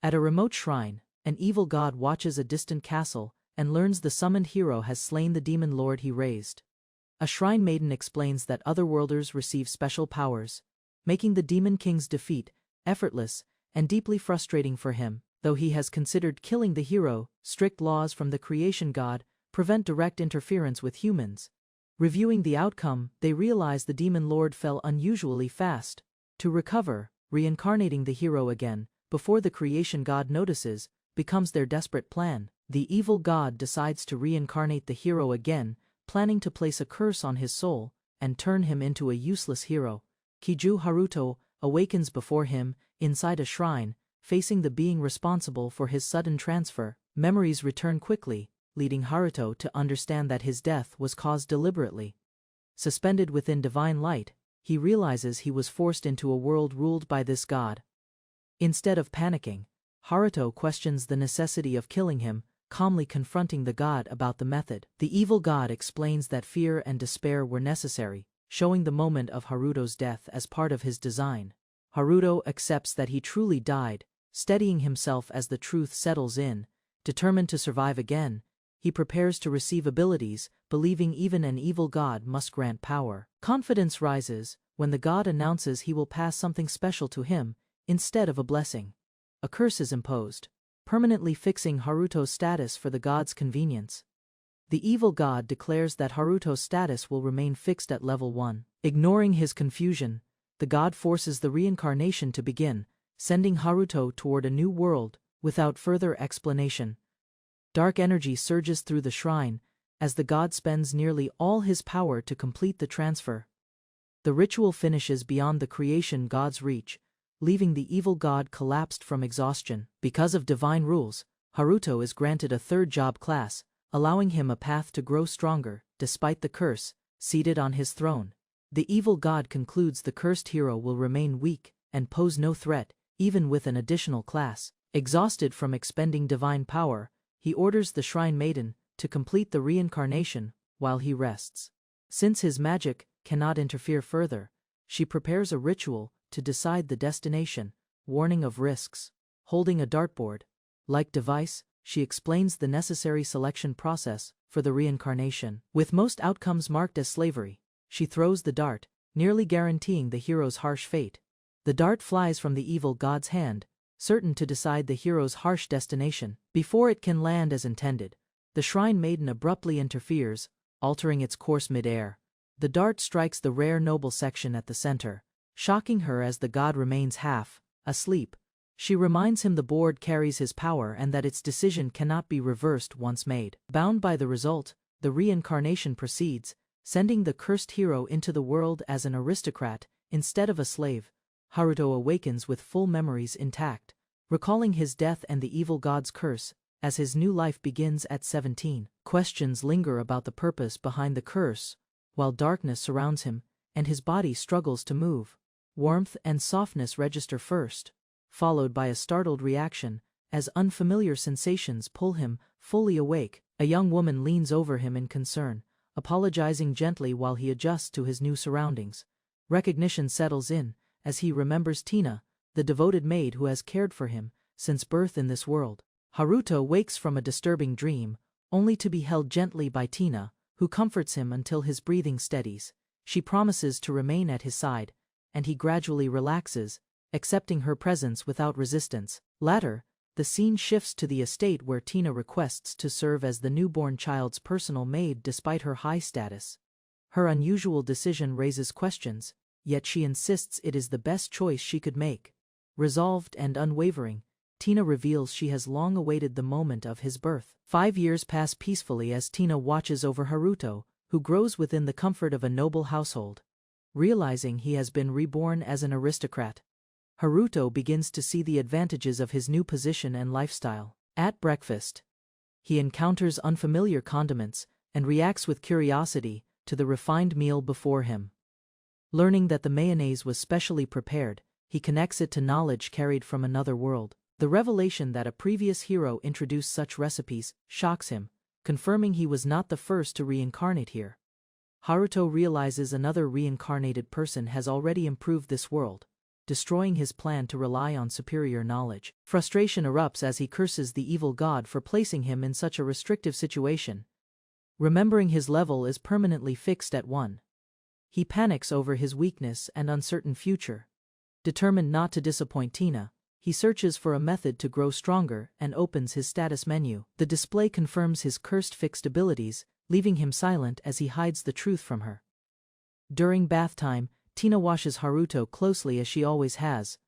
At a remote shrine, an evil god watches a distant castle and learns the summoned hero has slain the demon lord he raised. A shrine maiden explains that otherworlders receive special powers, making the demon king's defeat effortless and deeply frustrating for him. Though he has considered killing the hero, strict laws from the creation god prevent direct interference with humans. Reviewing the outcome, they realize the demon lord fell unusually fast. To recover, reincarnating the hero again, before the creation god notices, becomes their desperate plan. The evil god decides to reincarnate the hero again, planning to place a curse on his soul and turn him into a useless hero. Kiju Haruto awakens before him, inside a shrine, facing the being responsible for his sudden transfer. Memories return quickly, leading Haruto to understand that his death was caused deliberately. Suspended within divine light, he realizes he was forced into a world ruled by this god. Instead of panicking, Haruto questions the necessity of killing him, calmly confronting the god about the method. The evil god explains that fear and despair were necessary, showing the moment of Haruto's death as part of his design. Haruto accepts that he truly died, steadying himself as the truth settles in. Determined to survive again, he prepares to receive abilities, believing even an evil god must grant power. Confidence rises when the god announces he will pass something special to him, instead of a blessing. A curse is imposed, permanently fixing Haruto's status for the god's convenience. The evil god declares that Haruto's status will remain fixed at level 1. Ignoring his confusion, the god forces the reincarnation to begin, sending Haruto toward a new world, without further explanation. Dark energy surges through the shrine, as the god spends nearly all his power to complete the transfer. The ritual finishes beyond the creation god's reach, leaving the evil god collapsed from exhaustion. Because of divine rules, Haruto is granted a third job class, allowing him a path to grow stronger, despite the curse, seated on his throne. The evil god concludes the cursed hero will remain weak and pose no threat, even with an additional class. Exhausted from expending divine power, he orders the shrine maiden to complete the reincarnation while he rests. Since his magic cannot interfere further, she prepares a ritual to decide the destination, warning of risks. Holding a dartboard-like device, she explains the necessary selection process for the reincarnation. With most outcomes marked as slavery, she throws the dart, nearly guaranteeing the hero's harsh fate. The dart flies from the evil god's hand, certain to decide the hero's harsh destination. Before it can land as intended, the shrine maiden abruptly interferes, altering its course mid-air. The dart strikes the rare noble section at the center, shocking her as the god remains half asleep. She reminds him the board carries his power and that its decision cannot be reversed once made. Bound by the result, the reincarnation proceeds, sending the cursed hero into the world as an aristocrat instead of a slave. Haruto awakens with full memories intact, recalling his death and the evil god's curse, as his new life begins at 17. Questions linger about the purpose behind the curse, while darkness surrounds him, and his body struggles to move. Warmth and softness register first, followed by a startled reaction, as unfamiliar sensations pull him fully awake. A young woman leans over him in concern, apologizing gently while he adjusts to his new surroundings. Recognition settles in, as he remembers Tina, the devoted maid who has cared for him since birth in this world. Haruto wakes from a disturbing dream, only to be held gently by Tina, who comforts him until his breathing steadies. She promises to remain at his side, and he gradually relaxes, accepting her presence without resistance. Later, the scene shifts to the estate where Tina requests to serve as the newborn child's personal maid despite her high status. Her unusual decision raises questions, yet she insists it is the best choice she could make. Resolved and unwavering, Tina reveals she has long awaited the moment of his birth. 5 years pass peacefully as Tina watches over Haruto, who grows within the comfort of a noble household. Realizing he has been reborn as an aristocrat, Haruto begins to see the advantages of his new position and lifestyle. At breakfast, he encounters unfamiliar condiments and reacts with curiosity to the refined meal before him. Learning that the mayonnaise was specially prepared, he connects it to knowledge carried from another world. The revelation that a previous hero introduced such recipes shocks him, confirming he was not the first to reincarnate here. Haruto realizes another reincarnated person has already improved this world, destroying his plan to rely on superior knowledge. Frustration erupts as he curses the evil god for placing him in such a restrictive situation. Remembering his level is permanently fixed at 1. He panics over his weakness and uncertain future. Determined not to disappoint Tina, he searches for a method to grow stronger and opens his status menu. The display confirms his cursed fixed abilities, leaving him silent as he hides the truth from her. During bath time, Tina washes Haruto closely as she always has,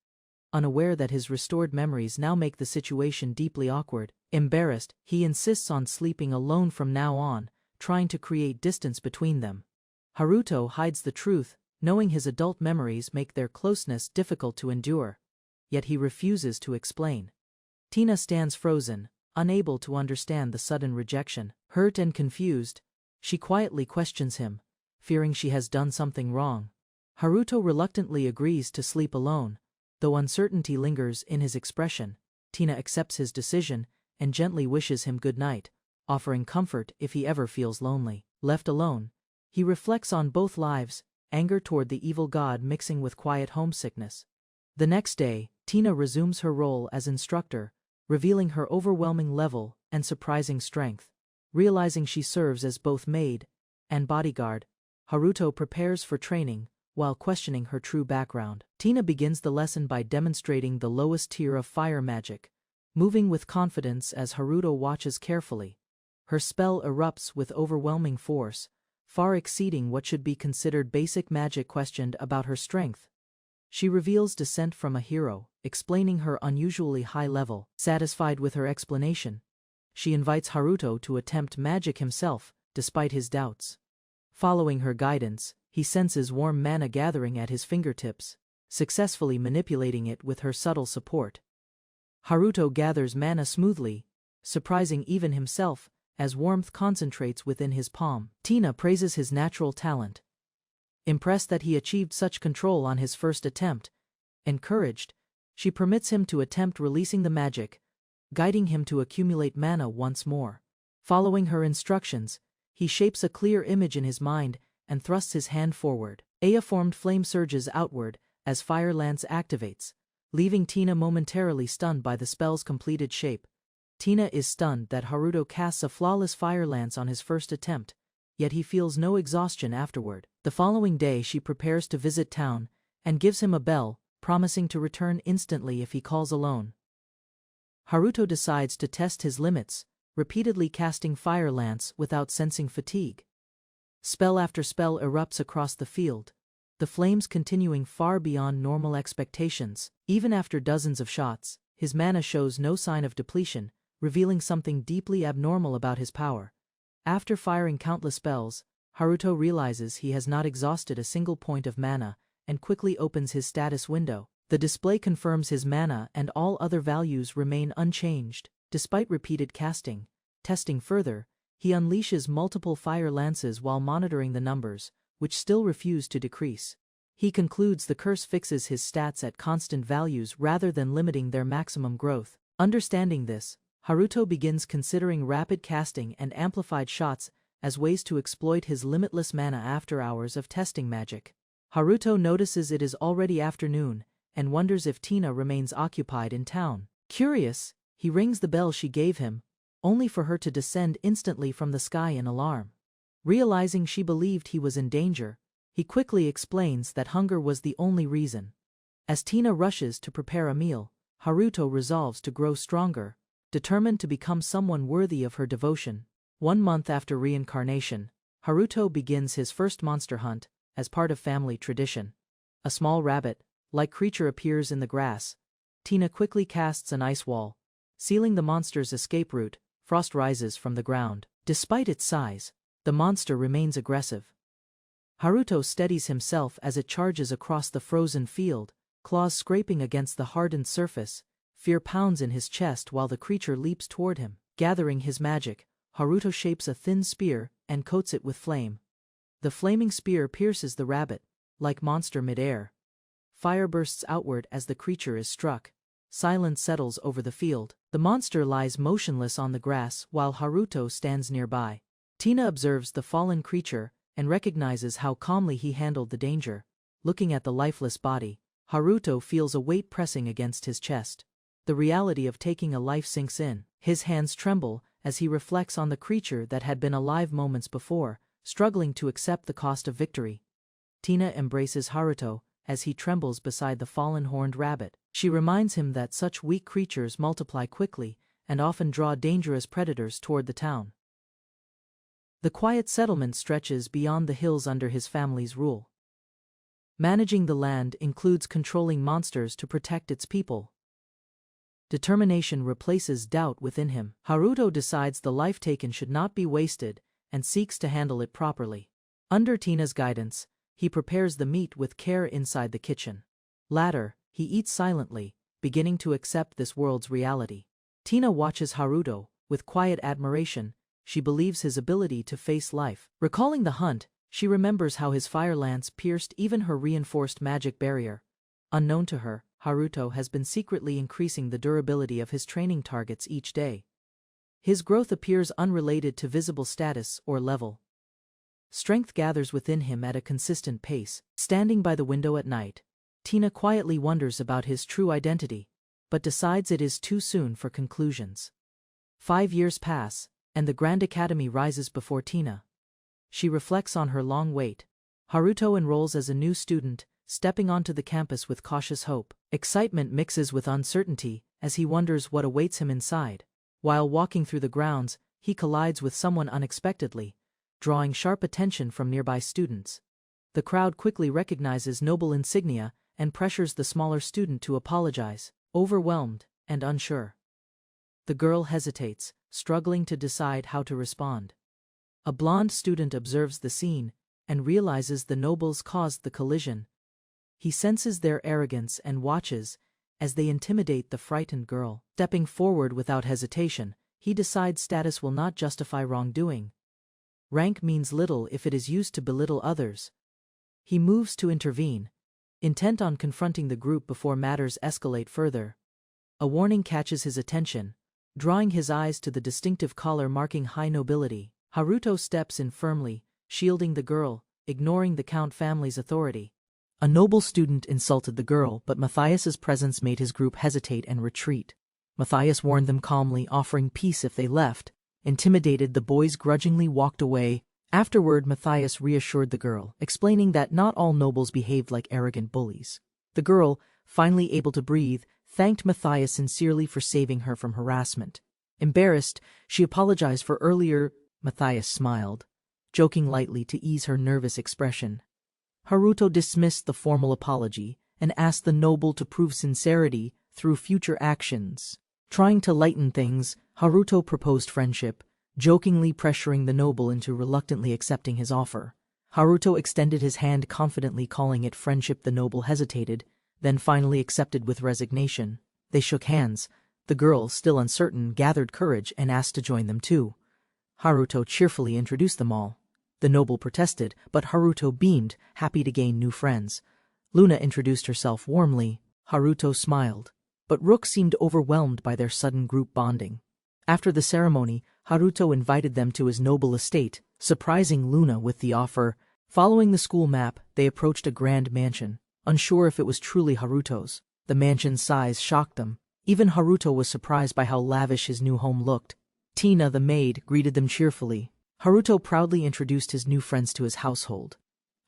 unaware that his restored memories now make the situation deeply awkward. Embarrassed, he insists on sleeping alone from now on, trying to create distance between them. Haruto hides the truth, knowing his adult memories make their closeness difficult to endure. Yet he refuses to explain. Tina stands frozen, unable to understand the sudden rejection. Hurt and confused, she quietly questions him, fearing she has done something wrong. Haruto reluctantly agrees to sleep alone, though uncertainty lingers in his expression. Tina accepts his decision and gently wishes him good night, offering comfort if he ever feels lonely. Left alone, he reflects on both lives, anger toward the evil god mixing with quiet homesickness. The next day, Tina resumes her role as instructor, revealing her overwhelming level and surprising strength. Realizing she serves as both maid and bodyguard, Haruto prepares for training while questioning her true background. Tina begins the lesson by demonstrating the lowest tier of fire magic, moving with confidence as Haruto watches carefully. Her spell erupts with overwhelming force, far exceeding what should be considered basic magic. Questioned about her strength, she reveals descent from a hero, explaining her unusually high level. Satisfied with her explanation, she invites Haruto to attempt magic himself, despite his doubts. Following her guidance, he senses warm mana gathering at his fingertips, successfully manipulating it with her subtle support. Haruto gathers mana smoothly, surprising even himself, as warmth concentrates within his palm. Tina praises his natural talent. Impressed that he achieved such control on his first attempt, encouraged, she permits him to attempt releasing the magic, guiding him to accumulate mana once more. Following her instructions, he shapes a clear image in his mind and thrusts his hand forward. A-formed flame surges outward as Fire Lance activates, leaving Tina momentarily stunned by the spell's completed shape. Tina is stunned that Haruto casts a flawless Fire Lance on his first attempt, yet he feels no exhaustion afterward. The following day she prepares to visit town and gives him a bell, promising to return instantly if he calls alone. Haruto decides to test his limits, repeatedly casting Fire Lance without sensing fatigue. Spell after spell erupts across the field, the flames continuing far beyond normal expectations. Even after dozens of shots, his mana shows no sign of depletion, revealing something deeply abnormal about his power. After firing countless spells, Haruto realizes he has not exhausted a single point of mana, and quickly opens his status window. The display confirms his mana and all other values remain unchanged. Despite repeated testing further, he unleashes multiple Fire Lances while monitoring the numbers, which still refuse to decrease. He concludes the curse fixes his stats at constant values rather than limiting their maximum growth. Understanding this, Haruto begins considering rapid casting and amplified shots as ways to exploit his limitless mana after hours of testing magic. Haruto notices it is already afternoon and wonders if Tina remains occupied in town. Curious, he rings the bell she gave him, only for her to descend instantly from the sky in alarm. Realizing she believed he was in danger, he quickly explains that hunger was the only reason. As Tina rushes to prepare a meal, Haruto resolves to grow stronger, determined to become someone worthy of her devotion. 1 month after reincarnation, Haruto begins his first monster hunt, as part of family tradition. A small rabbit-like creature appears in the grass. Tina quickly casts an ice wall, sealing the monster's escape route. Frost rises from the ground. Despite its size, the monster remains aggressive. Haruto steadies himself as it charges across the frozen field, claws scraping against the hardened surface. Fear pounds in his chest while the creature leaps toward him. Gathering his magic, Haruto shapes a thin spear and coats it with flame. The flaming spear pierces the rabbit-like monster mid-air. Fire bursts outward as the creature is struck. Silence settles over the field. The monster lies motionless on the grass while Haruto stands nearby. Tina observes the fallen creature and recognizes how calmly he handled the danger. Looking at the lifeless body, Haruto feels a weight pressing against his chest. The reality of taking a life sinks in. His hands tremble as he reflects on the creature that had been alive moments before, struggling to accept the cost of victory. Tina embraces Haruto as he trembles beside the fallen horned rabbit. She reminds him that such weak creatures multiply quickly and often draw dangerous predators toward the town. The quiet settlement stretches beyond the hills under his family's rule. Managing the land includes controlling monsters to protect its people. Determination replaces doubt within him. Haruto decides the life taken should not be wasted and seeks to handle it properly. Under Tina's guidance, he prepares the meat with care inside the kitchen. Later, he eats silently, beginning to accept this world's reality. Tina watches Haruto with quiet admiration. She believes his ability to face life. Recalling the hunt, she remembers how his fire lance pierced even her reinforced magic barrier. Unknown to her, Haruto has been secretly increasing the durability of his training targets each day. His growth appears unrelated to visible status or level. Strength gathers within him at a consistent pace. Standing by the window at night, Tina quietly wonders about his true identity, but decides it is too soon for conclusions. 5 years pass, and the Grand Academy rises before Tina. She reflects on her long wait. Haruto enrolls as a new student, stepping onto the campus with cautious hope. Excitement mixes with uncertainty as he wonders what awaits him inside. While walking through the grounds, he collides with someone unexpectedly, drawing sharp attention from nearby students. The crowd quickly recognizes noble insignia and pressures the smaller student to apologize, overwhelmed and unsure. The girl hesitates, struggling to decide how to respond. A blonde student observes the scene and realizes the nobles caused the collision. He senses their arrogance and watches as they intimidate the frightened girl. Stepping forward without hesitation, he decides status will not justify wrongdoing. Rank means little if it is used to belittle others. He moves to intervene, intent on confronting the group before matters escalate further. A warning catches his attention, drawing his eyes to the distinctive collar marking high nobility. Haruto steps in firmly, shielding the girl, ignoring the Count family's authority. A noble student insulted the girl, but Matthias's presence made his group hesitate and retreat. Matthias warned them calmly, offering peace if they left. Intimidated, the boys grudgingly walked away. Afterward, Matthias reassured the girl, explaining that not all nobles behaved like arrogant bullies. The girl, finally able to breathe, thanked Matthias sincerely for saving her from harassment. Embarrassed, she apologized for earlier. Matthias smiled, joking lightly to ease her nervous expression. Haruto dismissed the formal apology and asked the noble to prove sincerity through future actions. Trying to lighten things, Haruto proposed friendship, jokingly pressuring the noble into reluctantly accepting his offer. Haruto extended his hand confidently, calling it friendship. The noble hesitated, then finally accepted with resignation. They shook hands. The girl, still uncertain, gathered courage and asked to join them too. Haruto cheerfully introduced them all. The noble protested, but Haruto beamed, happy to gain new friends. Luna introduced herself warmly. Haruto smiled, but Rook seemed overwhelmed by their sudden group bonding. After the ceremony, Haruto invited them to his noble estate, surprising Luna with the offer. Following the school map, they approached a grand mansion, unsure if it was truly Haruto's. The mansion's size shocked them. Even Haruto was surprised by how lavish his new home looked. Tina, the maid, greeted them cheerfully. Haruto proudly introduced his new friends to his household.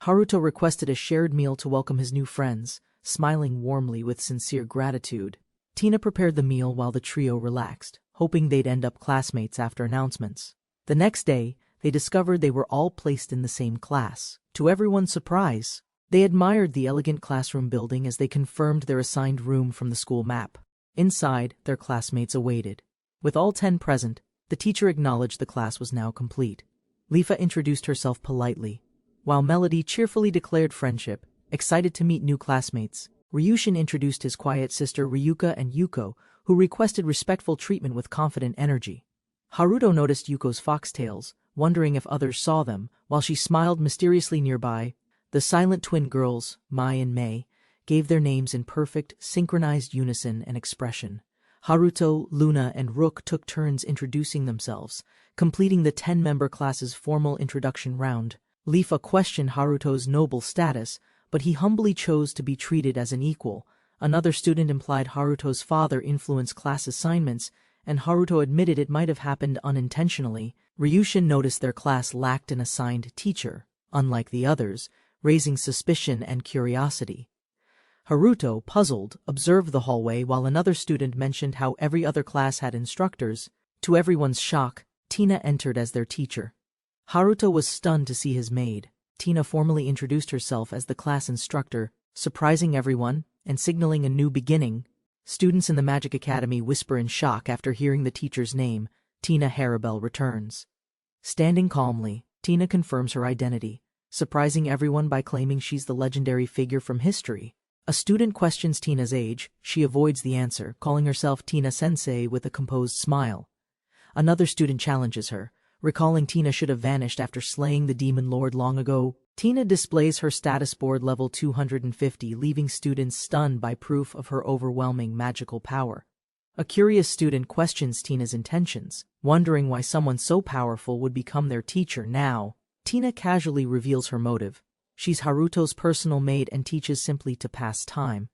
Haruto requested a shared meal to welcome his new friends, smiling warmly with sincere gratitude. Tina prepared the meal while the trio relaxed, hoping they'd end up classmates after announcements. The next day, they discovered they were all placed in the same class. To everyone's surprise, they admired the elegant classroom building as they confirmed their assigned room from the school map. Inside, their classmates awaited. With all 10 present, the teacher acknowledged the class was now complete. Lifa introduced herself politely, while Melody cheerfully declared friendship, excited to meet new classmates. Ryushin introduced his quiet sister Ryuka and Yuko, who requested respectful treatment with confident energy. Haruto noticed Yuko's foxtails, wondering if others saw them, while she smiled mysteriously nearby. The silent twin girls, Mai and Mei, gave their names in perfect, synchronized unison and expression. Haruto, Luna, and Rook took turns introducing themselves, completing the 10-member class's formal introduction round. Lifa questioned Haruto's noble status, but he humbly chose to be treated as an equal. Another student implied Haruto's father influenced class assignments, and Haruto admitted it might have happened unintentionally. Ryushin noticed their class lacked an assigned teacher, unlike the others, raising suspicion and curiosity. Haruto, puzzled, observed the hallway while another student mentioned how every other class had instructors. To everyone's shock, Tina entered as their teacher. Haruto was stunned to see his maid. Tina formally introduced herself as the class instructor, surprising everyone and signaling a new beginning. Students in the Magic Academy whisper in shock after hearing the teacher's name. Tina Harabel returns. Standing calmly, Tina confirms her identity, surprising everyone by claiming she's the legendary figure from history. A student questions Tina's age. She avoids the answer, calling herself Tina-sensei with a composed smile. Another student challenges her, recalling Tina should have vanished after slaying the demon lord long ago. Tina displays her status board level 250, leaving students stunned by proof of her overwhelming magical power. A curious student questions Tina's intentions, wondering why someone so powerful would become their teacher now. Tina casually reveals her motive. She's Haruto's personal maid and teaches simply to pass time.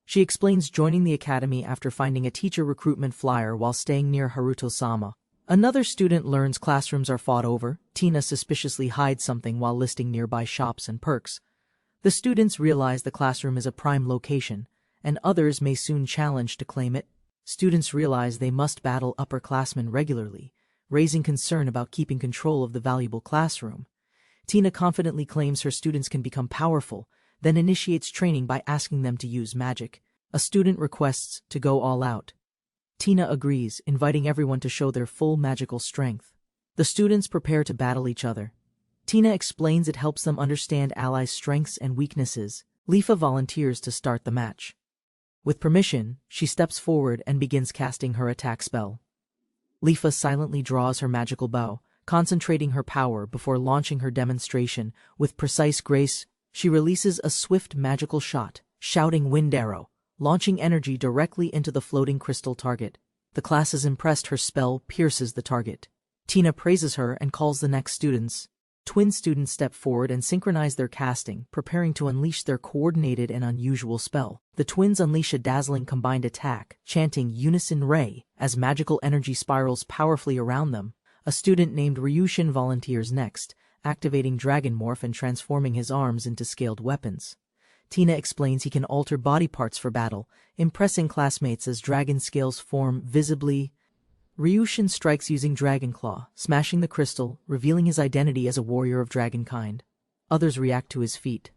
She explains joining the academy after finding a teacher recruitment flyer while staying near Haruto-sama. Another student learns classrooms are fought over. Tina suspiciously hides something while listing nearby shops and perks. The students realize the classroom is a prime location, and others may soon challenge to claim it. Students realize they must battle upperclassmen regularly, raising concern about keeping control of the valuable classroom. Tina confidently claims her students can become powerful, then initiates training by asking them to use magic. A student requests to go all out. Tina agrees, inviting everyone to show their full magical strength. The students prepare to battle each other. Tina explains it helps them understand allies' strengths and weaknesses. Lifa volunteers to start the match. With permission, she steps forward and begins casting her attack spell. Lifa silently draws her magical bow, concentrating her power before launching her demonstration. With precise grace, she releases a swift magical shot, shouting Wind Arrow, launching energy directly into the floating crystal target. The class is impressed. Her spell pierces the target. Tina praises her and calls the next students. Twin students step forward and synchronize their casting, preparing to unleash their coordinated and unusual spell. The twins unleash a dazzling combined attack, chanting Unison Ray as magical energy spirals powerfully around them. A student named Ryushin volunteers next, activating Dragon Morph and transforming his arms into scaled weapons. Tina explains he can alter body parts for battle, impressing classmates as dragon scales form visibly. Ryushin strikes using Dragon Claw, smashing the crystal, revealing his identity as a warrior of dragonkind. Others react to his feat.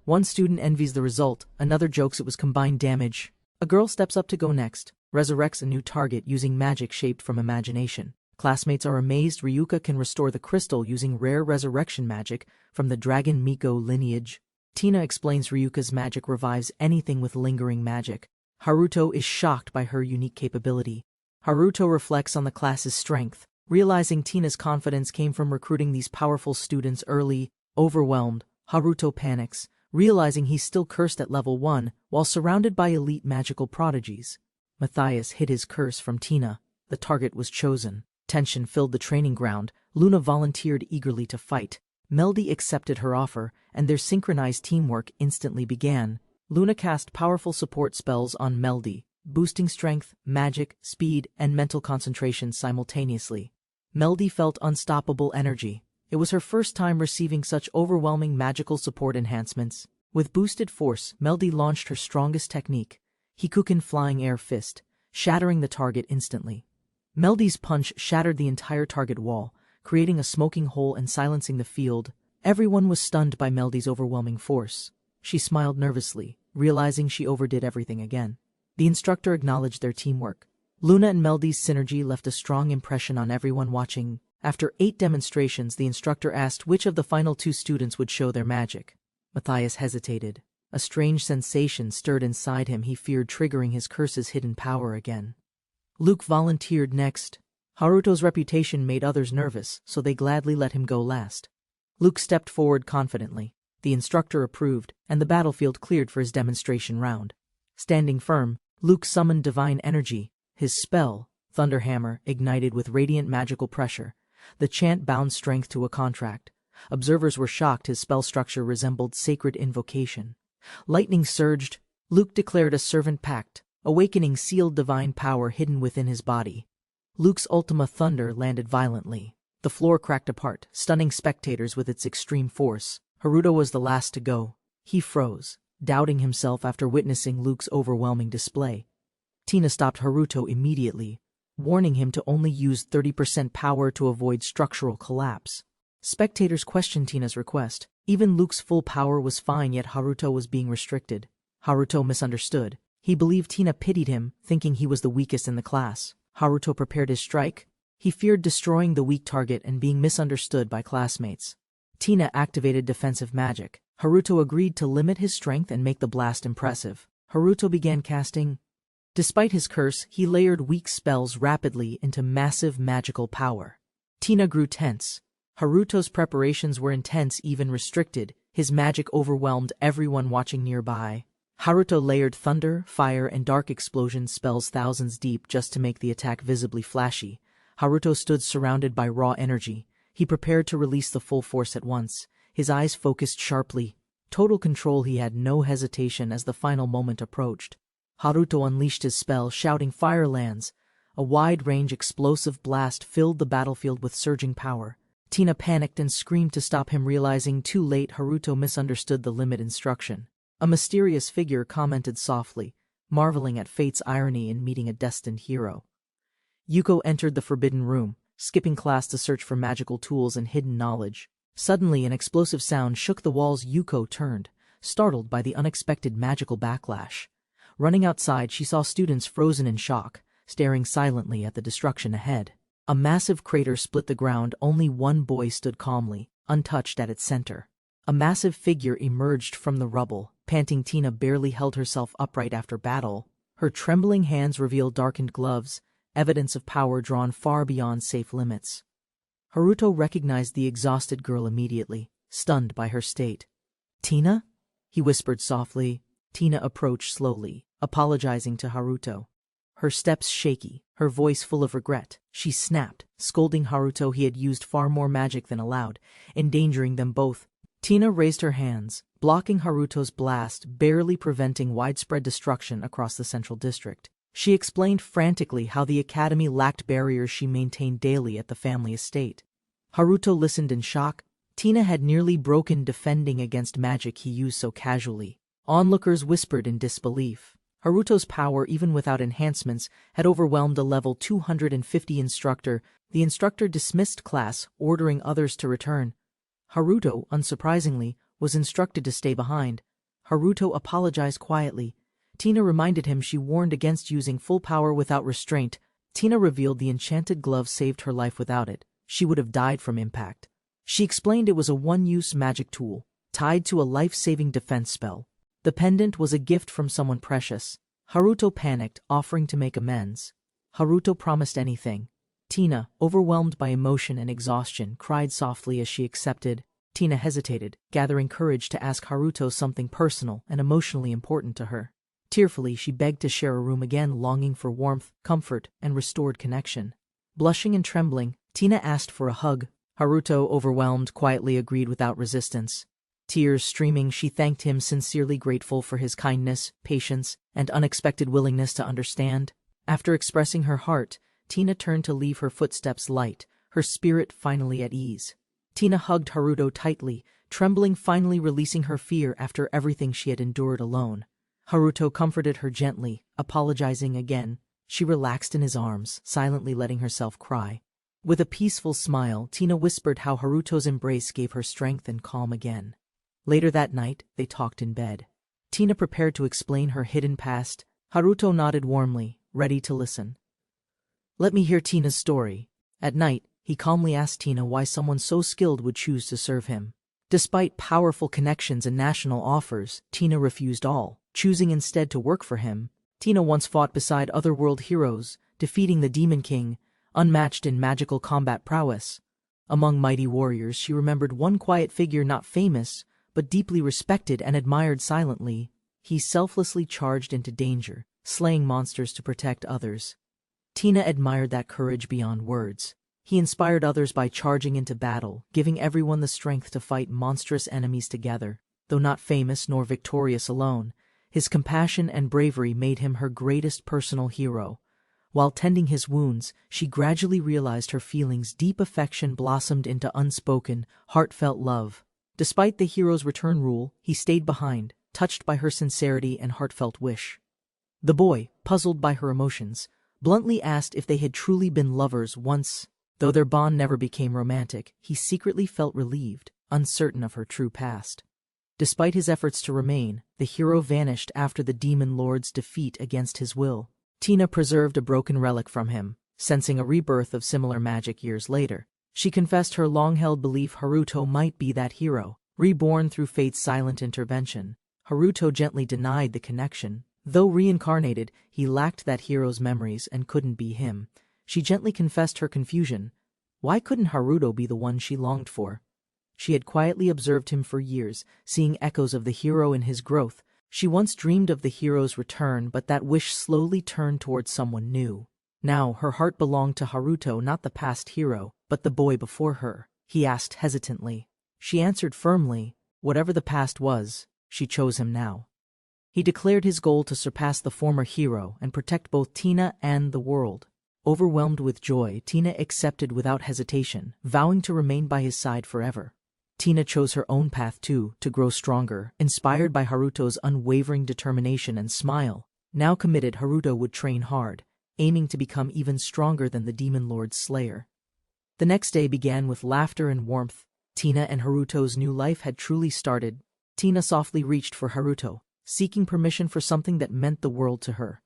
One student envies the result, another jokes it was combined damage. A girl steps up to go next, resurrects a new target using magic shaped from imagination. Classmates are amazed Ryuka can restore the crystal using rare resurrection magic from the Dragon Miko lineage. Tina explains Ryuka's magic revives anything with lingering magic. Haruto is shocked by her unique capability. Haruto reflects on the class's strength, realizing Tina's confidence came from recruiting these powerful students early. Overwhelmed, Haruto panics, realizing he's still cursed at level 1 while surrounded by elite magical prodigies. Matthias hid his curse from Tina. The target was chosen. Tension filled the training ground. Luna volunteered eagerly to fight. Meldy accepted her offer, and their synchronized teamwork instantly began. Luna cast powerful support spells on Meldy, boosting strength, magic, speed, and mental concentration simultaneously. Meldy felt unstoppable energy. It was her first time receiving such overwhelming magical support enhancements. With boosted force, Meldy launched her strongest technique, Hikuken Flying Air Fist, shattering the target instantly. Meldy's punch shattered the entire target wall, creating a smoking hole and silencing the field. Everyone was stunned by Meldy's overwhelming force. She smiled nervously, realizing she overdid everything again. The instructor acknowledged their teamwork. Luna and Meldy's synergy left a strong impression on everyone watching. After 8 demonstrations, the instructor asked which of the final 2 students would show their magic. Matthias hesitated. A strange sensation stirred inside him. He feared triggering his curse's hidden power again. Luke volunteered next. Haruto's reputation made others nervous, so they gladly let him go last. Luke stepped forward confidently. The instructor approved, and the battlefield cleared for his demonstration round. Standing firm, Luke summoned divine energy. His spell, Thunderhammer, ignited with radiant magical pressure. The chant bound strength to a contract. Observers were shocked his spell structure resembled sacred invocation. Lightning surged. Luke declared a servant pact, awakening sealed divine power hidden within his body. Luke's Ultima Thunder landed violently. The floor cracked apart, stunning spectators with its extreme force. Haruto was the last to go. He froze, doubting himself after witnessing Luke's overwhelming display. Tina stopped Haruto immediately, warning him to only use 30% power to avoid structural collapse. Spectators questioned Tina's request. Even Luke's full power was fine, yet Haruto was being restricted. Haruto misunderstood. He believed Tina pitied him, thinking he was the weakest in the class. Haruto prepared his strike. He feared destroying the weak target and being misunderstood by classmates. Tina activated defensive magic. Haruto agreed to limit his strength and make the blast impressive. Haruto began casting. Despite his curse, he layered weak spells rapidly into massive magical power. Tina grew tense. Haruto's preparations were intense, even restricted. His magic overwhelmed everyone watching nearby. Haruto layered thunder, fire, and dark explosion spells thousands deep just to make the attack visibly flashy. Haruto stood surrounded by raw energy. He prepared to release the full force at once. His eyes focused sharply. Total control. He had no hesitation as the final moment approached. Haruto unleashed his spell, shouting fire lands. A wide-range explosive blast filled the battlefield with surging power. Tina panicked and screamed to stop him, realizing too late Haruto misunderstood the limit instruction. A mysterious figure commented softly, marveling at fate's irony in meeting a destined hero. Yuko entered the forbidden room, skipping class to search for magical tools and hidden knowledge. Suddenly, an explosive sound shook the walls. Yuko turned, startled by the unexpected magical backlash. Running outside, she saw students frozen in shock, staring silently at the destruction ahead. A massive crater split the ground. Only one boy stood calmly, untouched at its center. A massive figure emerged from the rubble. Panting, Tina barely held herself upright after battle. Her trembling hands revealed darkened gloves, evidence of power drawn far beyond safe limits. Haruto recognized the exhausted girl immediately, stunned by her state. "Tina?" he whispered softly. Tina approached slowly, apologizing to Haruto. Her steps shaky, her voice full of regret. She snapped, scolding Haruto. He had used far more magic than allowed, endangering them both. Tina raised her hands, blocking Haruto's blast, barely preventing widespread destruction across the central district. She explained frantically how the academy lacked barriers she maintained daily at the family estate. Haruto listened in shock. Tina had nearly broken defending against magic he used so casually. Onlookers whispered in disbelief. Haruto's power, even without enhancements, had overwhelmed a level 250 instructor. The instructor dismissed class, ordering others to return. Haruto, unsurprisingly, was instructed to stay behind. Haruto apologized quietly. Tina reminded him she warned against using full power without restraint. Tina revealed the enchanted glove saved her life. Without it, she would have died from impact. She explained it was a one-use magic tool, tied to a life-saving defense spell. The pendant was a gift from someone precious. Haruto panicked, offering to make amends. Haruto promised anything. Tina, overwhelmed by emotion and exhaustion, cried softly as she accepted. Tina hesitated, gathering courage to ask Haruto something personal and emotionally important to her. Tearfully, she begged to share a room again, longing for warmth, comfort, and restored connection. Blushing and trembling, Tina asked for a hug. Haruto, overwhelmed, quietly agreed without resistance. Tears streaming, she thanked him, sincerely grateful for his kindness, patience, and unexpected willingness to understand. After expressing her heart, Tina turned to leave, her footsteps light, her spirit finally at ease. Tina hugged Haruto tightly, trembling, finally releasing her fear after everything she had endured alone. Haruto comforted her gently, apologizing again. She relaxed in his arms, silently letting herself cry. With a peaceful smile, Tina whispered how Haruto's embrace gave her strength and calm again. Later that night, they talked in bed. Tina prepared to explain her hidden past. Haruto nodded warmly, ready to listen. "Let me hear Tina's story." At night, he calmly asked Tina why someone so skilled would choose to serve him. Despite powerful connections and national offers, Tina refused all, choosing instead to work for him. Tina once fought beside otherworld heroes, defeating the Demon King, unmatched in magical combat prowess. Among mighty warriors, she remembered one quiet figure, not famous, but deeply respected and admired silently. He selflessly charged into danger, slaying monsters to protect others. Tina admired that courage beyond words. He inspired others by charging into battle, giving everyone the strength to fight monstrous enemies together. Though not famous nor victorious alone, his compassion and bravery made him her greatest personal hero. While tending his wounds, she gradually realized her feelings' deep affection blossomed into unspoken, heartfelt love. Despite the hero's return rule, he stayed behind, touched by her sincerity and heartfelt wish. The boy, puzzled by her emotions, bluntly asked if they had truly been lovers once. Though their bond never became romantic, he secretly felt relieved, uncertain of her true past. Despite his efforts to remain, the hero vanished after the demon lord's defeat against his will. Tina preserved a broken relic from him, sensing a rebirth of similar magic years later. She confessed her long-held belief Haruto might be that hero, reborn through fate's silent intervention. Haruto gently denied the connection. Though reincarnated, he lacked that hero's memories and couldn't be him. She gently confessed her confusion. Why couldn't Haruto be the one she longed for? She had quietly observed him for years, seeing echoes of the hero in his growth. She once dreamed of the hero's return, but that wish slowly turned towards someone new. Now her heart belonged to Haruto, not the past hero, but the boy before her. He asked hesitantly. She answered firmly. Whatever the past was, she chose him now. He declared his goal to surpass the former hero and protect both Tina and the world. Overwhelmed with joy, Tina accepted without hesitation, vowing to remain by his side forever. Tina chose her own path too, to grow stronger, inspired by Haruto's unwavering determination and smile. Now committed, Haruto would train hard, aiming to become even stronger than the demon lord's slayer. The next day began with laughter and warmth. Tina and Haruto's new life had truly started. Tina softly reached for Haruto, seeking permission for something that meant the world to her.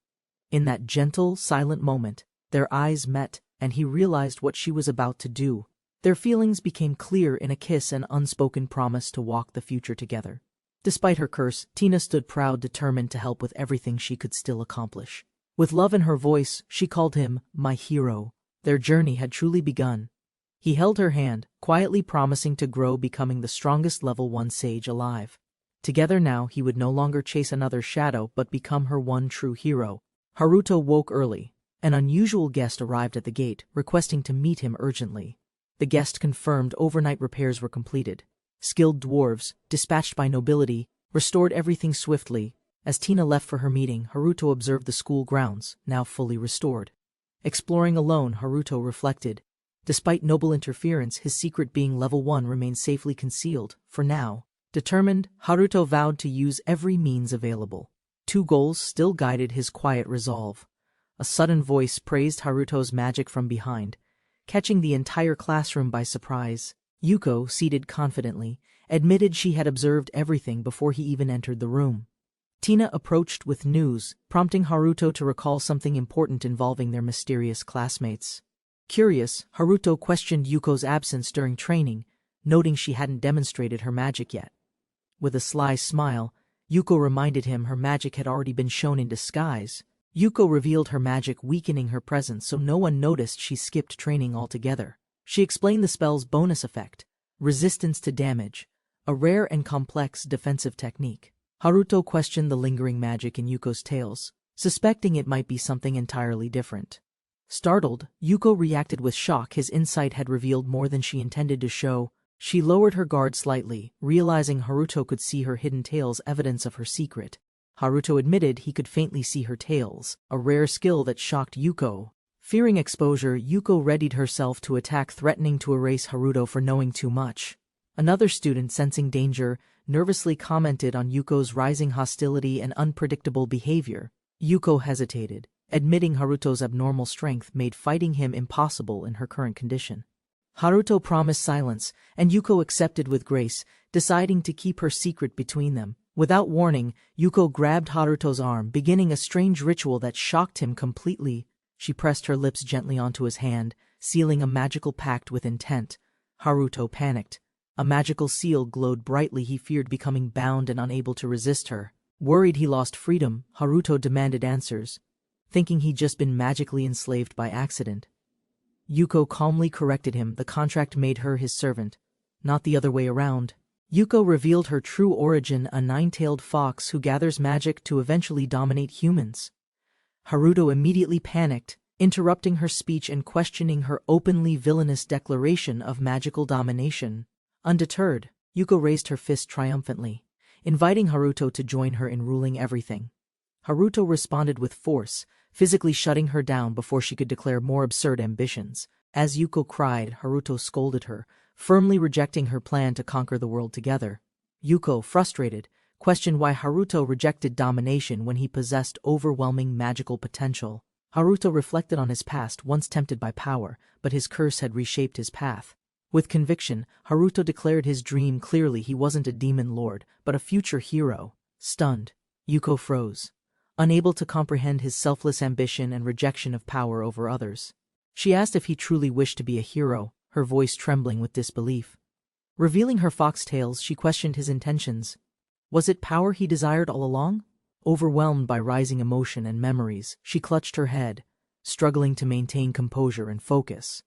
In that gentle, silent moment, their eyes met, and he realized what she was about to do. Their feelings became clear in a kiss and unspoken promise to walk the future together. Despite her curse, Tina stood proud, determined to help with everything she could still accomplish. With love in her voice, she called him my hero. Their journey had truly begun. He held her hand, quietly promising to grow, becoming the strongest level 1 sage alive. Together now, he would no longer chase another shadow but become her one true hero. Haruto woke early. An unusual guest arrived at the gate, requesting to meet him urgently. The guest confirmed overnight repairs were completed. Skilled dwarves, dispatched by nobility, restored everything swiftly. As Tina left for her meeting, Haruto observed the school grounds, now fully restored. Exploring alone, Haruto reflected. Despite noble interference, his secret being level 1 remained safely concealed, for now. Determined, Haruto vowed to use every means available. 2 goals still guided his quiet resolve. A sudden voice praised Haruto's magic from behind, catching the entire classroom by surprise. Yuko, seated confidently, admitted she had observed everything before he even entered the room. Tina approached with news, prompting Haruto to recall something important involving their mysterious classmates. Curious, Haruto questioned Yuko's absence during training, noting she hadn't demonstrated her magic yet. With a sly smile, Yuko reminded him her magic had already been shown in disguise. Yuko revealed her magic, weakening her presence so no one noticed she skipped training altogether. She explained the spell's bonus effect, resistance to damage, a rare and complex defensive technique. Haruto questioned the lingering magic in Yuko's tales, suspecting it might be something entirely different. Startled, Yuko reacted with shock. His insight had revealed more than she intended to show. She lowered her guard slightly, realizing Haruto could see her hidden tales, evidence of her secret. Haruto admitted he could faintly see her tales, a rare skill that shocked Yuko. Fearing exposure, Yuko readied herself to attack, threatening to erase Haruto for knowing too much. Another student, sensing danger, nervously commented on Yuko's rising hostility and unpredictable behavior. Yuko hesitated, admitting Haruto's abnormal strength made fighting him impossible in her current condition. Haruto promised silence, and Yuko accepted with grace, deciding to keep her secret between them. Without warning, Yuko grabbed Haruto's arm, beginning a strange ritual that shocked him completely. She pressed her lips gently onto his hand, sealing a magical pact with intent. Haruto panicked. A magical seal glowed brightly. He feared becoming bound and unable to resist her. Worried he lost freedom, Haruto demanded answers, thinking he'd just been magically enslaved by accident. Yuko calmly corrected him. The contract made her his servant, not the other way around. Yuko revealed her true origin, a 9-tailed fox who gathers magic to eventually dominate humans. Haruto immediately panicked, interrupting her speech and questioning her openly villainous declaration of magical domination. Undeterred, Yuko raised her fist triumphantly, inviting Haruto to join her in ruling everything. Haruto responded with force, physically shutting her down before she could declare more absurd ambitions. As Yuko cried, Haruto scolded her, firmly rejecting her plan to conquer the world together. Yuko, frustrated, questioned why Haruto rejected domination when he possessed overwhelming magical potential. Haruto reflected on his past, once tempted by power, but his curse had reshaped his path. With conviction, Haruto declared his dream clearly. He wasn't a demon lord, but a future hero. Stunned, Yuko froze, unable to comprehend his selfless ambition and rejection of power over others. She asked if he truly wished to be a hero, her voice trembling with disbelief. Revealing her foxtails, she questioned his intentions. Was it power he desired all along? Overwhelmed by rising emotion and memories, she clutched her head, struggling to maintain composure and focus.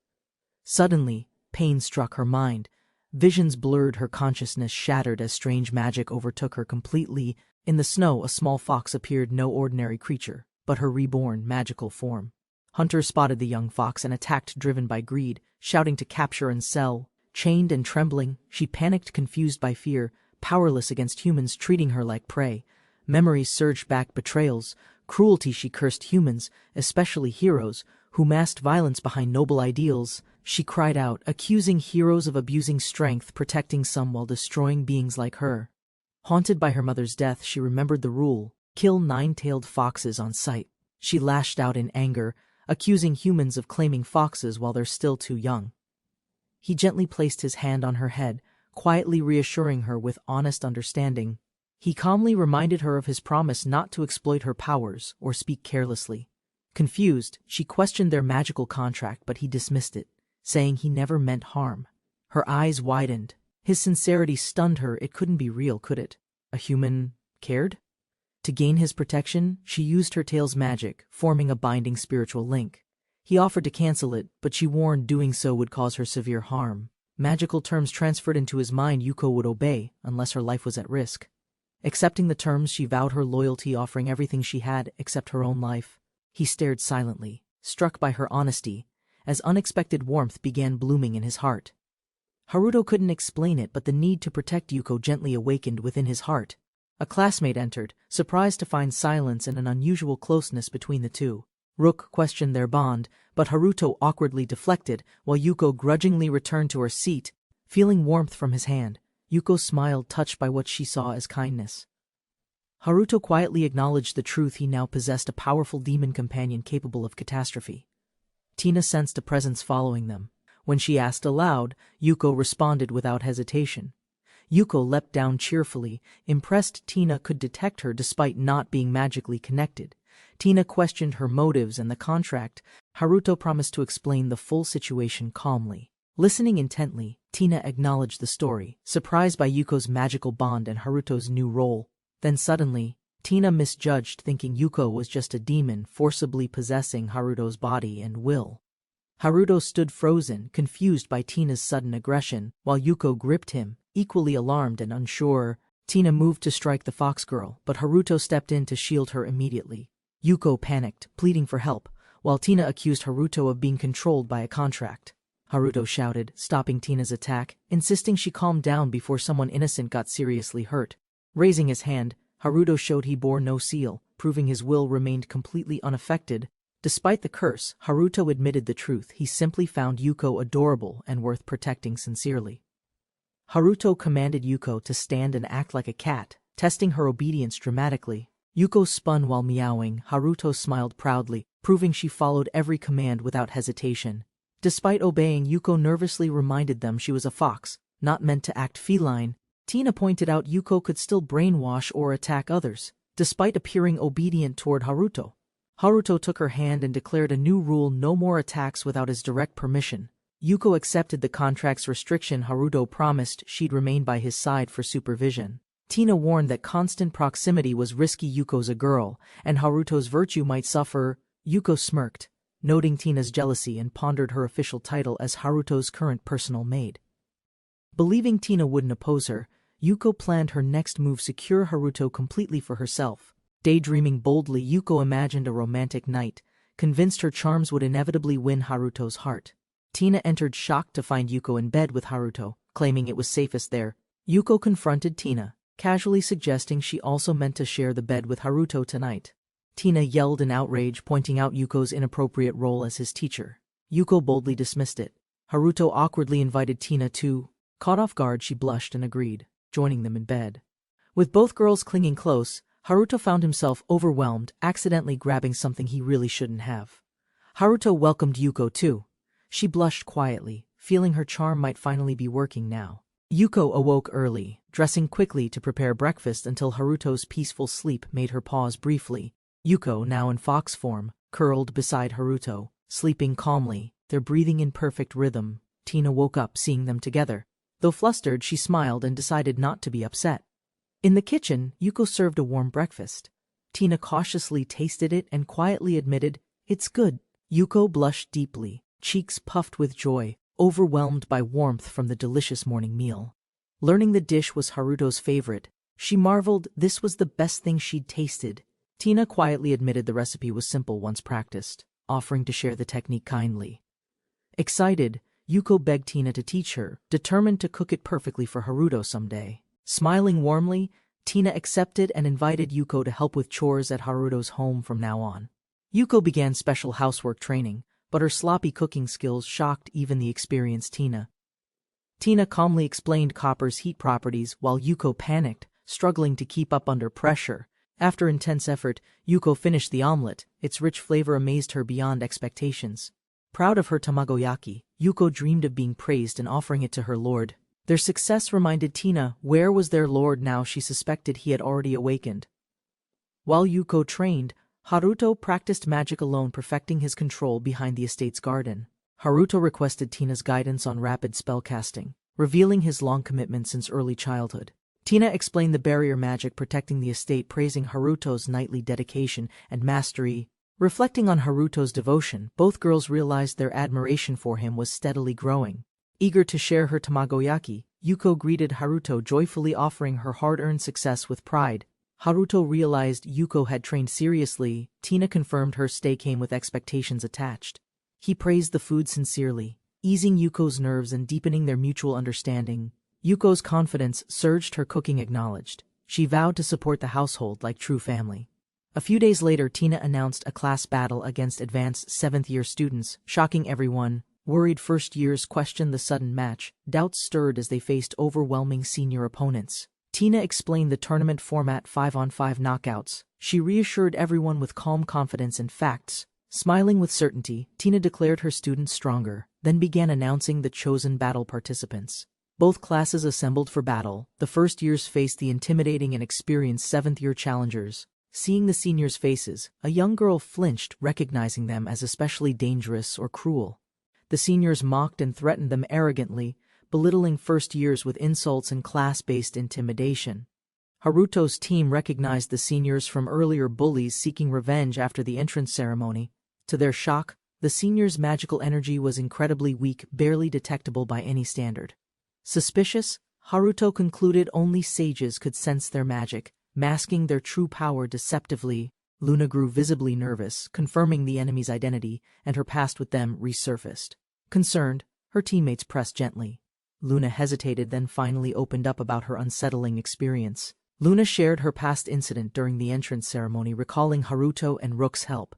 Suddenly, pain struck her mind. Visions blurred, her consciousness shattered as strange magic overtook her completely. In the snow, a small fox appeared, no ordinary creature, but her reborn, magical form. Hunters spotted the young fox and attacked, driven by greed, shouting to capture and sell. Chained and trembling, she panicked, confused by fear, powerless against humans treating her like prey. Memories surged back, betrayals, cruelty. She cursed humans, especially heroes, who masked violence behind noble ideals. She cried out, accusing heroes of abusing strength, protecting some while destroying beings like her. Haunted by her mother's death, she remembered the rule: kill 9-tailed foxes on sight. She lashed out in anger, accusing humans of claiming foxes while they're still too young. He gently placed his hand on her head, quietly reassuring her with honest understanding. He calmly reminded her of his promise not to exploit her powers or speak carelessly. Confused, she questioned their magical contract, but he dismissed it, saying he never meant harm. Her eyes widened. His sincerity stunned her. It couldn't be real, could it? A human cared? To gain his protection, she used her tail's magic, forming a binding spiritual link. He offered to cancel it, but she warned doing so would cause her severe harm. Magical terms transferred into his mind, Yuko would obey, unless her life was at risk. Accepting the terms, she vowed her loyalty, offering everything she had except her own life. He stared silently, struck by her honesty, as unexpected warmth began blooming in his heart. Haruto couldn't explain it, but the need to protect Yuko gently awakened within his heart. A classmate entered, surprised to find silence and an unusual closeness between the two. Rook questioned their bond, but Haruto awkwardly deflected, while Yuko grudgingly returned to her seat. Feeling warmth from his hand, Yuko smiled, touched by what she saw as kindness. Haruto quietly acknowledged the truth: he now possessed a powerful demon companion capable of catastrophe. Tina sensed a presence following them. When she asked aloud, Yuko responded without hesitation. Yuko leapt down cheerfully, impressed Tina could detect her despite not being magically connected. Tina questioned her motives and the contract. Haruto promised to explain the full situation calmly. Listening intently, Tina acknowledged the story, surprised by Yuko's magical bond and Haruto's new role. Then suddenly, Tina misjudged, thinking Yuko was just a demon forcibly possessing Haruto's body and will. Haruto stood frozen, confused by Tina's sudden aggression, while Yuko gripped him, equally alarmed and unsure. Tina moved to strike the fox girl, but Haruto stepped in to shield her immediately. Yuko panicked, pleading for help, while Tina accused Haruto of being controlled by a contract. Haruto shouted, stopping Tina's attack, insisting she calm down before someone innocent got seriously hurt. Raising his hand, Haruto showed he bore no seal, proving his will remained completely unaffected. Despite the curse, Haruto admitted the truth: he simply found Yuko adorable and worth protecting sincerely. Haruto commanded Yuko to stand and act like a cat, testing her obedience dramatically. Yuko spun while meowing. Haruto smiled proudly, proving she followed every command without hesitation. Despite obeying, Yuko nervously reminded them she was a fox, not meant to act feline. Tina pointed out Yuko could still brainwash or attack others, despite appearing obedient toward Haruto. Haruto took her hand and declared a new rule: no more attacks without his direct permission. Yuko accepted the contract's restriction. Haruto promised she'd remain by his side for supervision. Tina warned that constant proximity was risky. Yuko's a girl, and Haruto's virtue might suffer. Yuko smirked, noting Tina's jealousy, and pondered her official title as Haruto's current personal maid. Believing Tina wouldn't oppose her, Yuko planned her next move: secure Haruto completely for herself. Daydreaming boldly, Yuko imagined a romantic night, convinced her charms would inevitably win Haruto's heart. Tina entered shocked to find Yuko in bed with Haruto, claiming it was safest there. Yuko confronted Tina, casually suggesting she also meant to share the bed with Haruto tonight. Tina yelled in outrage, pointing out Yuko's inappropriate role as his teacher. Yuko boldly dismissed it. Haruto awkwardly invited Tina too. Caught off guard, she blushed and agreed, joining them in bed. With both girls clinging close, Haruto found himself overwhelmed, accidentally grabbing something he really shouldn't have. Haruto welcomed Yuko too. She blushed quietly, feeling her charm might finally be working now. Yuko awoke early, dressing quickly to prepare breakfast until Haruto's peaceful sleep made her pause briefly. Yuko, now in fox form, curled beside Haruto, sleeping calmly, their breathing in perfect rhythm. Tina woke up seeing them together. Though flustered, she smiled and decided not to be upset. In the kitchen, Yuko served a warm breakfast. Tina cautiously tasted it and quietly admitted, "It's good." Yuko blushed deeply, cheeks puffed with joy, overwhelmed by warmth from the delicious morning meal. Learning the dish was Haruto's favorite, she marveled this was the best thing she'd tasted. Tina quietly admitted the recipe was simple once practiced, offering to share the technique kindly. Excited, Yuko begged Tina to teach her, determined to cook it perfectly for Haruto someday. Smiling warmly, Tina accepted and invited Yuko to help with chores at Haruto's home from now on. Yuko began special housework training, but her sloppy cooking skills shocked even the experienced Tina. Tina calmly explained copper's heat properties while Yuko panicked, struggling to keep up under pressure. After intense effort, Yuko finished the omelet. Its rich flavor amazed her beyond expectations. Proud of her tamagoyaki, Yuko dreamed of being praised and offering it to her lord. Their success reminded Tina where was their lord now. She suspected he had already awakened. While Yuko trained, Haruto practiced magic alone, perfecting his control behind the estate's garden. Haruto requested Tina's guidance on rapid spellcasting, revealing his long commitment since early childhood. Tina explained the barrier magic protecting the estate, praising Haruto's knightly dedication and mastery. Reflecting on Haruto's devotion, both girls realized their admiration for him was steadily growing. Eager to share her tamagoyaki, Yuko greeted Haruto, joyfully offering her hard-earned success with pride. Haruto realized Yuko had trained seriously. Tina confirmed her stay came with expectations attached. He praised the food sincerely, easing Yuko's nerves and deepening their mutual understanding. Yuko's confidence surged, her cooking acknowledged. She vowed to support the household like true family. A few days later, Tina announced a class battle against advanced 7th-year students, shocking everyone. Worried first-years questioned the sudden match. Doubts stirred as they faced overwhelming senior opponents. Tina explained the tournament format: 5-on-5 knockouts. She reassured everyone with calm confidence and facts. Smiling with certainty, Tina declared her students stronger, then began announcing the chosen battle participants. Both classes assembled for battle. The first years faced the intimidating and experienced 7th-year challengers. Seeing the seniors' faces, a young girl flinched, recognizing them as especially dangerous or cruel. The seniors mocked and threatened them arrogantly, belittling first years with insults and class-based intimidation. Haruto's team recognized the seniors from earlier bullies seeking revenge after the entrance ceremony. To their shock, the seniors' magical energy was incredibly weak, barely detectable by any standard. Suspicious, Haruto concluded only sages could sense their magic, masking their true power deceptively. Luna grew visibly nervous, confirming the enemy's identity, and her past with them resurfaced. Concerned, her teammates pressed gently. Luna hesitated, then finally opened up about her unsettling experience. Luna shared her past incident during the entrance ceremony, recalling Haruto and Rook's help.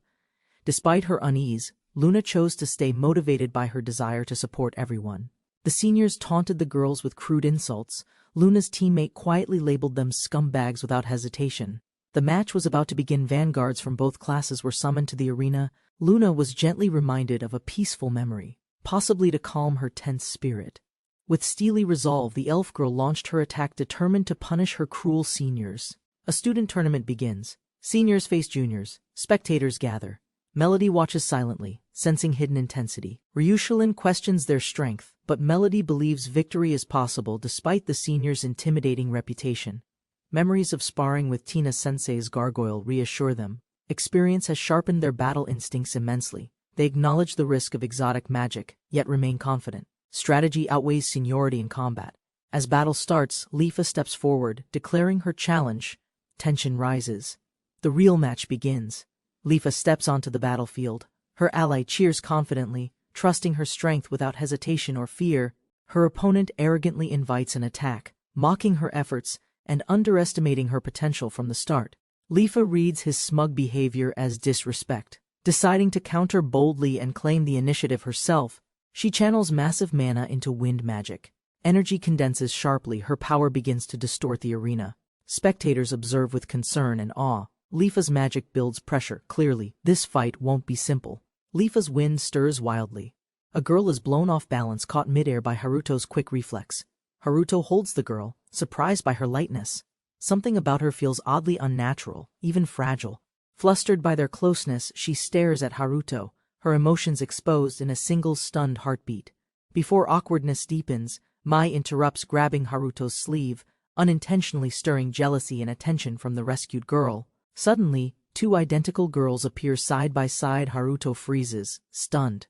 Despite her unease, Luna chose to stay motivated by her desire to support everyone. The seniors taunted the girls with crude insults. Luna's teammate quietly labeled them scumbags without hesitation. The match was about to begin. Vanguards from both classes were summoned to the arena. Luna was gently reminded of a peaceful memory, possibly to calm her tense spirit. With steely resolve, the elf girl launched her attack, determined to punish her cruel seniors. A student tournament begins. Seniors face juniors. Spectators gather. Melody watches silently, sensing hidden intensity. Ryushalin questions their strength, but Melody believes victory is possible despite the seniors' intimidating reputation. Memories of sparring with Tina Sensei's gargoyle reassure them. Experience has sharpened their battle instincts immensely. They acknowledge the risk of exotic magic, yet remain confident. Strategy outweighs seniority in combat. As battle starts, Leafa steps forward, declaring her challenge. Tension rises. The real match begins. Lifa steps onto the battlefield. Her ally cheers confidently, trusting her strength without hesitation or fear. Her opponent arrogantly invites an attack, mocking her efforts and underestimating her potential from the start. Lifa reads his smug behavior as disrespect. Deciding to counter boldly and claim the initiative herself, she channels massive mana into wind magic. Energy condenses sharply, her power begins to distort the arena. Spectators observe with concern and awe. Lifa's magic builds pressure. Clearly, this fight won't be simple. Lifa's wind stirs wildly. A girl is blown off balance, caught midair by Haruto's quick reflex. Haruto holds the girl, surprised by her lightness. Something about her feels oddly unnatural, even fragile. Flustered by their closeness, she stares at Haruto, her emotions exposed in a single stunned heartbeat. Before awkwardness deepens, Mai interrupts, grabbing Haruto's sleeve, unintentionally stirring jealousy and attention from the rescued girl. Suddenly, two identical girls appear side by side. Haruto freezes, stunned.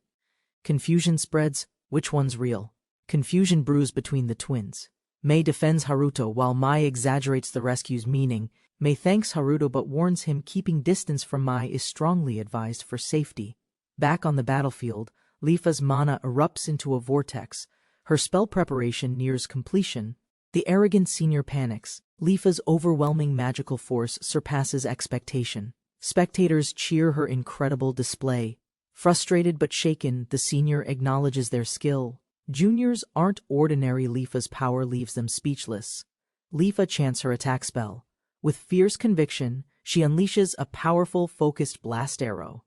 Confusion spreads. Which one's real? Confusion brews between the twins. Mai defends Haruto while Mai exaggerates the rescue's meaning. Mai thanks Haruto but warns him keeping distance from Mai is strongly advised for safety. Back on the battlefield, Lifa's mana erupts into a vortex. Her spell preparation nears completion. The arrogant senior panics. Lifa's overwhelming magical force surpasses expectation. Spectators cheer her incredible display. Frustrated but shaken, the senior acknowledges their skill. Juniors aren't ordinary. Lifa's power leaves them speechless. Lifa chants her attack spell. With fierce conviction, she unleashes a powerful, focused blast arrow.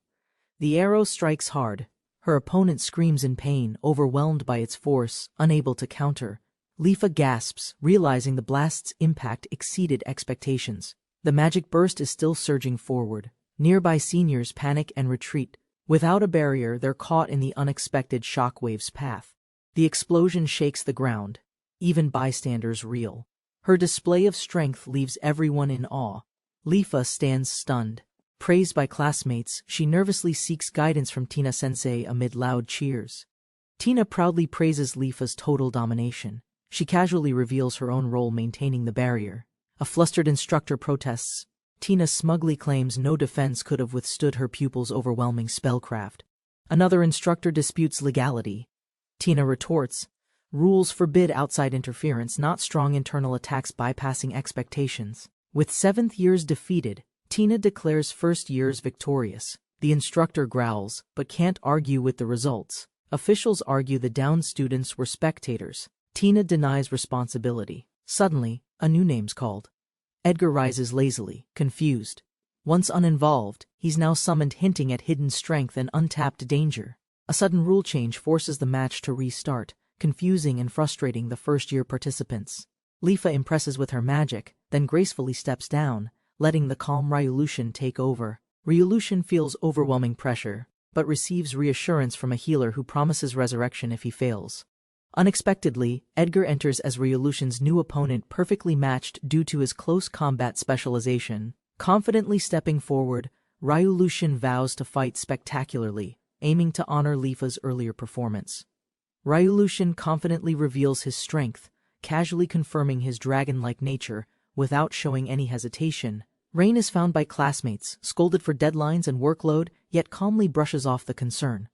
The arrow strikes hard. Her opponent screams in pain, overwhelmed by its force, unable to counter. Lifa gasps, realizing the blast's impact exceeded expectations. The magic burst is still surging forward. Nearby seniors panic and retreat. Without a barrier, they're caught in the unexpected shockwave's path. The explosion shakes the ground. Even bystanders reel. Her display of strength leaves everyone in awe. Lifa stands stunned. Praised by classmates, she nervously seeks guidance from Tina-sensei amid loud cheers. Tina proudly praises Lifa's total domination. She casually reveals her own role maintaining the barrier. A flustered instructor protests. Tina smugly claims no defense could have withstood her pupil's overwhelming spellcraft. Another instructor disputes legality. Tina retorts, "Rules forbid outside interference, not strong internal attacks bypassing expectations." With 7th years defeated, Tina declares 1st years victorious. The instructor growls, but can't argue with the results. Officials argue the downed students were spectators. Tina denies responsibility. Suddenly, a new name's called. Edgar rises lazily, confused. Once uninvolved, he's now summoned, hinting at hidden strength and untapped danger. A sudden rule change forces the match to restart, confusing and frustrating the first-year participants. Lifa impresses with her magic, then gracefully steps down, letting the calm Ryulushin take over. Ryulushin feels overwhelming pressure, but receives reassurance from a healer who promises resurrection if he fails. Unexpectedly, Edgar enters as Ryulushin's new opponent, perfectly matched due to his close combat specialization. Confidently stepping forward, Ryulushin vows to fight spectacularly, aiming to honor Lifa's earlier performance. Ryulushin confidently reveals his strength, casually confirming his dragon-like nature without showing any hesitation. Rain is found by classmates, scolded for deadlines and workload, yet calmly brushes off the concern.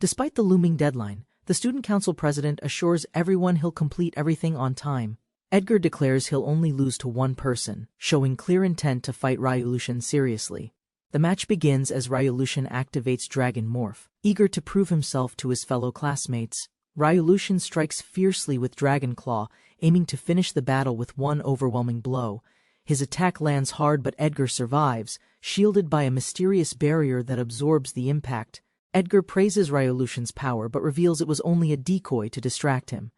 Despite the looming deadline, the student council president assures everyone he'll complete everything on time. Edgar declares he'll only lose to one person, showing clear intent to fight Ryulushin seriously. The match begins as Ryulushin activates Dragon Morph. Eager to prove himself to his fellow classmates, Ryulushin strikes fiercely with Dragon Claw, aiming to finish the battle with one overwhelming blow. His attack lands hard, but Edgar survives, shielded by a mysterious barrier that absorbs the impact. Edgar praises Ryulushin's power but reveals it was only a decoy to distract him.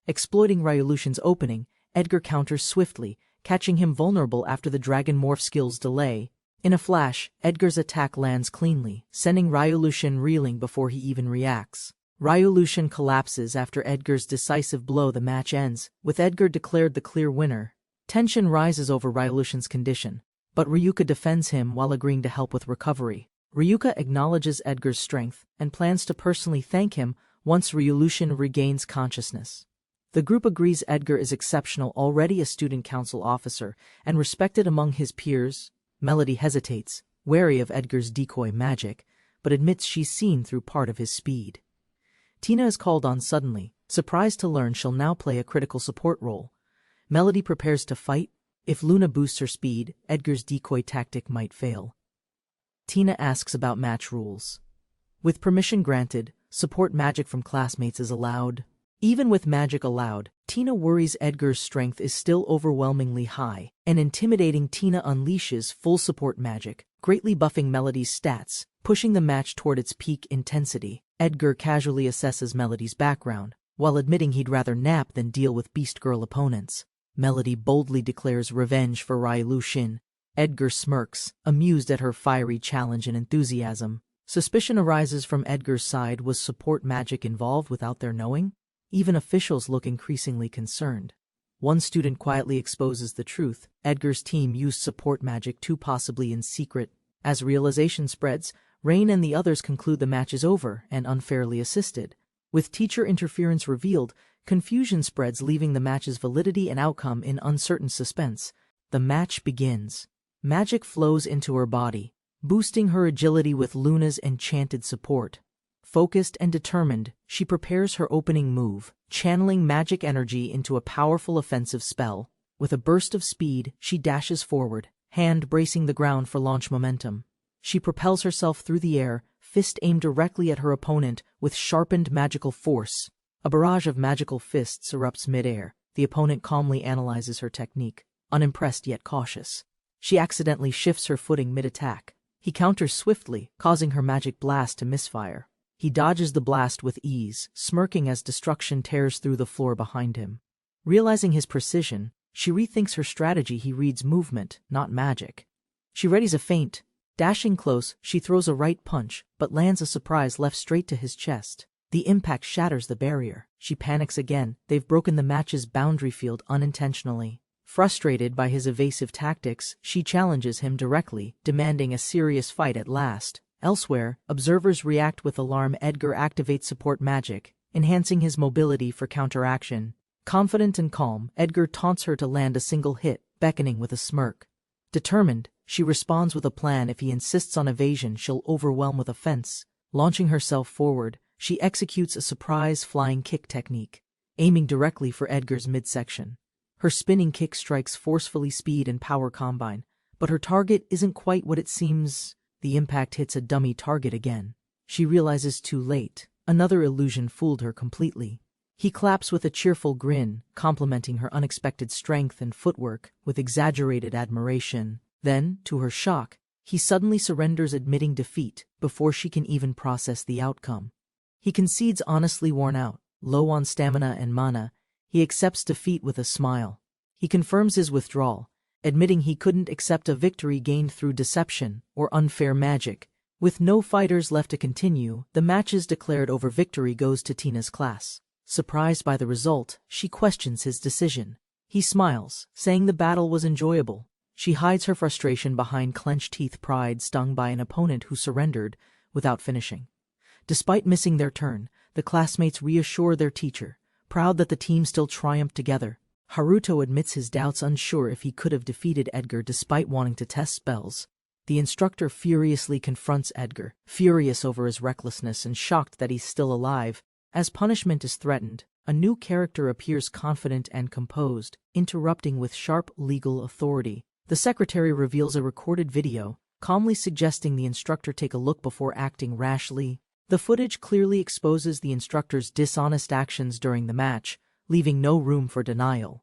Exploiting Ryulushin's opening, Edgar counters swiftly, catching him vulnerable after the Dragon Morph skill's delay. In a flash, Edgar's attack lands cleanly, sending Ryulushin reeling before he even reacts. Ryulushin collapses after Edgar's decisive blow. The match ends, with Edgar declared the clear winner. Tension rises over Ryulushin's condition, but Ryuka defends him while agreeing to help with recovery. Ryuka acknowledges Edgar's strength and plans to personally thank him once Ryulushin regains consciousness. The group agrees Edgar is exceptional, already a student council officer and respected among his peers. Melody hesitates, wary of Edgar's decoy magic, but admits she's seen through part of his speed. Tina is called on suddenly, surprised to learn she'll now play a critical support role. Melody prepares to fight. If Luna boosts her speed, Edgar's decoy tactic might fail. Tina asks about match rules. With permission granted, support magic from classmates is allowed. Even with magic allowed, Tina worries Edgar's strength is still overwhelmingly high, and intimidating Tina unleashes full support magic, greatly buffing Melody's stats, pushing the match toward its peak intensity. Edgar casually assesses Melody's background, while admitting he'd rather nap than deal with Beast Girl opponents. Melody boldly declares revenge for Rai Lu Xin. Edgar smirks, amused at her fiery challenge and enthusiasm. Suspicion arises from Edgar's side. Was support magic involved without their knowing? Even officials look increasingly concerned. One student quietly exposes the truth. Edgar's team used support magic too, possibly in secret. As realization spreads, Rain and the others conclude the match is over and unfairly assisted. With teacher interference revealed, confusion spreads, leaving the match's validity and outcome in uncertain suspense. The match begins. Magic flows into her body, boosting her agility with Luna's enchanted support. Focused and determined, she prepares her opening move, channeling magic energy into a powerful offensive spell. With a burst of speed, she dashes forward, hand bracing the ground for launch momentum. She propels herself through the air, fist aimed directly at her opponent with sharpened magical force. A barrage of magical fists erupts mid-air. The opponent calmly analyzes her technique, unimpressed yet cautious. She accidentally shifts her footing mid-attack. He counters swiftly, causing her magic blast to misfire. He dodges the blast with ease, smirking as destruction tears through the floor behind him. Realizing his precision, she rethinks her strategy. He reads movement, not magic. She readies a feint. Dashing close, she throws a right punch, but lands a surprise left straight to his chest. The impact shatters the barrier. She panics again. They've broken the match's boundary field unintentionally. Frustrated by his evasive tactics, she challenges him directly, demanding a serious fight at last. Elsewhere, observers react with alarm. Edgar activates support magic, enhancing his mobility for counteraction. Confident and calm, Edgar taunts her to land a single hit, beckoning with a smirk. Determined, she responds with a plan. If he insists on evasion, she'll overwhelm with offense. Launching herself forward, she executes a surprise flying kick technique, aiming directly for Edgar's midsection. Her spinning kick strikes forcefully. Speed and power combine, but her target isn't quite what it seems. The impact hits a dummy target again. She realizes too late. Another illusion fooled her completely. He claps with a cheerful grin, complimenting her unexpected strength and footwork with exaggerated admiration. Then, to her shock, he suddenly surrenders, admitting defeat before she can even process the outcome. He concedes. Honestly worn out, low on stamina and mana, he accepts defeat with a smile. He confirms his withdrawal, admitting he couldn't accept a victory gained through deception or unfair magic. With no fighters left to continue, the match is declared over. Victory goes to Tina's class. Surprised by the result, she questions his decision. He smiles, saying the battle was enjoyable. She hides her frustration behind clenched teeth. Pride stung by an opponent who surrendered without finishing. Despite missing their turn, the classmates reassure their teacher, proud that the team still triumphed together. Haruto admits his doubts, unsure if he could have defeated Edgar despite wanting to test spells. The instructor furiously confronts Edgar, furious over his recklessness and shocked that he's still alive. As punishment is threatened, a new character appears, confident and composed, interrupting with sharp legal authority. The secretary reveals a recorded video, calmly suggesting the instructor take a look before acting rashly. The footage clearly exposes the instructor's dishonest actions during the match, leaving no room for denial.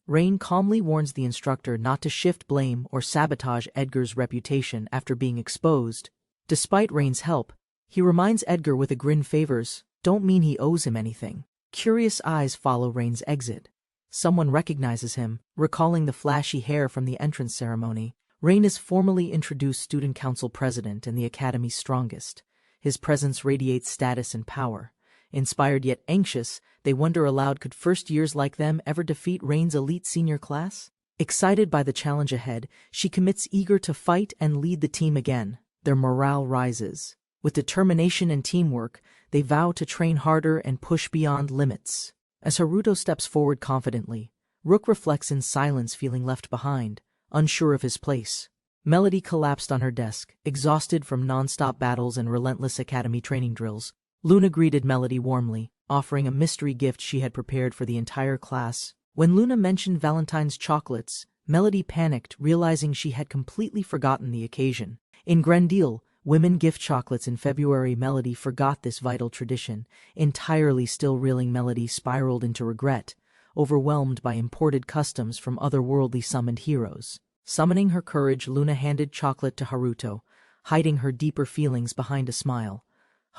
Rain calmly warns the instructor not to shift blame or sabotage Edgar's reputation after being exposed. Despite Rain's help, he reminds Edgar with a grin favors don't mean he owes him anything. Curious eyes follow Rain's exit. Someone recognizes him, recalling the flashy hair from the entrance ceremony. Rain is formally introduced student council president and the academy's strongest. His presence radiates status and power. Inspired yet anxious, they wonder aloud, could first years like them ever defeat Rain's elite senior class? Excited by the challenge ahead, she commits, eager to fight and lead the team again. Their morale rises. With determination and teamwork, they vow to train harder and push beyond limits. As Haruto steps forward confidently, Rook reflects in silence, feeling left behind, unsure of his place. Melody collapsed on her desk, exhausted from non-stop battles and relentless academy training drills. Luna greeted Melody warmly, offering a mystery gift she had prepared for the entire class. When Luna mentioned Valentine's chocolates, Melody panicked, realizing she had completely forgotten the occasion. In Grendel, women gift chocolates in February. Melody forgot this vital tradition. Entirely still reeling, Melody spiraled into regret, overwhelmed by imported customs from otherworldly summoned heroes. Summoning her courage, Luna handed chocolate to Haruto, hiding her deeper feelings behind a smile.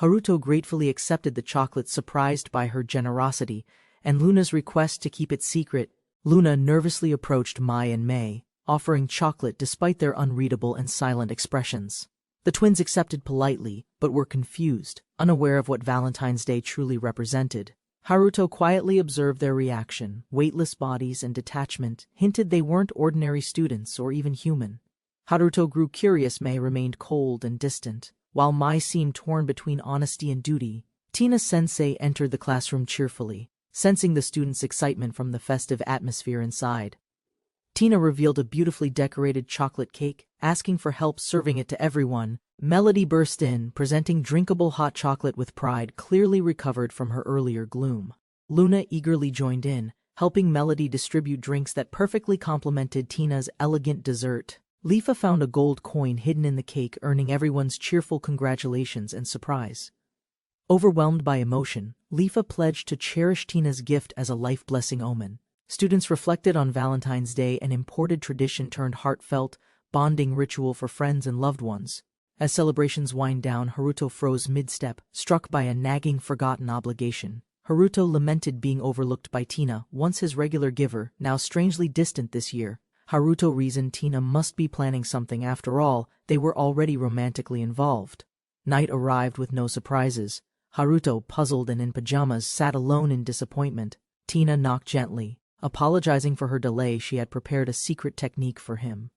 Haruto gratefully accepted the chocolate, surprised by her generosity and Luna's request to keep it secret. Luna nervously approached Mai and Mei, offering chocolate despite their unreadable and silent expressions. The twins accepted politely, but were confused, unaware of what Valentine's Day truly represented. Haruto quietly observed their reaction. Weightless bodies and detachment hinted they weren't ordinary students or even human. Haruto grew curious. Mei remained cold and distant, while Mai seemed torn between honesty and duty. Tina-sensei entered the classroom cheerfully, sensing the students' excitement from the festive atmosphere inside. Tina revealed a beautifully decorated chocolate cake, asking for help serving it to everyone. Melody burst in, presenting drinkable hot chocolate with pride, clearly recovered from her earlier gloom. Luna eagerly joined in, helping Melody distribute drinks that perfectly complemented Tina's elegant dessert. Lifa found a gold coin hidden in the cake, earning everyone's cheerful congratulations and surprise. Overwhelmed by emotion, Lifa pledged to cherish Tina's gift as a life-blessing omen. Students reflected on Valentine's Day, an imported tradition turned heartfelt, bonding ritual for friends and loved ones. As celebrations wind down, Haruto froze mid-step, struck by a nagging, forgotten obligation. Haruto lamented being overlooked by Tina, once his regular giver, now strangely distant this year. Haruto reasoned Tina must be planning something. After all, they were already romantically involved. Night arrived with no surprises. Haruto, puzzled and in pajamas, sat alone in disappointment. Tina knocked gently, apologizing for her delay. She had prepared a secret technique for him.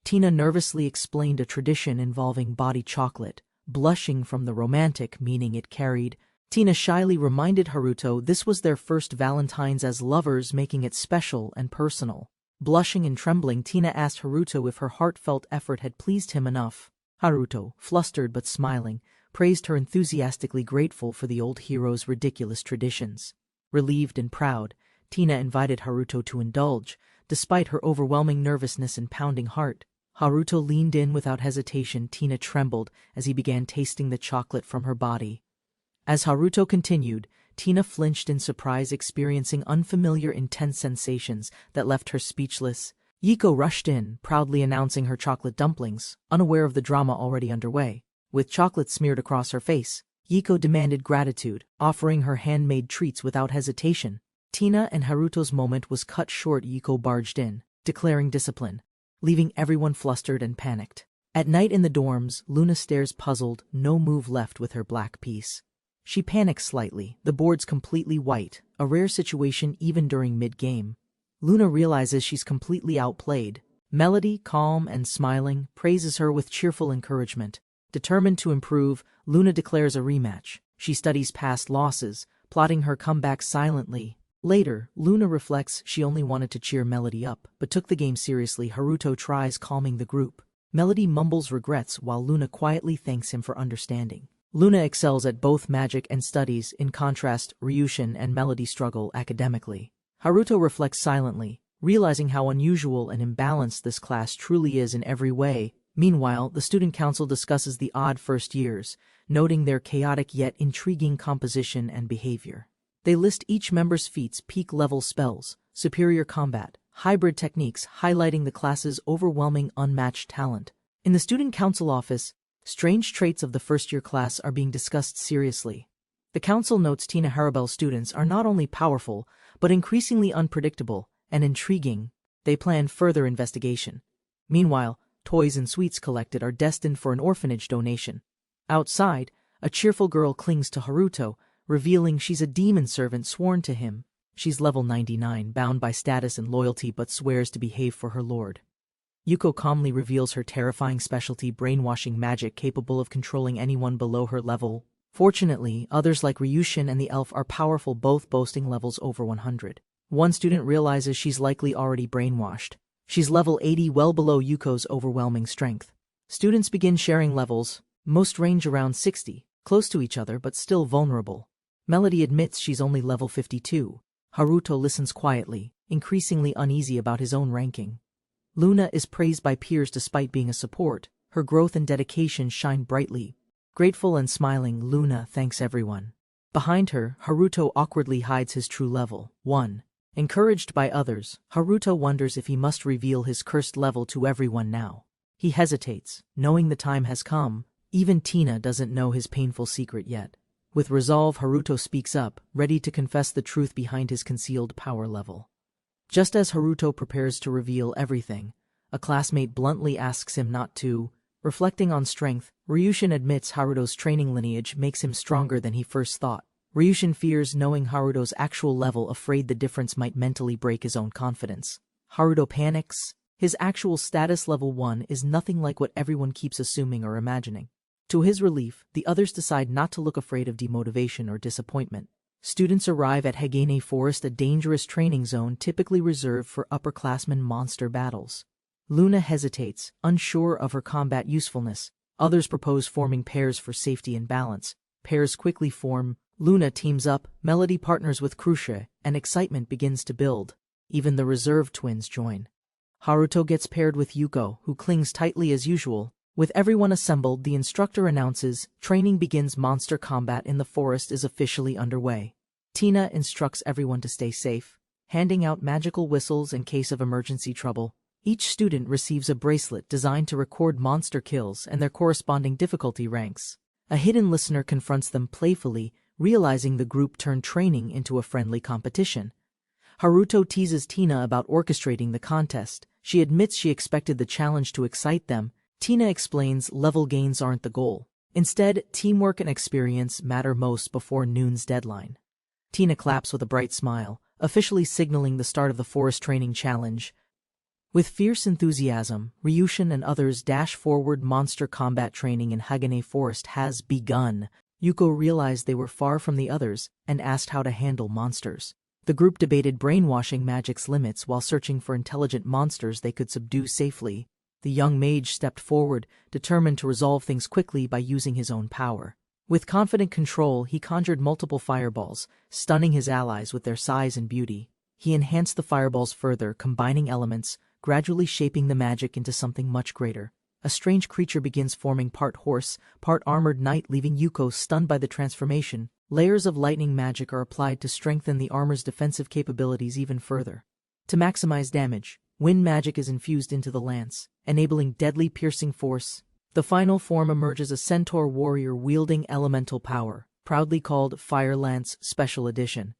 Tina nervously explained a tradition involving body chocolate, blushing from the romantic meaning it carried. Tina shyly reminded Haruto this was their first Valentine's as lovers, making it special and personal. Blushing and trembling, Tina asked Haruto if her heartfelt effort had pleased him enough. Haruto, flustered but smiling, praised her enthusiastically, grateful for the old hero's ridiculous traditions. Relieved and proud, Tina invited Haruto to indulge, despite her overwhelming nervousness and pounding heart. Haruto leaned in without hesitation. Tina trembled as he began tasting the chocolate from her body. As Haruto continued, Tina flinched in surprise, experiencing unfamiliar, intense sensations that left her speechless. Yiko rushed in, proudly announcing her chocolate dumplings, unaware of the drama already underway. With chocolate smeared across her face, Yiko demanded gratitude, offering her handmade treats without hesitation. Tina and Haruto's moment was cut short. Yiko barged in, declaring discipline, leaving everyone flustered and panicked. At night in the dorms, Luna stares puzzled, no move left with her black piece. She panics slightly, the board's completely white, a rare situation even during mid-game. Luna realizes she's completely outplayed. Melody, calm and smiling, praises her with cheerful encouragement. Determined to improve, Luna declares a rematch. She studies past losses, plotting her comeback silently. Later, Luna reflects she only wanted to cheer Melody up, but took the game seriously. Haruto tries calming the group. Melody mumbles regrets while Luna quietly thanks him for understanding. Luna excels at both magic and studies. In contrast, Ryushin and Melody struggle academically. Haruto reflects silently, realizing how unusual and imbalanced this class truly is in every way. Meanwhile, the student council discusses the odd first years, noting their chaotic yet intriguing composition and behavior. They list each member's feats, peak level spells, superior combat, hybrid techniques, highlighting the class's overwhelming unmatched talent. In the student council office, strange traits of the first-year class are being discussed seriously. The council notes Tina Harabel's students are not only powerful, but increasingly unpredictable and intriguing. They plan further investigation. Meanwhile, toys and sweets collected are destined for an orphanage donation. Outside, a cheerful girl clings to Haruto, revealing she's a demon servant sworn to him. She's level 99, bound by status and loyalty, but swears to behave for her lord. Yuko calmly reveals her terrifying specialty, brainwashing magic capable of controlling anyone below her level. Fortunately, others like Ryushin and the elf are powerful, both boasting levels over 100. One student realizes she's likely already brainwashed. She's level 80, well below Yuko's overwhelming strength. Students begin sharing levels, most range around 60, close to each other but still vulnerable. Melody admits she's only level 52. Haruto listens quietly, increasingly uneasy about his own ranking. Luna is praised by peers despite being a support. Her growth and dedication shine brightly. Grateful and smiling, Luna thanks everyone. Behind her, Haruto awkwardly hides his true level, 1. Encouraged by others, Haruto wonders if he must reveal his cursed level to everyone now. He hesitates, knowing the time has come. Even Tina doesn't know his painful secret yet. With resolve, Haruto speaks up, ready to confess the truth behind his concealed power level. Just as Haruto prepares to reveal everything, a classmate bluntly asks him not to. Reflecting on strength, Ryushin admits Haruto's training lineage makes him stronger than he first thought. Ryushin fears knowing Haruto's actual level, afraid the difference might mentally break his own confidence. Haruto panics. His actual status, level 1, is nothing like what everyone keeps assuming or imagining. To his relief, the others decide not to look afraid of demotivation or disappointment. Students arrive at Hagane Forest, a dangerous training zone typically reserved for upperclassmen monster battles. Luna hesitates, unsure of her combat usefulness. Others propose forming pairs for safety and balance. Pairs quickly form. Luna teams up, Melody partners with Crucia, and excitement begins to build. Even the reserve twins join. Haruto gets paired with Yuko, who clings tightly as usual. With everyone assembled, the instructor announces, training begins. Monster combat in the forest is officially underway. Tina instructs everyone to stay safe, handing out magical whistles in case of emergency trouble. Each student receives a bracelet designed to record monster kills and their corresponding difficulty ranks. A hidden listener confronts them playfully, realizing the group turned training into a friendly competition. Haruto teases Tina about orchestrating the contest. She admits she expected the challenge to excite them. Tina explains level gains aren't the goal. Instead, teamwork and experience matter most before noon's deadline. Tina claps with a bright smile, officially signaling the start of the forest training challenge. With fierce enthusiasm, Ryushin and others dash forward. Monster combat training in Hagane Forest has begun. Yuko realized they were far from the others and asked how to handle monsters. The group debated brainwashing magic's limits while searching for intelligent monsters they could subdue safely. The young mage stepped forward, determined to resolve things quickly by using his own power. With confident control, he conjured multiple fireballs, stunning his allies with their size and beauty. He enhanced the fireballs further, combining elements, gradually shaping the magic into something much greater. A strange creature begins forming, part horse, part armored knight, leaving Yuko stunned by the transformation. Layers of lightning magic are applied to strengthen the armor's defensive capabilities even further. To maximize damage, wind magic is infused into the lance, enabling deadly piercing force. The final form emerges, a centaur warrior wielding elemental power, proudly called Fire Lance Special Edition.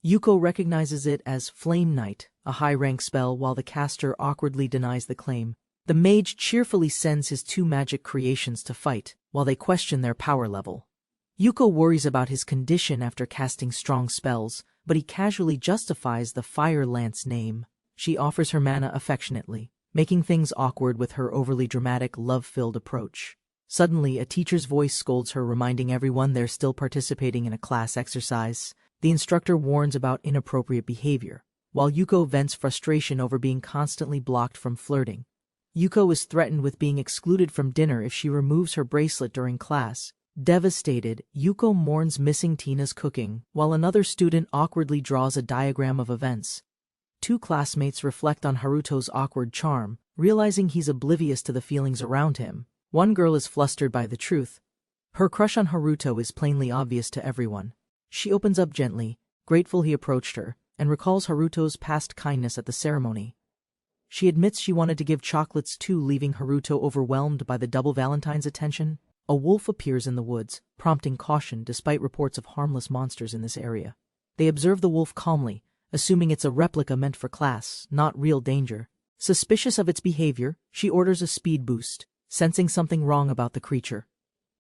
Yuko recognizes it as Flame Knight, a high-rank spell, while the caster awkwardly denies the claim. The mage cheerfully sends his 2 magic creations to fight, while they question their power level. Yuko worries about his condition after casting strong spells, but he casually justifies the Fire Lance name. She offers her mana affectionately, making things awkward with her overly dramatic, love-filled approach. Suddenly, a teacher's voice scolds her, reminding everyone they're still participating in a class exercise. The instructor warns about inappropriate behavior, while Yuko vents frustration over being constantly blocked from flirting. Yuko is threatened with being excluded from dinner if she removes her bracelet during class. Devastated, Yuko mourns missing Tina's cooking, while another student awkwardly draws a diagram of events. 2 classmates reflect on Haruto's awkward charm, realizing he's oblivious to the feelings around him. One girl is flustered by the truth. Her crush on Haruto is plainly obvious to everyone. She opens up gently, grateful he approached her, and recalls Haruto's past kindness at the ceremony. She admits she wanted to give chocolates too, leaving Haruto overwhelmed by the double Valentine's attention. A wolf appears in the woods, prompting caution despite reports of harmless monsters in this area. They observe the wolf calmly, assuming it's a replica meant for class, not real danger. Suspicious of its behavior, she orders a speed boost, sensing something wrong about the creature.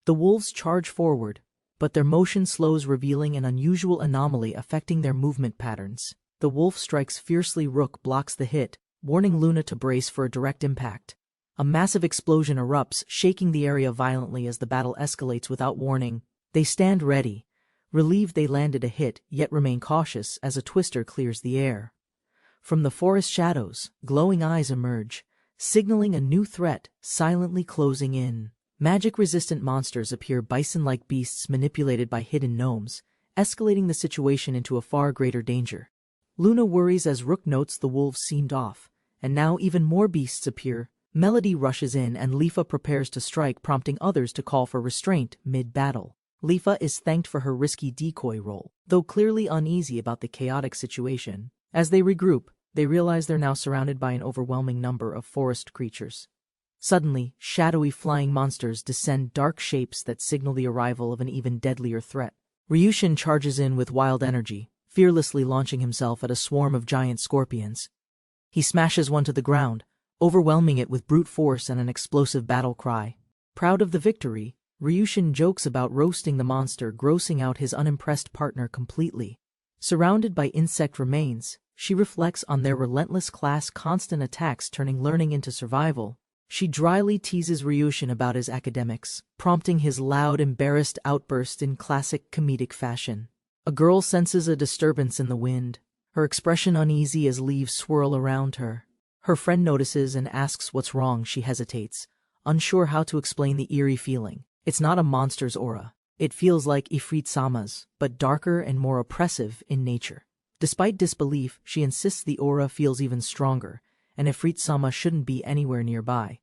The wolves charge forward, but their motion slows, revealing an unusual anomaly affecting their movement patterns. The wolf strikes fiercely. Rook blocks the hit, warning Luna to brace for a direct impact. A massive explosion erupts, shaking the area violently as the battle escalates without warning. They stand ready, relieved they landed a hit, yet remain cautious as a twister clears the air. From the forest shadows, glowing eyes emerge, signaling a new threat, silently closing in. Magic-resistant monsters appear, bison-like beasts manipulated by hidden gnomes, escalating the situation into a far greater danger. Luna worries as Rook notes the wolves seemed off, and now even more beasts appear. Melody rushes in and Lifa prepares to strike, prompting others to call for restraint mid-battle. Lifa is thanked for her risky decoy role, though clearly uneasy about the chaotic situation. As they regroup, they realize they're now surrounded by an overwhelming number of forest creatures. Suddenly, shadowy flying monsters descend, dark shapes that signal the arrival of an even deadlier threat. Ryushin charges in with wild energy, fearlessly launching himself at a swarm of giant scorpions. He smashes one to the ground, overwhelming it with brute force and an explosive battle cry. Proud of the victory, Ryushin jokes about roasting the monster, grossing out his unimpressed partner completely. Surrounded by insect remains, she reflects on their relentless constant attacks turning learning into survival. She dryly teases Ryushin about his academics, prompting his loud, embarrassed outburst in classic comedic fashion. A girl senses a disturbance in the wind, her expression uneasy as leaves swirl around her. Her friend notices and asks what's wrong. She hesitates, unsure how to explain the eerie feeling. It's not a monster's aura. It feels like Ifrit-sama's, but darker and more oppressive in nature. Despite disbelief, she insists the aura feels even stronger, and Ifrit-sama shouldn't be anywhere nearby.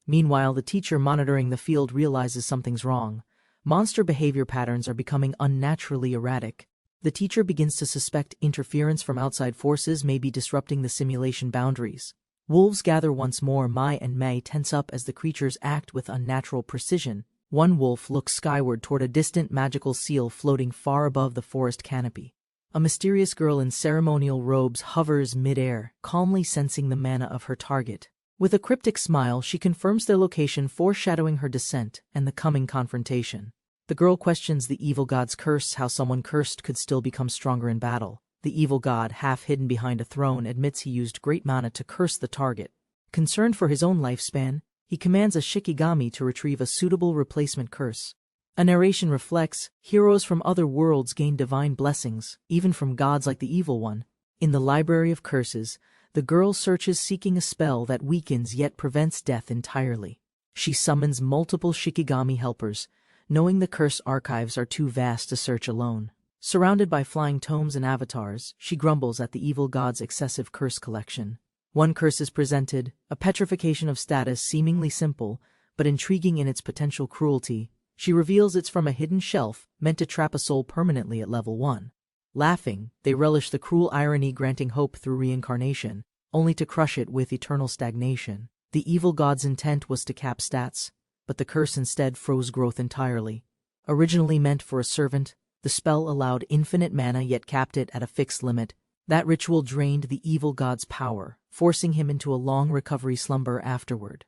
Meanwhile, the teacher monitoring the field realizes something's wrong. Monster behavior patterns are becoming unnaturally erratic. The teacher begins to suspect interference from outside forces may be disrupting the simulation boundaries. Wolves gather once more. Mai and Mei tense up as the creatures act with unnatural precision. One wolf looks skyward toward a distant magical seal floating far above the forest canopy. A mysterious girl in ceremonial robes hovers mid-air, calmly sensing the mana of her target. With a cryptic smile, she confirms their location, foreshadowing her descent and the coming confrontation. The girl questions the evil god's curse, how someone cursed could still become stronger in battle. The evil god, half hidden behind a throne, admits he used great mana to curse the target. Concerned for his own lifespan, he commands a Shikigami to retrieve a suitable replacement curse. A narration reflects, heroes from other worlds gain divine blessings, even from gods like the evil one. In the library of curses, the girl searches, seeking a spell that weakens yet prevents death entirely. She summons multiple Shikigami helpers, knowing the curse archives are too vast to search alone. Surrounded by flying tomes and avatars, she grumbles at the evil god's excessive curse collection. One curse is presented, a petrification of status, seemingly simple, but intriguing in its potential cruelty. She reveals it's from a hidden shelf, meant to trap a soul permanently at level 1. Laughing, they relish the cruel irony, granting hope through reincarnation, only to crush it with eternal stagnation. The evil god's intent was to cap stats, but the curse instead froze growth entirely. Originally meant for a servant, the spell allowed infinite mana yet capped it at a fixed limit. That ritual drained the evil god's power, forcing him into a long recovery slumber afterward.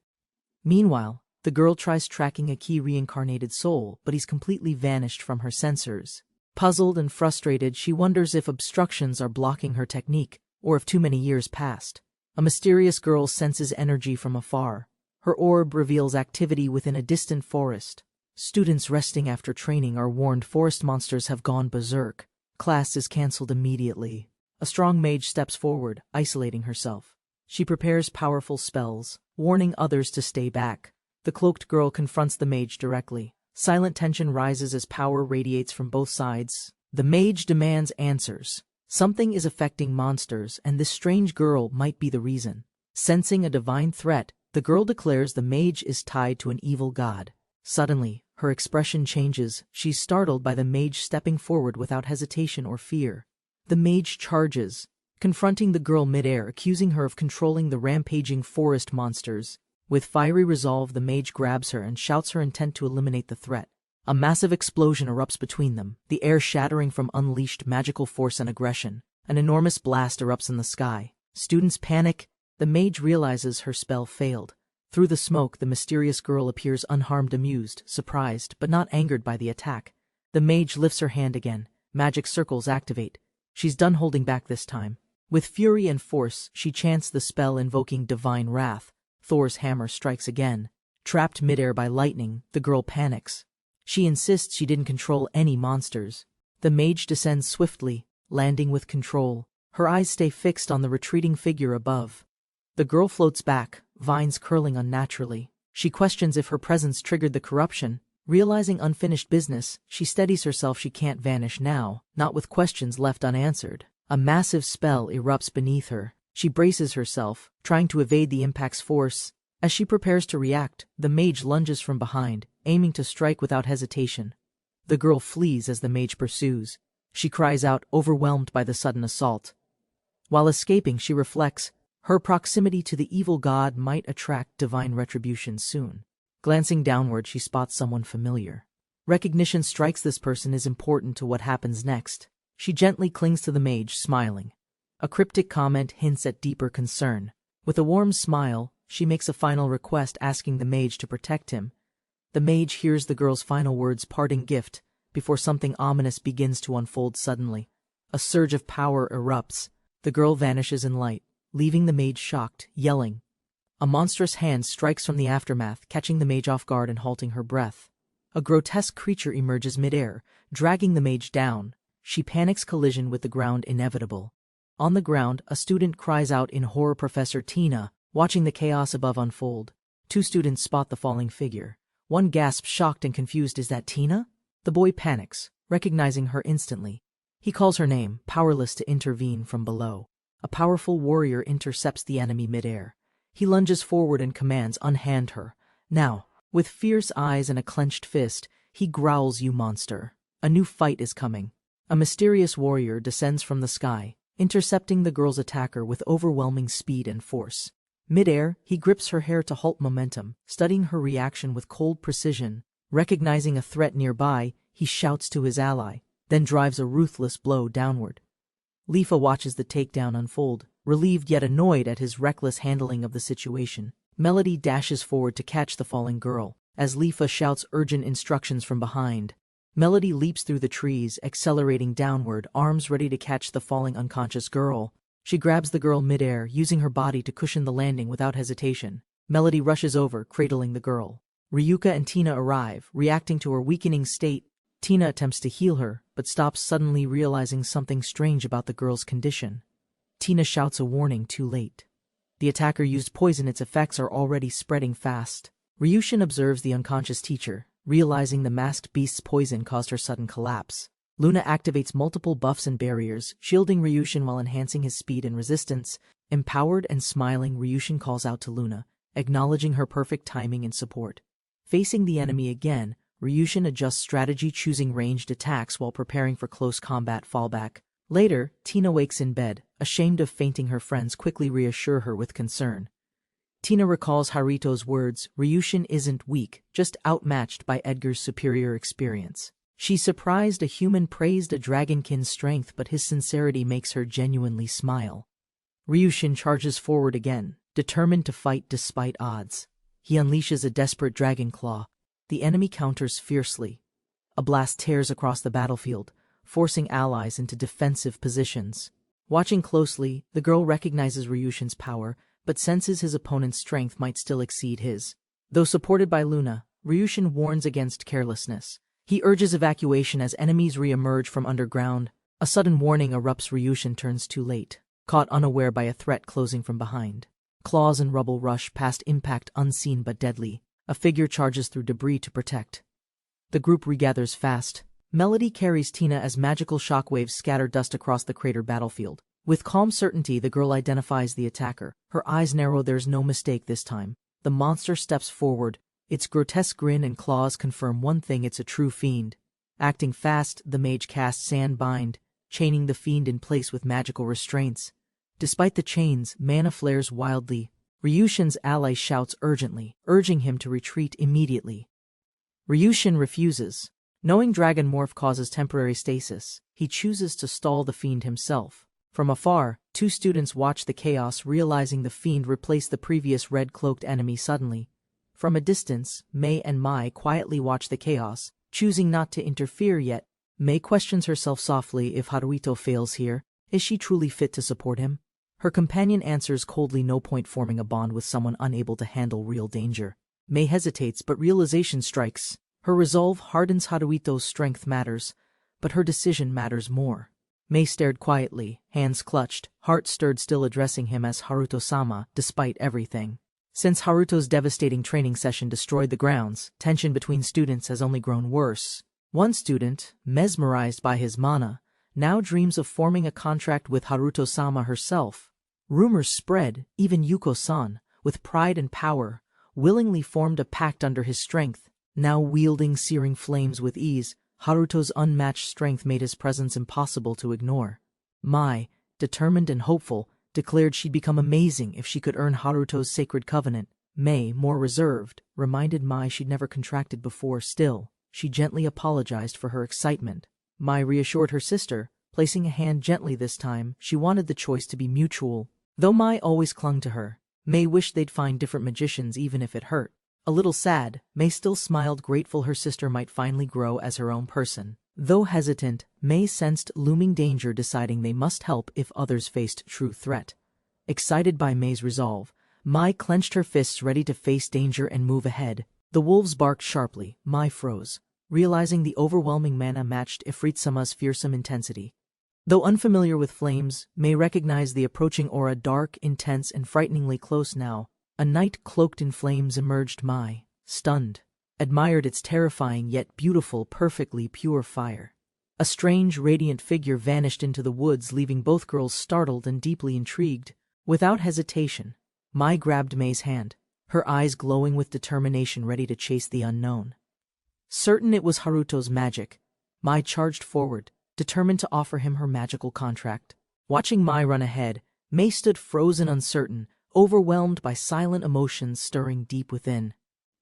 Meanwhile, the girl tries tracking a key reincarnated soul, but he's completely vanished from her sensors. Puzzled and frustrated, she wonders if obstructions are blocking her technique, or if too many years passed. A mysterious girl senses energy from afar. Her orb reveals activity within a distant forest. Students resting after training are warned forest monsters have gone berserk. Class is cancelled immediately. A strong mage steps forward, isolating herself. She prepares powerful spells, warning others to stay back. The cloaked girl confronts the mage directly. Silent tension rises as power radiates from both sides. The mage demands answers. Something is affecting monsters, and this strange girl might be the reason. Sensing a divine threat, the girl declares the mage is tied to an evil god. Suddenly, her expression changes. She's startled by the mage stepping forward without hesitation or fear. The mage charges, confronting the girl midair, accusing her of controlling the rampaging forest monsters. With fiery resolve, the mage grabs her and shouts her intent to eliminate the threat. A massive explosion erupts between them, the air shattering from unleashed magical force and aggression. An enormous blast erupts in the sky. Students panic. The mage realizes her spell failed. Through the smoke, the mysterious girl appears unharmed, amused, surprised, but not angered by the attack. The mage lifts her hand again. Magic circles activate. She's done holding back this time. With fury and force, she chants the spell, invoking divine wrath. Thor's hammer strikes again. Trapped midair by lightning, the girl panics. She insists she didn't control any monsters. The mage descends swiftly, landing with control. Her eyes stay fixed on the retreating figure above. The girl floats back, vines curling unnaturally. She questions if her presence triggered the corruption. Realizing unfinished business, she steadies herself. She can't vanish now, not with questions left unanswered. A massive spell erupts beneath her. She braces herself, trying to evade the impact's force. As she prepares to react, the mage lunges from behind, aiming to strike without hesitation. The girl flees as the mage pursues. She cries out, overwhelmed by the sudden assault. While escaping, she reflects, her proximity to the evil god might attract divine retribution soon. Glancing downward, she spots someone familiar. Recognition strikes. This person is important to what happens next. She gently clings to the mage, smiling. A cryptic comment hints at deeper concern. With a warm smile, she makes a final request, asking the mage to protect him. The mage hears the girl's final words, parting gift, before something ominous begins to unfold suddenly. A surge of power erupts. The girl vanishes in light, leaving the mage shocked, yelling. A monstrous hand strikes from the aftermath, catching the mage off guard and halting her breath. A grotesque creature emerges midair, dragging the mage down. She panics, collision with the ground inevitable. On the ground, a student cries out in horror. Professor Tina, watching the chaos above unfold. Two students spot the falling figure. One gasps, shocked and confused. Is that Tina? The boy panics, recognizing her instantly. He calls her name, powerless to intervene from below. A powerful warrior intercepts the enemy midair. He lunges forward and commands, unhand her. Now, with fierce eyes and a clenched fist, he growls, you monster. A new fight is coming. A mysterious warrior descends from the sky, intercepting the girl's attacker with overwhelming speed and force. Midair, he grips her hair to halt momentum, studying her reaction with cold precision. Recognizing a threat nearby, he shouts to his ally, then drives a ruthless blow downward. Lifa watches the takedown unfold, relieved yet annoyed at his reckless handling of the situation. Melody dashes forward to catch the falling girl, as Lifa shouts urgent instructions from behind. Melody leaps through the trees, accelerating downward, arms ready to catch the falling unconscious girl. She grabs the girl midair, using her body to cushion the landing without hesitation. Melody rushes over, cradling the girl. Ryuka and Tina arrive, reacting to her weakening state. Tina attempts to heal her, but stops suddenly, realizing something strange about the girl's condition. Tina shouts a warning, too late. The attacker used poison. Its effects are already spreading fast. Ryushin observes the unconscious teacher, realizing the masked beast's poison caused her sudden collapse. Luna activates multiple buffs and barriers, shielding Ryushin while enhancing his speed and resistance. Empowered and smiling, Ryushin calls out to Luna, acknowledging her perfect timing and support. Facing the enemy again, Ryushin adjusts strategy, choosing ranged attacks while preparing for close combat fallback. Later, Tina wakes in bed, ashamed of fainting. Her friends quickly reassure her with concern. Tina recalls Haruto's words, Ryushin isn't weak, just outmatched by Edgar's superior experience. She's surprised a human praised a dragonkin's strength, but his sincerity makes her genuinely smile. Ryushin charges forward again, determined to fight despite odds. He unleashes a desperate dragon claw. The enemy counters fiercely. A blast tears across the battlefield, forcing allies into defensive positions. Watching closely, the girl recognizes Ryushin's power, but senses his opponent's strength might still exceed his. Though supported by Luna, Ryushin warns against carelessness. He urges evacuation as enemies re-emerge from underground. A sudden warning erupts. Ryushin turns too late, caught unaware by a threat closing from behind. Claws and rubble rush past, impact unseen but deadly. A figure charges through debris to protect. The group regathers fast. Melody carries Tina as magical shockwaves scatter dust across the crater battlefield. With calm certainty, the girl identifies the attacker. Her eyes narrow. There's no mistake this time. The monster steps forward. Its grotesque grin and claws confirm one thing: it's a true fiend. Acting fast, the mage casts Sand Bind, chaining the fiend in place with magical restraints. Despite the chains, mana flares wildly. Ryushin's ally shouts urgently, urging him to retreat immediately. Ryushin refuses. Knowing Dragon Morph causes temporary stasis, he chooses to stall the fiend himself. From afar, two students watch the chaos, realizing the fiend replaced the previous red-cloaked enemy suddenly. From a distance, Mei and Mai quietly watch the chaos, choosing not to interfere yet. Mei questions herself softly, if Haruto fails here, is she truly fit to support him? Her companion answers coldly, no point forming a bond with someone unable to handle real danger. Mei hesitates, but realization strikes. Her resolve hardens. Haruto's strength matters, but her decision matters more. Mei stared quietly, hands clutched, heart stirred, still addressing him as Haruto-sama, despite everything. Since Haruto's devastating training session destroyed the grounds, tension between students has only grown worse. One student, mesmerized by his mana, now dreams of forming a contract with Haruto-sama herself. Rumors spread, even Yuko-san, with pride and power, willingly formed a pact under his strength. Now wielding searing flames with ease, Haruto's unmatched strength made his presence impossible to ignore. Mai, determined and hopeful, declared she'd become amazing if she could earn Haruto's sacred covenant. Mei, more reserved, reminded Mai she'd never contracted before. Still, she gently apologized for her excitement. Mai reassured her sister, placing a hand gently this time. She wanted the choice to be mutual. Though Mai always clung to her, Mei wished they'd find different magicians even if it hurt. A little sad, Mei still smiled, grateful her sister might finally grow as her own person. Though hesitant, Mei sensed looming danger, deciding they must help if others faced true threat. Excited by Mei's resolve, Mai clenched her fists ready to face danger and move ahead. The wolves barked sharply. Mai froze, realizing the overwhelming mana matched Ifrit-sama's fearsome intensity. Though unfamiliar with flames, Mei recognized the approaching aura, dark, intense, and frighteningly close now. A knight cloaked in flames emerged. Mai, stunned, admired its terrifying yet beautiful, perfectly pure fire. A strange, radiant figure vanished into the woods, leaving both girls startled and deeply intrigued. Without hesitation, Mai grabbed Mei's hand, her eyes glowing with determination, ready to chase the unknown. Certain it was Haruto's magic, Mai charged forward, determined to offer him her magical contract. Watching Mai run ahead, Mei stood frozen, uncertain, overwhelmed by silent emotions stirring deep within.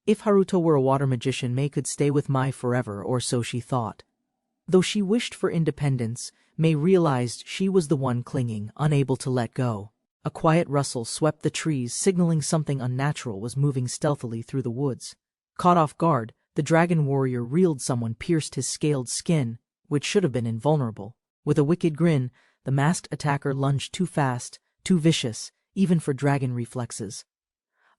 If Haruto were a water magician, Mei could stay with Mai forever, or so she thought. Though she wished for independence, Mei realized she was the one clinging, unable to let go. A quiet rustle swept the trees, signaling something unnatural was moving stealthily through the woods. Caught off guard, the dragon warrior reeled. Someone pierced his scaled skin, which should have been invulnerable. With a wicked grin, the masked attacker lunged, too fast, too vicious, even for dragon reflexes.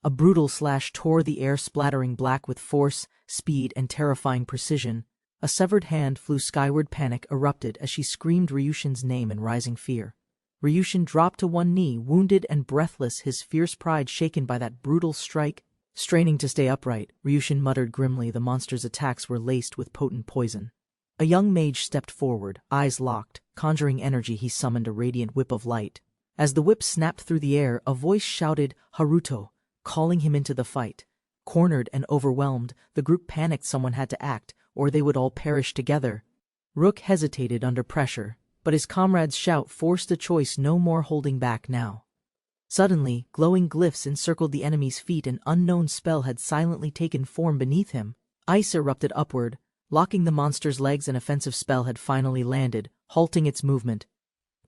A brutal slash tore the air, splattering black with force, speed, and terrifying precision. A severed hand flew skyward. Panic erupted as she screamed Ryushin's name in rising fear. Ryushin dropped to one knee, wounded and breathless, his fierce pride shaken by that brutal strike. Straining to stay upright, Ryushin muttered grimly. The monster's attacks were laced with potent poison. A young mage stepped forward, eyes locked. Conjuring energy, he summoned a radiant whip of light. As the whip snapped through the air, a voice shouted, "Haruto," calling him into the fight. Cornered and overwhelmed, the group panicked. Someone had to act, or they would all perish together. Rook hesitated under pressure, but his comrade's shout forced a choice. No more holding back now. Suddenly, glowing glyphs encircled the enemy's feet. An unknown spell had silently taken form beneath him. Ice erupted upward, locking the monster's legs. An offensive spell had finally landed, halting its movement.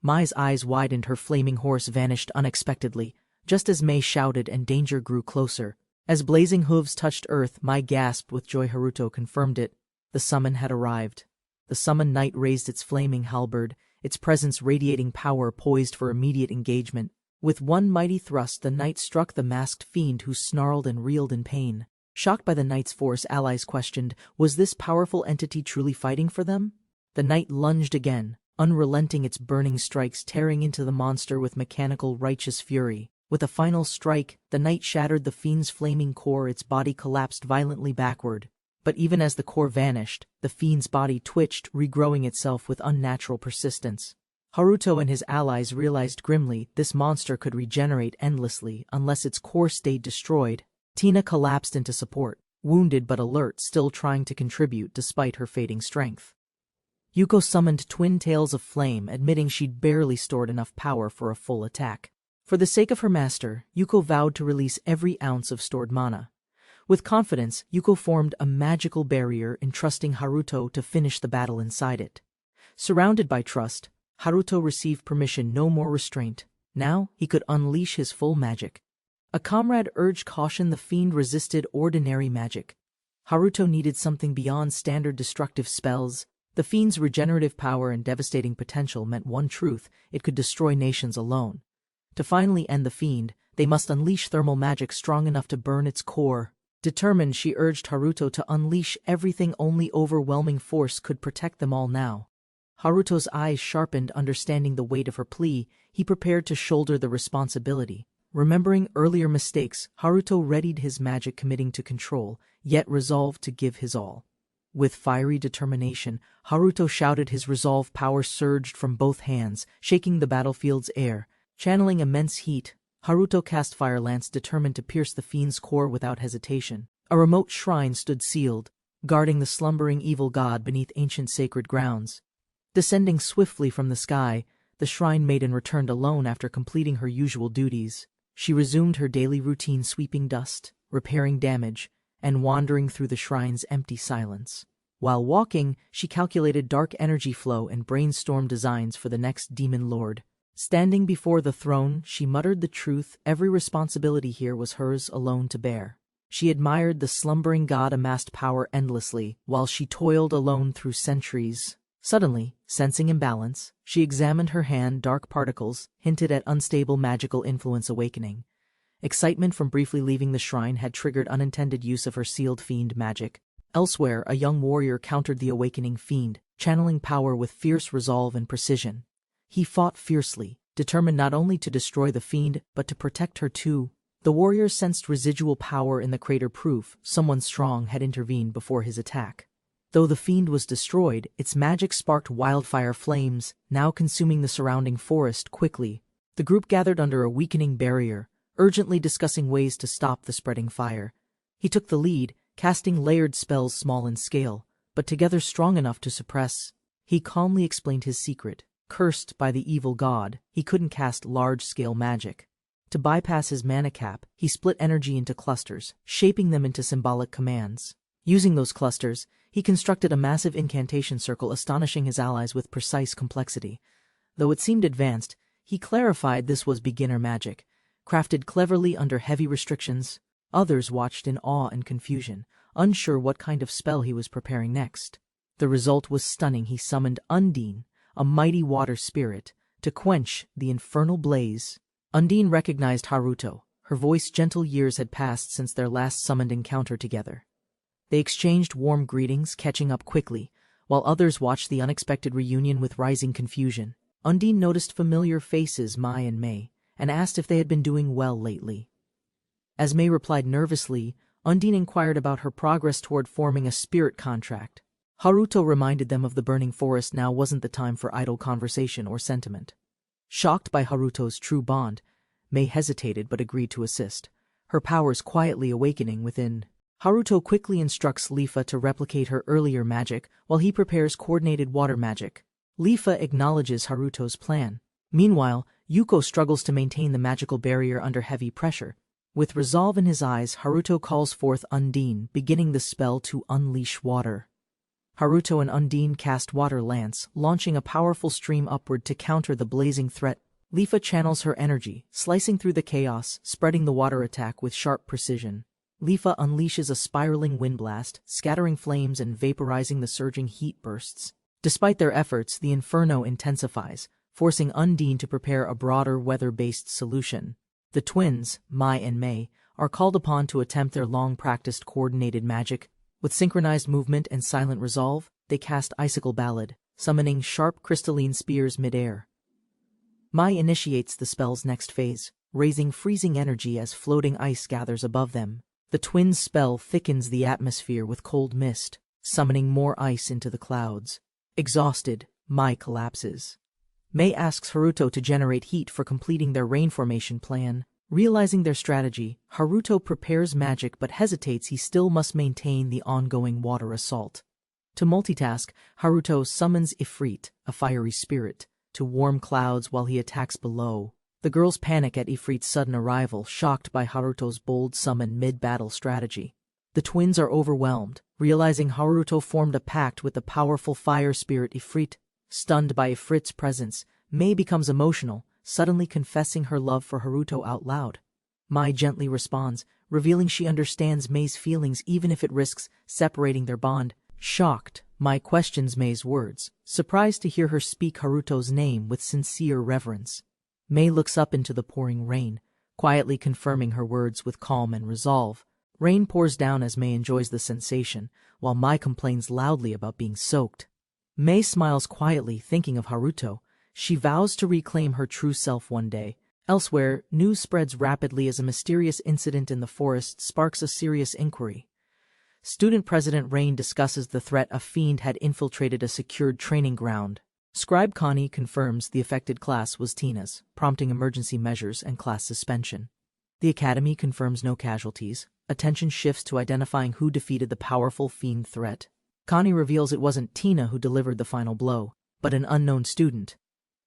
Mai's eyes widened, her flaming horse vanished unexpectedly, just as Mei shouted and danger grew closer. As blazing hooves touched earth, Mai gasped with joy. Haruto confirmed it. The summon had arrived. The summoned knight raised its flaming halberd, its presence radiating power, poised for immediate engagement. With one mighty thrust, the knight struck the masked fiend, who snarled and reeled in pain. Shocked by the knight's force, allies questioned, was this powerful entity truly fighting for them? The knight lunged again, unrelenting, its burning strikes tearing into the monster with mechanical, righteous fury. With a final strike, the knight shattered the fiend's flaming core. Its body collapsed violently backward. But even as the core vanished, the fiend's body twitched, regrowing itself with unnatural persistence. Haruto and his allies realized grimly this monster could regenerate endlessly unless its core stayed destroyed. Tina collapsed into support, wounded but alert, still trying to contribute despite her fading strength. Yuko summoned twin tails of flame, admitting she'd barely stored enough power for a full attack. For the sake of her master, Yuko vowed to release every ounce of stored mana. With confidence, Yuko formed a magical barrier, entrusting Haruto to finish the battle inside it. Surrounded by trust, Haruto received permission, no more restraint. Now he could unleash his full magic. A comrade urged caution. The fiend resisted ordinary magic. Haruto needed something beyond standard destructive spells. The fiend's regenerative power and devastating potential meant one truth: it could destroy nations alone. To finally end the fiend, they must unleash thermal magic strong enough to burn its core. Determined, she urged Haruto to unleash everything. Only overwhelming force could protect them all now. Haruto's eyes sharpened, understanding the weight of her plea. He prepared to shoulder the responsibility. Remembering earlier mistakes, Haruto readied his magic, committing to control, yet resolved to give his all. With fiery determination, Haruto shouted. His resolve power surged from both hands, shaking the battlefield's air. Channeling immense heat, Haruto cast Fire Lance, determined to pierce the fiend's core without hesitation. A remote shrine stood sealed, guarding the slumbering evil god beneath ancient sacred grounds. Descending swiftly from the sky, the shrine maiden returned alone after completing her usual duties. She resumed her daily routine, sweeping dust, repairing damage, and wandering through the shrine's empty silence. While walking, she calculated dark energy flow and brainstormed designs for the next demon lord. Standing before the throne, she muttered the truth. Every responsibility here was hers alone to bear. She admired the slumbering god amassed power endlessly, while she toiled alone through centuries. Suddenly, sensing imbalance, she examined her hand. Dark particles hinted at unstable magical influence awakening. Excitement from briefly leaving the shrine had triggered unintended use of her sealed fiend magic. Elsewhere, a young warrior countered the awakening fiend, channeling power with fierce resolve and precision. He fought fiercely, determined not only to destroy the fiend, but to protect her too. The warrior sensed residual power in the crater, proof someone strong had intervened before his attack. Though the fiend was destroyed, its magic sparked wildfire flames, now consuming the surrounding forest quickly. The group gathered under a weakening barrier, urgently discussing ways to stop the spreading fire. He took the lead, casting layered spells small in scale, but together strong enough to suppress. He calmly explained his secret. Cursed by the evil god, he couldn't cast large-scale magic. To bypass his manacap, he split energy into clusters, shaping them into symbolic commands. Using those clusters, he constructed a massive incantation circle, astonishing his allies with precise complexity. Though it seemed advanced, he clarified this was beginner magic, crafted cleverly under heavy restrictions. Others watched in awe and confusion, unsure what kind of spell he was preparing next. The result was stunning. He summoned Undine, a mighty water spirit, to quench the infernal blaze. Undine recognized Haruto. Her voice gentle. Years had passed since their last summoned encounter together. They exchanged warm greetings, catching up quickly, while others watched the unexpected reunion with rising confusion. Undine noticed familiar faces, Mai and Mei, and asked if they had been doing well lately. As Mei replied nervously, Undine inquired about her progress toward forming a spirit contract. Haruto reminded them of the burning forest. Now wasn't the time for idle conversation or sentiment. Shocked by Haruto's true bond, Mei hesitated but agreed to assist, her powers quietly awakening within. Haruto quickly instructs Lifa to replicate her earlier magic while he prepares coordinated water magic. Lifa acknowledges Haruto's plan. Meanwhile, Yuko struggles to maintain the magical barrier under heavy pressure. With resolve in his eyes, Haruto calls forth Undine, beginning the spell to unleash water. Haruto and Undine cast Water Lance, launching a powerful stream upward to counter the blazing threat. Lifa channels her energy, slicing through the chaos, spreading the water attack with sharp precision. Lifa unleashes a spiraling wind blast, scattering flames and vaporizing the surging heat bursts. Despite their efforts, the inferno intensifies, forcing Undine to prepare a broader weather-based solution. The twins, Mai and Mei, are called upon to attempt their long-practiced coordinated magic. With synchronized movement and silent resolve, they cast Icicle Ballad, summoning sharp crystalline spears midair. Mai initiates the spell's next phase, raising freezing energy as floating ice gathers above them. The twins' spell thickens the atmosphere with cold mist, summoning more ice into the clouds. Exhausted, Mai collapses. Mei asks Haruto to generate heat for completing their rain formation plan. Realizing their strategy, Haruto prepares magic but hesitates. He still must maintain the ongoing water assault. To multitask, Haruto summons Ifrit, a fiery spirit, to warm clouds while he attacks below. The girls panic at Ifrit's sudden arrival, shocked by Haruto's bold summon mid-battle strategy. The twins are overwhelmed, realizing Haruto formed a pact with the powerful fire spirit Ifrit. Stunned by Ifrit's presence, Mei becomes emotional, suddenly confessing her love for Haruto out loud. Mai gently responds, revealing she understands Mei's feelings even if it risks separating their bond. Shocked, Mai questions Mei's words, surprised to hear her speak Haruto's name with sincere reverence. Mei looks up into the pouring rain, quietly confirming her words with calm and resolve. Rain pours down as Mei enjoys the sensation, while Mai complains loudly about being soaked. Mei smiles quietly, thinking of Haruto. She vows to reclaim her true self one day. Elsewhere, news spreads rapidly as a mysterious incident in the forest sparks a serious inquiry. Student President Rain discusses the threat a fiend had infiltrated a secured training ground. Scribe Connie confirms the affected class was Tina's, prompting emergency measures and class suspension. The academy confirms no casualties. Attention shifts to identifying who defeated the powerful fiend threat. Connie reveals it wasn't Tina who delivered the final blow, but an unknown student.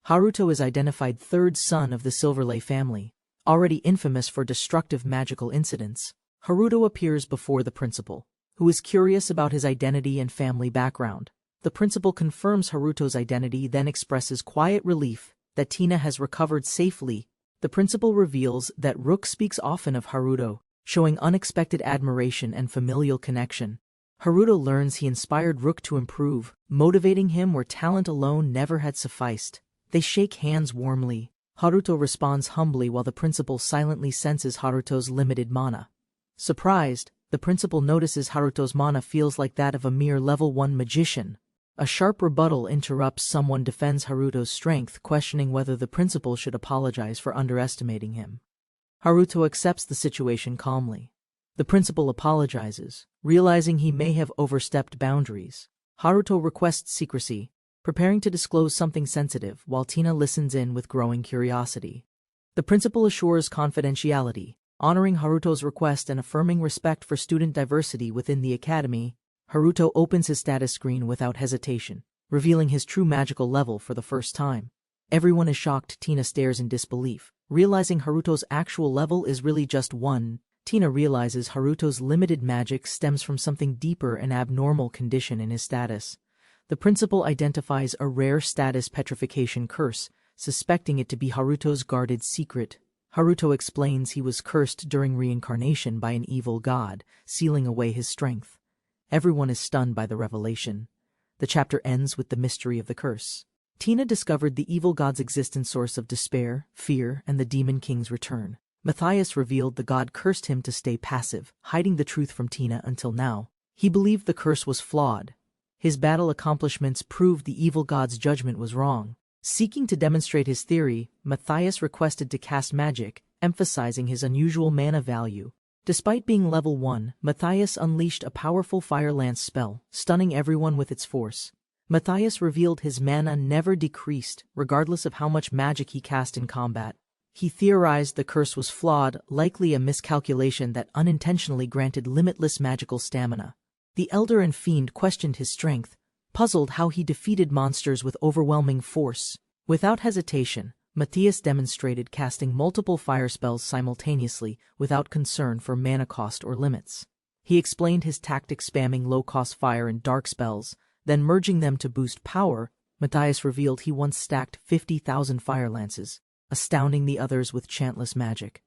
Haruto is identified third son of the Silverlay family, already infamous for destructive magical incidents. Haruto appears before the principal, who is curious about his identity and family background. The principal confirms Haruto's identity, then expresses quiet relief that Tina has recovered safely. The principal reveals that Rook speaks often of Haruto, showing unexpected admiration and familial connection. Haruto learns he inspired Rook to improve, motivating him where talent alone never had sufficed. They shake hands warmly. Haruto responds humbly while the principal silently senses Haruto's limited mana. Surprised, the principal notices Haruto's mana feels like that of a mere level 1 magician. A sharp rebuttal interrupts. Someone defends Haruto's strength, questioning whether the principal should apologize for underestimating him. Haruto accepts the situation calmly. The principal apologizes, realizing he may have overstepped boundaries. Haruto requests secrecy, preparing to disclose something sensitive, while Tina listens in with growing curiosity. The principal assures confidentiality, honoring Haruto's request and affirming respect for student diversity within the academy. Haruto opens his status screen without hesitation, revealing his true magical level for the first time. Everyone is shocked. Tina stares in disbelief, realizing Haruto's actual level is really just 1. Tina realizes Haruto's limited magic stems from something deeper, an abnormal condition in his status. The principal identifies a rare status petrification curse, suspecting it to be Haruto's guarded secret. Haruto explains he was cursed during reincarnation by an evil god, sealing away his strength. Everyone is stunned by the revelation. The chapter ends with the mystery of the curse. Tina discovered the evil god's existence, source of despair, fear, and the demon king's return. Matthias revealed the god cursed him to stay passive, hiding the truth from Tina until now. He believed the curse was flawed. His battle accomplishments proved the evil god's judgment was wrong. Seeking to demonstrate his theory, Matthias requested to cast magic, emphasizing his unusual mana value. Despite being level 1, Matthias unleashed a powerful fire lance spell, stunning everyone with its force. Matthias revealed his mana never decreased, regardless of how much magic he cast in combat. He theorized the curse was flawed, likely a miscalculation that unintentionally granted limitless magical stamina. The Elder and Fiend questioned his strength, puzzled how he defeated monsters with overwhelming force. Without hesitation, Matthias demonstrated casting multiple fire spells simultaneously without concern for mana cost or limits. He explained his tactic, spamming low-cost fire and dark spells, then merging them to boost power. Matthias revealed he once stacked 50,000 fire lances, astounding the others with chantless magic.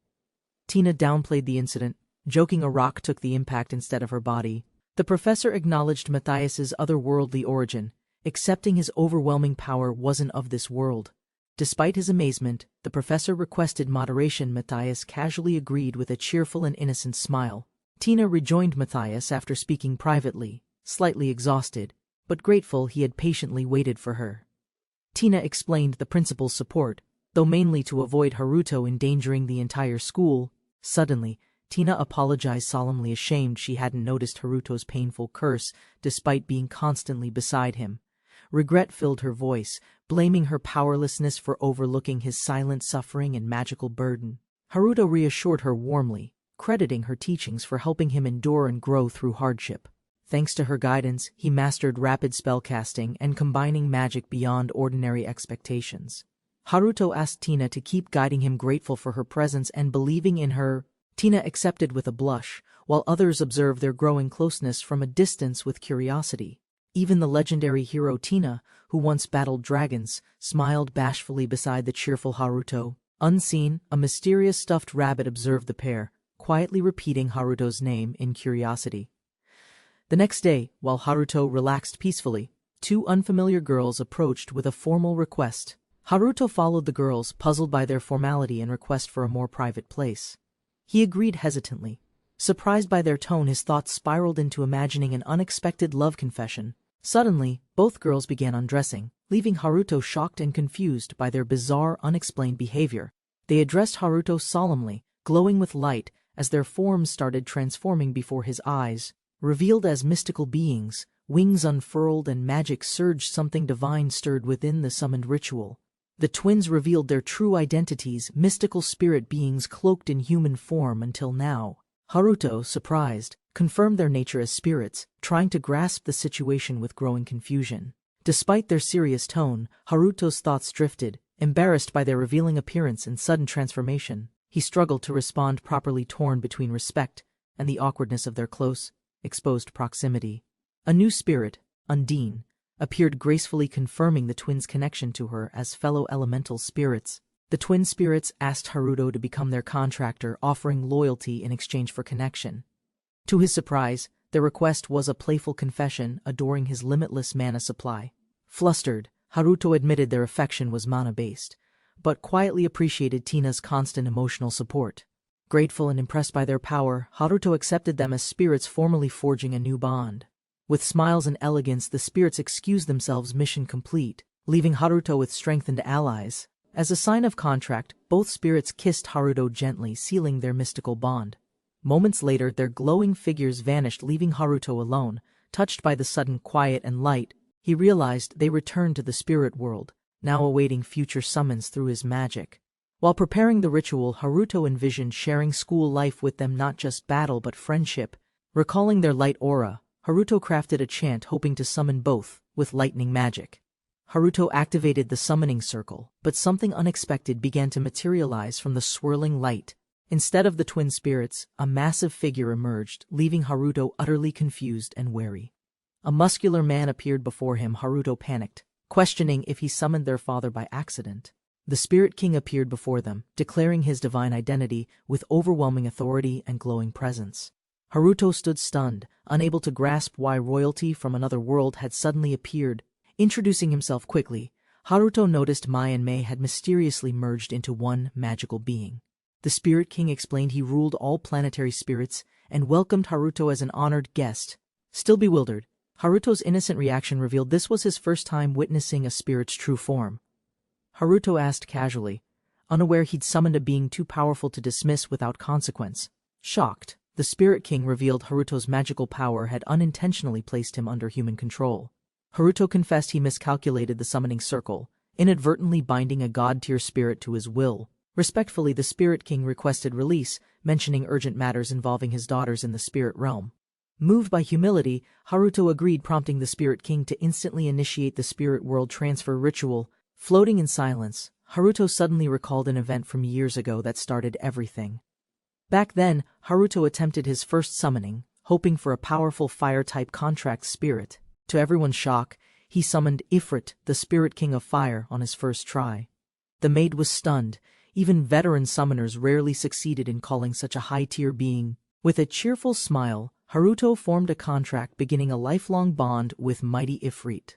Tina downplayed the incident, joking a rock took the impact instead of her body. The professor acknowledged Matthias's otherworldly origin, accepting his overwhelming power wasn't of this world. Despite his amazement, the professor requested moderation. Matthias casually agreed with a cheerful and innocent smile. Tina rejoined Matthias after speaking privately, slightly exhausted, but grateful he had patiently waited for her. Tina explained the principal's support, though mainly to avoid Haruto endangering the entire school. Suddenly, Tina apologized, solemnly ashamed she hadn't noticed Haruto's painful curse despite being constantly beside him. Regret filled her voice, blaming her powerlessness for overlooking his silent suffering and magical burden. Haruto reassured her warmly, crediting her teachings for helping him endure and grow through hardship. Thanks to her guidance, he mastered rapid spellcasting and combining magic beyond ordinary expectations. Haruto asked Tina to keep guiding him, grateful for her presence and believing in her. Tina accepted with a blush, while others observed their growing closeness from a distance with curiosity. Even the legendary hero Tina, who once battled dragons, smiled bashfully beside the cheerful Haruto. Unseen, a mysterious stuffed rabbit observed the pair, quietly repeating Haruto's name in curiosity. The next day, while Haruto relaxed peacefully, 2 unfamiliar girls approached with a formal request. Haruto followed the girls, puzzled by their formality and request for a more private place. He agreed hesitantly. Surprised by their tone, his thoughts spiraled into imagining an unexpected love confession. Suddenly, both girls began undressing, leaving Haruto shocked and confused by their bizarre, unexplained behavior. They addressed Haruto solemnly, glowing with light, as their forms started transforming before his eyes. Revealed as mystical beings, wings unfurled and magic surged, something divine stirred within the summoned ritual. The twins revealed their true identities, mystical spirit beings cloaked in human form until now. Haruto, surprised, confirmed their nature as spirits, trying to grasp the situation with growing confusion. Despite their serious tone, Haruto's thoughts drifted, embarrassed by their revealing appearance and sudden transformation. He struggled to respond properly, torn between respect and the awkwardness of their close, exposed proximity. A new spirit, Undine, appeared gracefully, confirming the twins' connection to her as fellow elemental spirits. The twin spirits asked Haruto to become their contractor, offering loyalty in exchange for connection. To his surprise, their request was a playful confession, adoring his limitless mana supply. Flustered, Haruto admitted their affection was mana-based, but quietly appreciated Tina's constant emotional support. Grateful and impressed by their power, Haruto accepted them as spirits, formally forging a new bond. With smiles and elegance, the spirits excused themselves, mission complete, leaving Haruto with strengthened allies. As a sign of contract, both spirits kissed Haruto gently, sealing their mystical bond. Moments later, their glowing figures vanished, leaving Haruto alone. Touched by the sudden quiet and light, he realized they returned to the spirit world, now awaiting future summons through his magic. While preparing the ritual, Haruto envisioned sharing school life with them, not just battle but friendship. Recalling their light aura, Haruto crafted a chant, hoping to summon both with lightning magic. Haruto activated the summoning circle, but something unexpected began to materialize from the swirling light. Instead of the twin spirits, a massive figure emerged, leaving Haruto utterly confused and wary. A muscular man appeared before him. Haruto panicked, questioning if he summoned their father by accident. The Spirit King appeared before them, declaring his divine identity with overwhelming authority and glowing presence. Haruto stood stunned, unable to grasp why royalty from another world had suddenly appeared. Introducing himself quickly, Haruto noticed Mai and Mei had mysteriously merged into one magical being. The Spirit King explained he ruled all planetary spirits and welcomed Haruto as an honored guest. Still bewildered, Haruto's innocent reaction revealed this was his first time witnessing a spirit's true form. Haruto asked casually, unaware he'd summoned a being too powerful to dismiss without consequence. Shocked, the Spirit King revealed Haruto's magical power had unintentionally placed him under human control. Haruto confessed he miscalculated the summoning circle, inadvertently binding a god-tier spirit to his will. Respectfully, the Spirit King requested release, mentioning urgent matters involving his daughters in the spirit realm. Moved by humility, Haruto agreed, prompting the Spirit King to instantly initiate the spirit world transfer ritual. Floating in silence, Haruto suddenly recalled an event from years ago that started everything. Back then, Haruto attempted his first summoning, hoping for a powerful fire-type contract spirit. To everyone's shock, he summoned Ifrit, the Spirit King of Fire, on his first try. The maid was stunned. Even veteran summoners rarely succeeded in calling such a high-tier being. With a cheerful smile, Haruto formed a contract, beginning a lifelong bond with mighty Ifrit.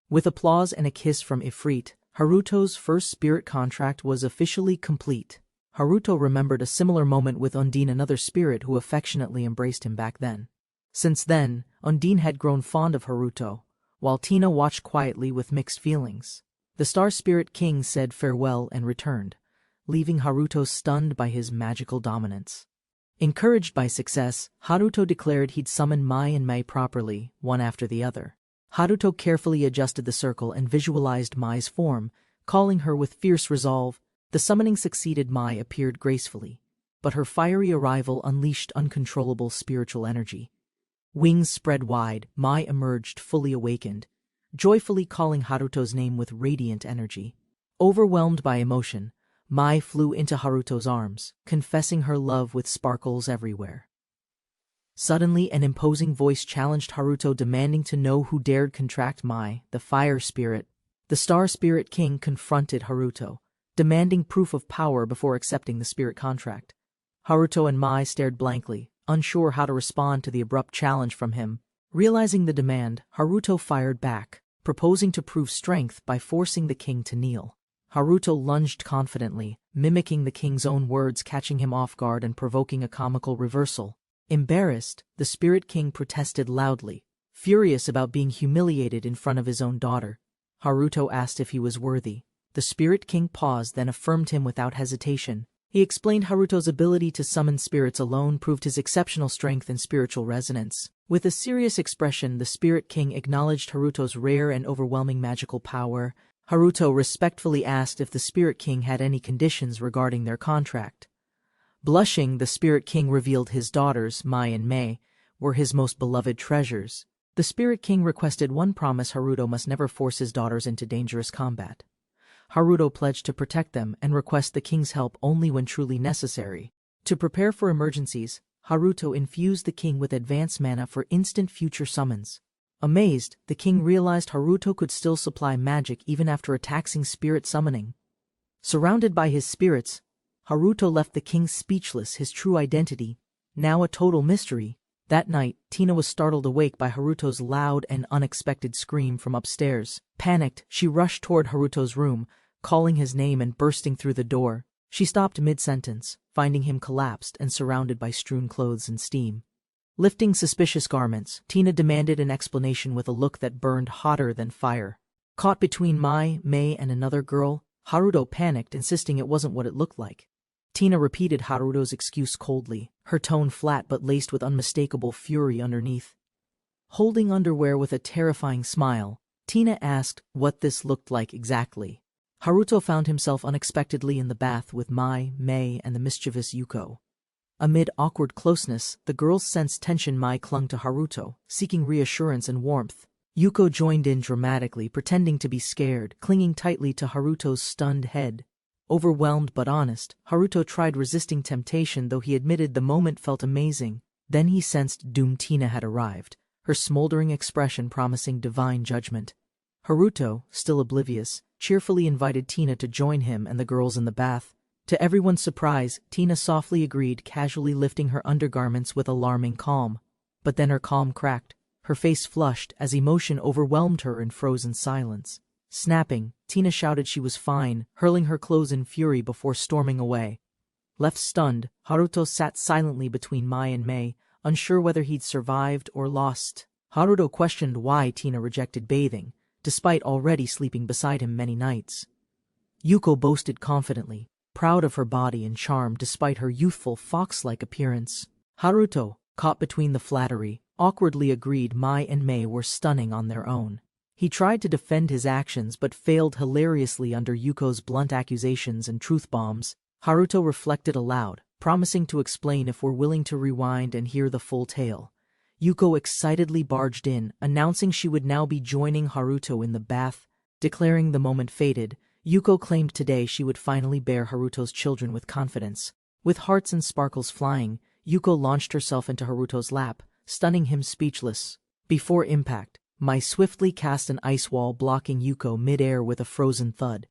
With applause and a kiss from Ifrit, Haruto's first spirit contract was officially complete. Haruto remembered a similar moment with Undine, another spirit who affectionately embraced him back then. Since then, Undine had grown fond of Haruto, while Tina watched quietly with mixed feelings. The Star Spirit King said farewell and returned, leaving Haruto stunned by his magical dominance. Encouraged by success, Haruto declared he'd summon Mai and Mei properly, one after the other. Haruto carefully adjusted the circle and visualized Mai's form, calling her with fierce resolve. The summoning succeeded. Mai appeared gracefully, but her fiery arrival unleashed uncontrollable spiritual energy. Wings spread wide, Mai emerged fully awakened, joyfully calling Haruto's name with radiant energy. Overwhelmed by emotion, Mai flew into Haruto's arms, confessing her love with sparkles everywhere. Suddenly, an imposing voice challenged Haruto, demanding to know who dared contract Mai, the fire spirit. The Star Spirit King confronted Haruto, demanding proof of power before accepting the spirit contract. Haruto and Mai stared blankly, unsure how to respond to the abrupt challenge from him. Realizing the demand, Haruto fired back, proposing to prove strength by forcing the king to kneel. Haruto lunged confidently, mimicking the king's own words, catching him off guard and provoking a comical reversal. Embarrassed, the Spirit King protested loudly, Furious about being humiliated in front of his own daughter, Haruto asked if he was worthy. The Spirit King paused, then affirmed him without hesitation. He explained Haruto's ability to summon spirits alone proved his exceptional strength and spiritual resonance. With a serious expression, the Spirit King acknowledged Haruto's rare and overwhelming magical power. Haruto respectfully asked if the Spirit King had any conditions regarding their contract. Blushing, the Spirit King revealed his daughters, Mai and Mei, were his most beloved treasures. The Spirit King requested one promise: Haruto must never force his daughters into dangerous combat. Haruto pledged to protect them and request the king's help only when truly necessary. To prepare for emergencies, Haruto infused the king with advanced mana for instant future summons. Amazed, the king realized Haruto could still supply magic even after a taxing spirit summoning. Surrounded by his spirits, Haruto left the king speechless, his true identity now a total mystery. That night, Tina was startled awake by Haruto's loud and unexpected scream from upstairs. Panicked, she rushed toward Haruto's room, calling his name and bursting through the door. She stopped mid-sentence, finding him collapsed and surrounded by strewn clothes and steam. Lifting suspicious garments, Tina demanded an explanation with a look that burned hotter than fire. Caught between Mei, and another girl, Haruto panicked, insisting it wasn't what it looked like. Tina repeated Haruto's excuse coldly, her tone flat but laced with unmistakable fury underneath. Holding underwear with a terrifying smile, Tina asked what this looked like exactly. Haruto found himself unexpectedly in the bath with Mei, and the mischievous Yuko. Amid awkward closeness, the girls sensed tension. Mai clung to Haruto, seeking reassurance and warmth. Yuko joined in dramatically, pretending to be scared, clinging tightly to Haruto's stunned head. Overwhelmed but honest, Haruto tried resisting temptation, though he admitted the moment felt amazing. Then he sensed doom. Tina had arrived, her smoldering expression promising divine judgment. Haruto, still oblivious, cheerfully invited Tina to join him and the girls in the bath. To everyone's surprise, Tina softly agreed, casually lifting her undergarments with alarming calm. But then her calm cracked, her face flushed as emotion overwhelmed her in frozen silence. Snapping, Tina shouted she was fine, hurling her clothes in fury before storming away. Left stunned, Haruto sat silently between Mai and Mei, unsure whether he'd survived or lost. Haruto questioned why Tina rejected bathing, despite already sleeping beside him many nights. Yuko boasted confidently, proud of her body and charm despite her youthful fox-like appearance. Haruto, caught between the flattery, awkwardly agreed Mai and Mei were stunning on their own. He tried to defend his actions but failed hilariously under Yuko's blunt accusations and truth bombs. Haruto reflected aloud, promising to explain if we're willing to rewind and hear the full tale. Yuko excitedly barged in, announcing she would now be joining Haruto in the bath. Declaring the moment fated, Yuko claimed today she would finally bear Haruto's children with confidence. With hearts and sparkles flying, Yuko launched herself into Haruto's lap, stunning him speechless. Before impact, Mai swiftly cast an ice wall, blocking Yuko mid-air with a frozen thud.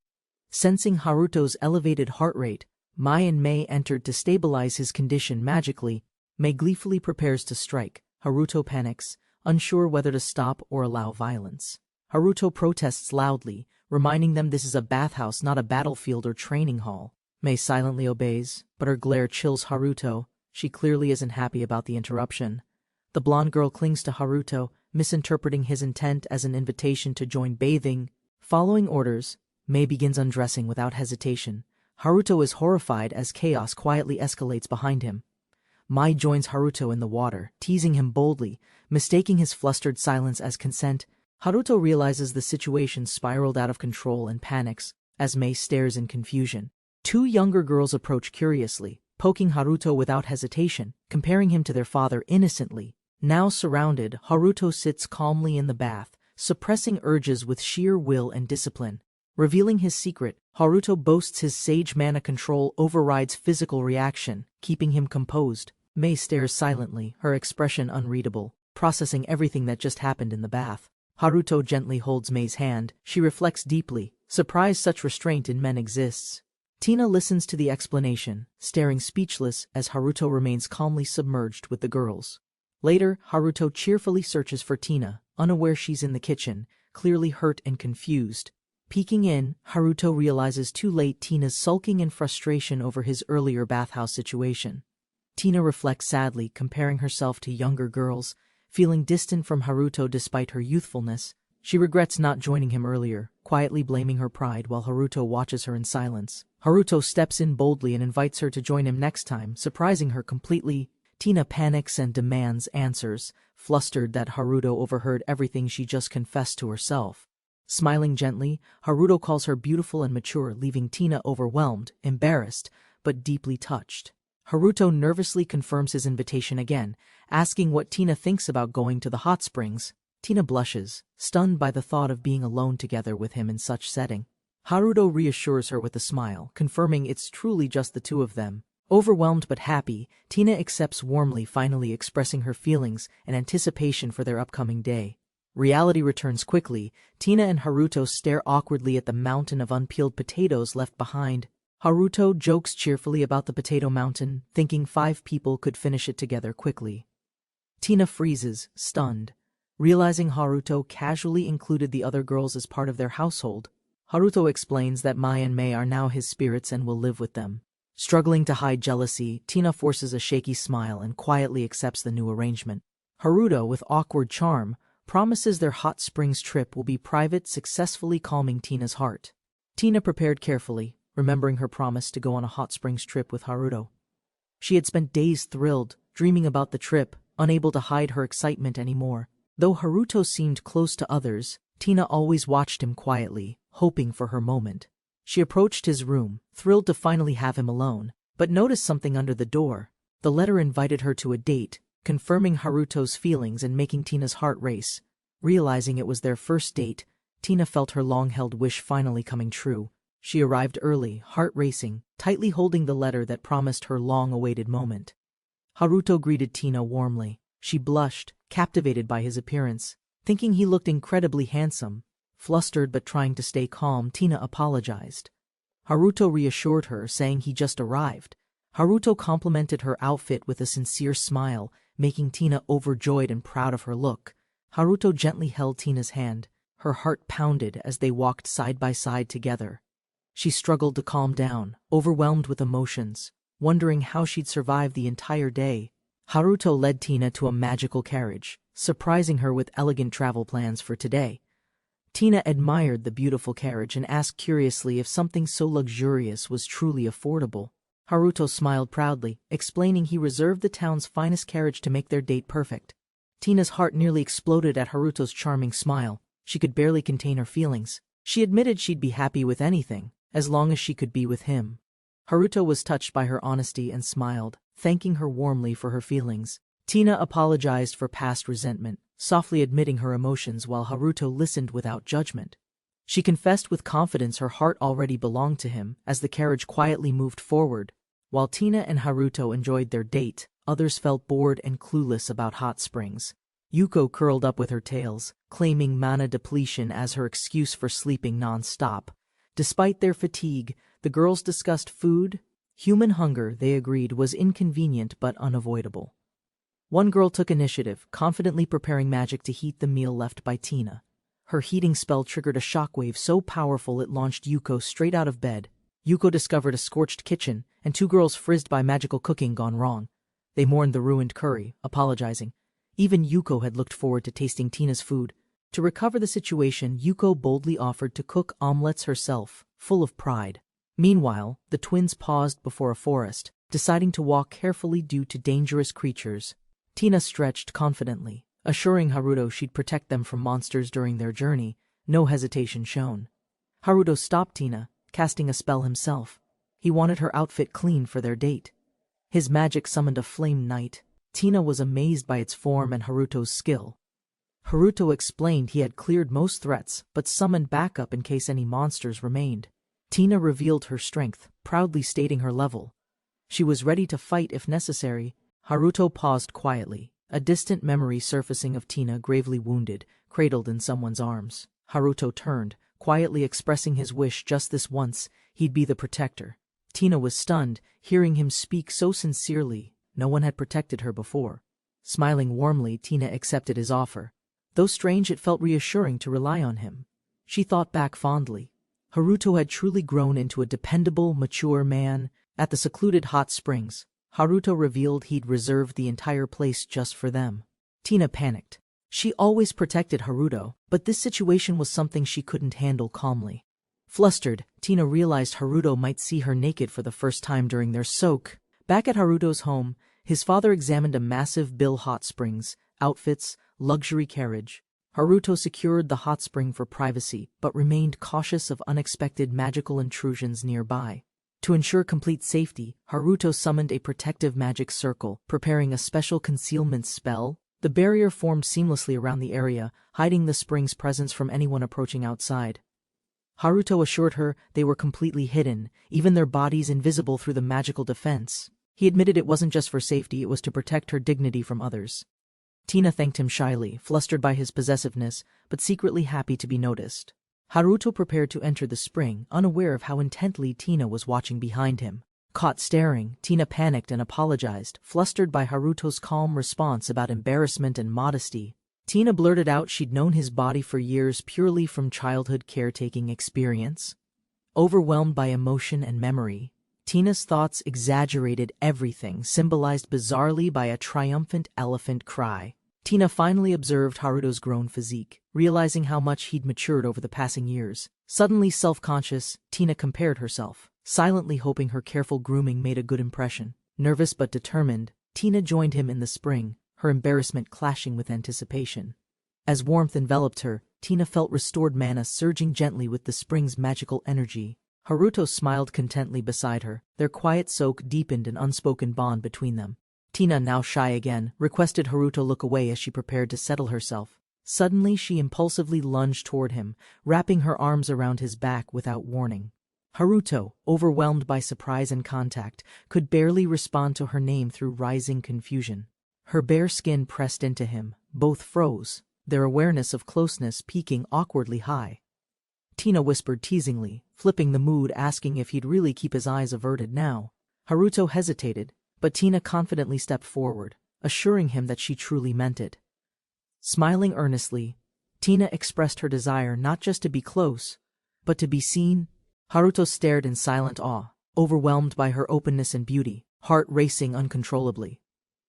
Sensing Haruto's elevated heart rate, Mai and Mei entered to stabilize his condition magically. Mei gleefully prepares to strike. Haruto panics, unsure whether to stop or allow violence. Haruto protests loudly, reminding them this is a bathhouse, not a battlefield or training hall. Mei silently obeys, but her glare chills Haruto. She clearly isn't happy about the interruption. The blonde girl clings to Haruto, misinterpreting his intent as an invitation to join bathing. Following orders, Mei begins undressing without hesitation. Haruto is horrified as chaos quietly escalates behind him. Mai joins Haruto in the water, teasing him boldly, mistaking his flustered silence as consent. Haruto realizes the situation spiraled out of control and panics, as Mei stares in confusion. Two younger girls approach curiously, poking Haruto without hesitation, comparing him to their father innocently. Now surrounded, Haruto sits calmly in the bath, suppressing urges with sheer will and discipline. Revealing his secret, Haruto boasts his sage mana control overrides physical reaction, keeping him composed. Mei stares silently, her expression unreadable, processing everything that just happened in the bath. Haruto gently holds Mei's hand. She reflects deeply, surprised such restraint in men exists. Tina listens to the explanation, staring speechless as Haruto remains calmly submerged with the girls. Later, Haruto cheerfully searches for Tina, unaware she's in the kitchen, clearly hurt and confused. Peeking in, Haruto realizes too late Tina's sulking in frustration over his earlier bathhouse situation. Tina reflects sadly, comparing herself to younger girls, Feeling distant from Haruto despite her youthfulness, she regrets not joining him earlier, quietly blaming her pride while Haruto watches her in silence. Haruto steps in boldly and invites her to join him next time, surprising her completely. Tina panics and demands answers, flustered that Haruto overheard everything she just confessed to herself. Smiling gently, Haruto calls her beautiful and mature, leaving Tina overwhelmed, embarrassed, but deeply touched. Haruto nervously confirms his invitation again, asking what Tina thinks about going to the hot springs. Tina blushes, stunned by the thought of being alone together with him in such setting. Haruto reassures her with a smile, confirming it's truly just the two of them. Overwhelmed but happy, Tina accepts warmly, finally expressing her feelings and anticipation for their upcoming day. Reality returns quickly. Tina and Haruto stare awkwardly at the mountain of unpeeled potatoes left behind. Haruto jokes cheerfully about the potato mountain, thinking 5 people could finish it together quickly. Tina freezes, stunned, realizing Haruto casually included the other girls as part of their household. Haruto explains that Mai and Mei are now his spirits and will live with them. Struggling to hide jealousy, Tina forces a shaky smile and quietly accepts the new arrangement. Haruto, with awkward charm, promises their hot springs trip will be private, successfully calming Tina's heart. Tina prepared carefully, remembering her promise to go on a hot springs trip with Haruto. She had spent days thrilled, dreaming about the trip, unable to hide her excitement anymore. Though Haruto seemed close to others, Tina always watched him quietly, hoping for her moment. She approached his room, thrilled to finally have him alone, but noticed something under the door. The letter invited her to a date, confirming Haruto's feelings and making Tina's heart race. Realizing it was their first date, Tina felt her long-held wish finally coming true. She arrived early, heart racing, tightly holding the letter that promised her long-awaited moment. Haruto greeted Tina warmly. She blushed, captivated by his appearance, thinking he looked incredibly handsome. Flustered but trying to stay calm, Tina apologized. Haruto reassured her, saying he just arrived. Haruto complimented her outfit with a sincere smile, making Tina overjoyed and proud of her look. Haruto gently held Tina's hand. Her heart pounded as they walked side by side together. She struggled to calm down, overwhelmed with emotions, wondering how she'd survive the entire day. Haruto led Tina to a magical carriage, surprising her with elegant travel plans for today. Tina admired the beautiful carriage and asked curiously if something so luxurious was truly affordable. Haruto smiled proudly, explaining he reserved the town's finest carriage to make their date perfect. Tina's heart nearly exploded at Haruto's charming smile. She could barely contain her feelings. She admitted she'd be happy with anything, as long as she could be with him. Haruto was touched by her honesty and smiled, thanking her warmly for her feelings. Tina apologized for past resentment, softly admitting her emotions while Haruto listened without judgment. She confessed with confidence her heart already belonged to him as the carriage quietly moved forward. While Tina and Haruto enjoyed their date, others felt bored and clueless about hot springs. Yuko curled up with her tails, claiming mana depletion as her excuse for sleeping non-stop. Despite their fatigue, the girls discussed food. Human hunger, they agreed, was inconvenient but unavoidable. One girl took initiative, confidently preparing magic to heat the meal left by Tina. Her heating spell triggered a shockwave so powerful it launched Yuko straight out of bed. Yuko discovered a scorched kitchen, and 2 girls frizzed by magical cooking gone wrong. They mourned the ruined curry, apologizing. Even Yuko had looked forward to tasting Tina's food. To recover the situation, Yuko boldly offered to cook omelets herself, full of pride. Meanwhile, the twins paused before a forest, deciding to walk carefully due to dangerous creatures. Tina stretched confidently, assuring Haruto she'd protect them from monsters during their journey, no hesitation shown. Haruto stopped Tina, casting a spell himself. He wanted her outfit clean for their date. His magic summoned a flame knight. Tina was amazed by its form and Haruto's skill. Haruto explained he had cleared most threats, but summoned backup in case any monsters remained. Tina revealed her strength, proudly stating her level. She was ready to fight if necessary. Haruto paused quietly, a distant memory surfacing of Tina gravely wounded, cradled in someone's arms. Haruto turned, quietly expressing his wish just this once, he'd be the protector. Tina was stunned, hearing him speak so sincerely. No one had protected her before. Smiling warmly, Tina accepted his offer. Though strange, it felt reassuring to rely on him. She thought back fondly. Haruto had truly grown into a dependable, mature man. At the secluded hot springs, Haruto revealed he'd reserved the entire place just for them. Tina panicked. She always protected Haruto, but this situation was something she couldn't handle calmly. Flustered, Tina realized Haruto might see her naked for the first time during their soak. Back at Haruto's home, his father examined a massive bill hot springs, outfits, luxury carriage. Haruto secured the hot spring for privacy, but remained cautious of unexpected magical intrusions nearby. To ensure complete safety, Haruto summoned a protective magic circle, preparing a special concealment spell. The barrier formed seamlessly around the area, hiding the spring's presence from anyone approaching outside. Haruto assured her they were completely hidden, even their bodies invisible through the magical defense. He admitted it wasn't just for safety, it was to protect her dignity from others. Tina thanked him shyly, flustered by his possessiveness, but secretly happy to be noticed. Haruto prepared to enter the spring, unaware of how intently Tina was watching behind him. Caught staring, Tina panicked and apologized, flustered by Haruto's calm response about embarrassment and modesty. Tina blurted out she'd known his body for years purely from childhood caretaking experience. Overwhelmed by emotion and memory, Tina's thoughts exaggerated everything, symbolized bizarrely by a triumphant elephant cry. Tina finally observed Haruto's grown physique, realizing how much he'd matured over the passing years. Suddenly self-conscious, Tina compared herself, silently hoping her careful grooming made a good impression. Nervous but determined, Tina joined him in the spring, her embarrassment clashing with anticipation. As warmth enveloped her, Tina felt restored mana surging gently with the spring's magical energy. Haruto smiled contently beside her, their quiet soak deepened an unspoken bond between them. Tina, now shy again, requested Haruto look away as she prepared to settle herself. Suddenly she impulsively lunged toward him, wrapping her arms around his back without warning. Haruto, overwhelmed by surprise and contact, could barely respond to her name through rising confusion. Her bare skin pressed into him, both froze, their awareness of closeness peaking awkwardly high. Tina whispered teasingly, flipping the mood, asking if he'd really keep his eyes averted now. Haruto hesitated, but Tina confidently stepped forward, assuring him that she truly meant it. Smiling earnestly, Tina expressed her desire not just to be close, but to be seen. Haruto stared in silent awe, overwhelmed by her openness and beauty, heart racing uncontrollably.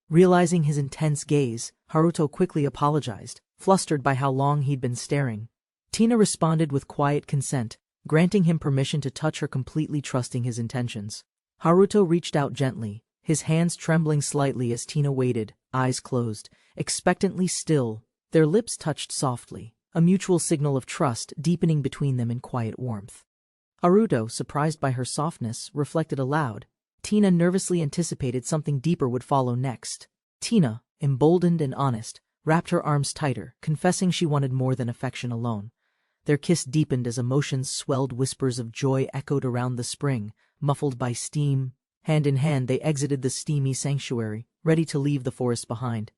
Realizing his intense gaze, Haruto quickly apologized, flustered by how long he'd been staring. Tina responded with quiet consent, granting him permission to touch her, completely trusting his intentions. Haruto reached out gently, his hands trembling slightly as Tina waited, eyes closed, expectantly still. Their lips touched softly, a mutual signal of trust deepening between them in quiet warmth. Haruto, surprised by her softness, reflected aloud. Tina nervously anticipated something deeper would follow next. Tina, emboldened and honest, wrapped her arms tighter, confessing she wanted more than affection alone. Their kiss deepened as emotions swelled, whispers of joy echoed around the spring, muffled by steam. Hand in hand they exited the steamy sanctuary, ready to leave the forest behind.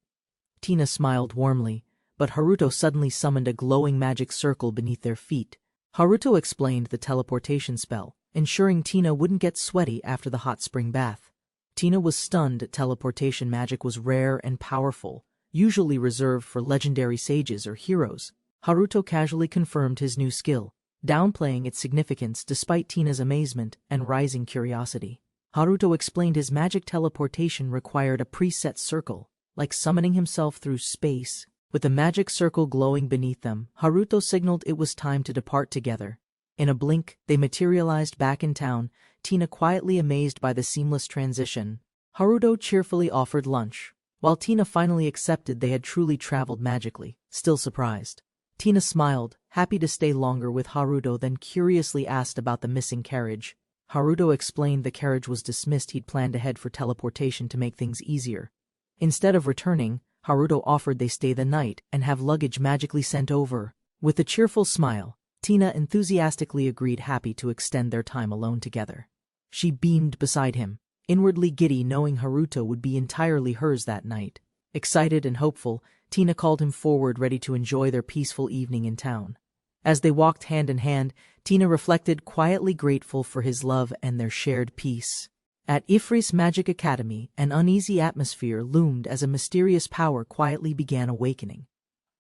Tina smiled warmly, but Haruto suddenly summoned a glowing magic circle beneath their feet. Haruto explained the teleportation spell, ensuring Tina wouldn't get sweaty after the hot spring bath. Tina was stunned. Teleportation magic was rare and powerful, usually reserved for legendary sages or heroes. Haruto casually confirmed his new skill, downplaying its significance despite Tina's amazement and rising curiosity. Haruto explained his magic teleportation required a preset circle, like summoning himself through space. With the magic circle glowing beneath them, Haruto signaled it was time to depart together. In a blink, they materialized back in town, Tina quietly amazed by the seamless transition. Haruto cheerfully offered lunch, while Tina finally accepted they had truly traveled magically, still surprised. Tina smiled, happy to stay longer with Haruto, then curiously asked about the missing carriage. Haruto explained the carriage was dismissed. He'd planned ahead for teleportation to make things easier. Instead of returning, Haruto offered they stay the night and have luggage magically sent over. With a cheerful smile, Tina enthusiastically agreed, happy to extend their time alone together. She beamed beside him, inwardly giddy knowing Haruto would be entirely hers that night. Excited and hopeful, Tina called him forward, ready to enjoy their peaceful evening in town. As they walked hand in hand, Tina reflected, quietly grateful for his love and their shared peace. At Ifrit's Magic Academy, an uneasy atmosphere loomed as a mysterious power quietly began awakening.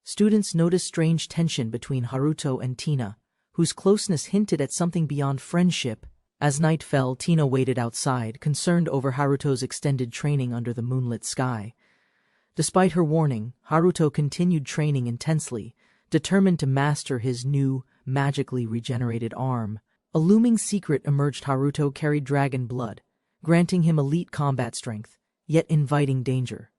Students noticed strange tension between Haruto and Tina, whose closeness hinted at something beyond friendship. As night fell, Tina waited outside, concerned over Haruto's extended training under the moonlit sky. Despite her warning, Haruto continued training intensely, determined to master his new, magically regenerated arm. A looming secret emerged: Haruto carried dragon blood, granting him elite combat strength, yet inviting danger.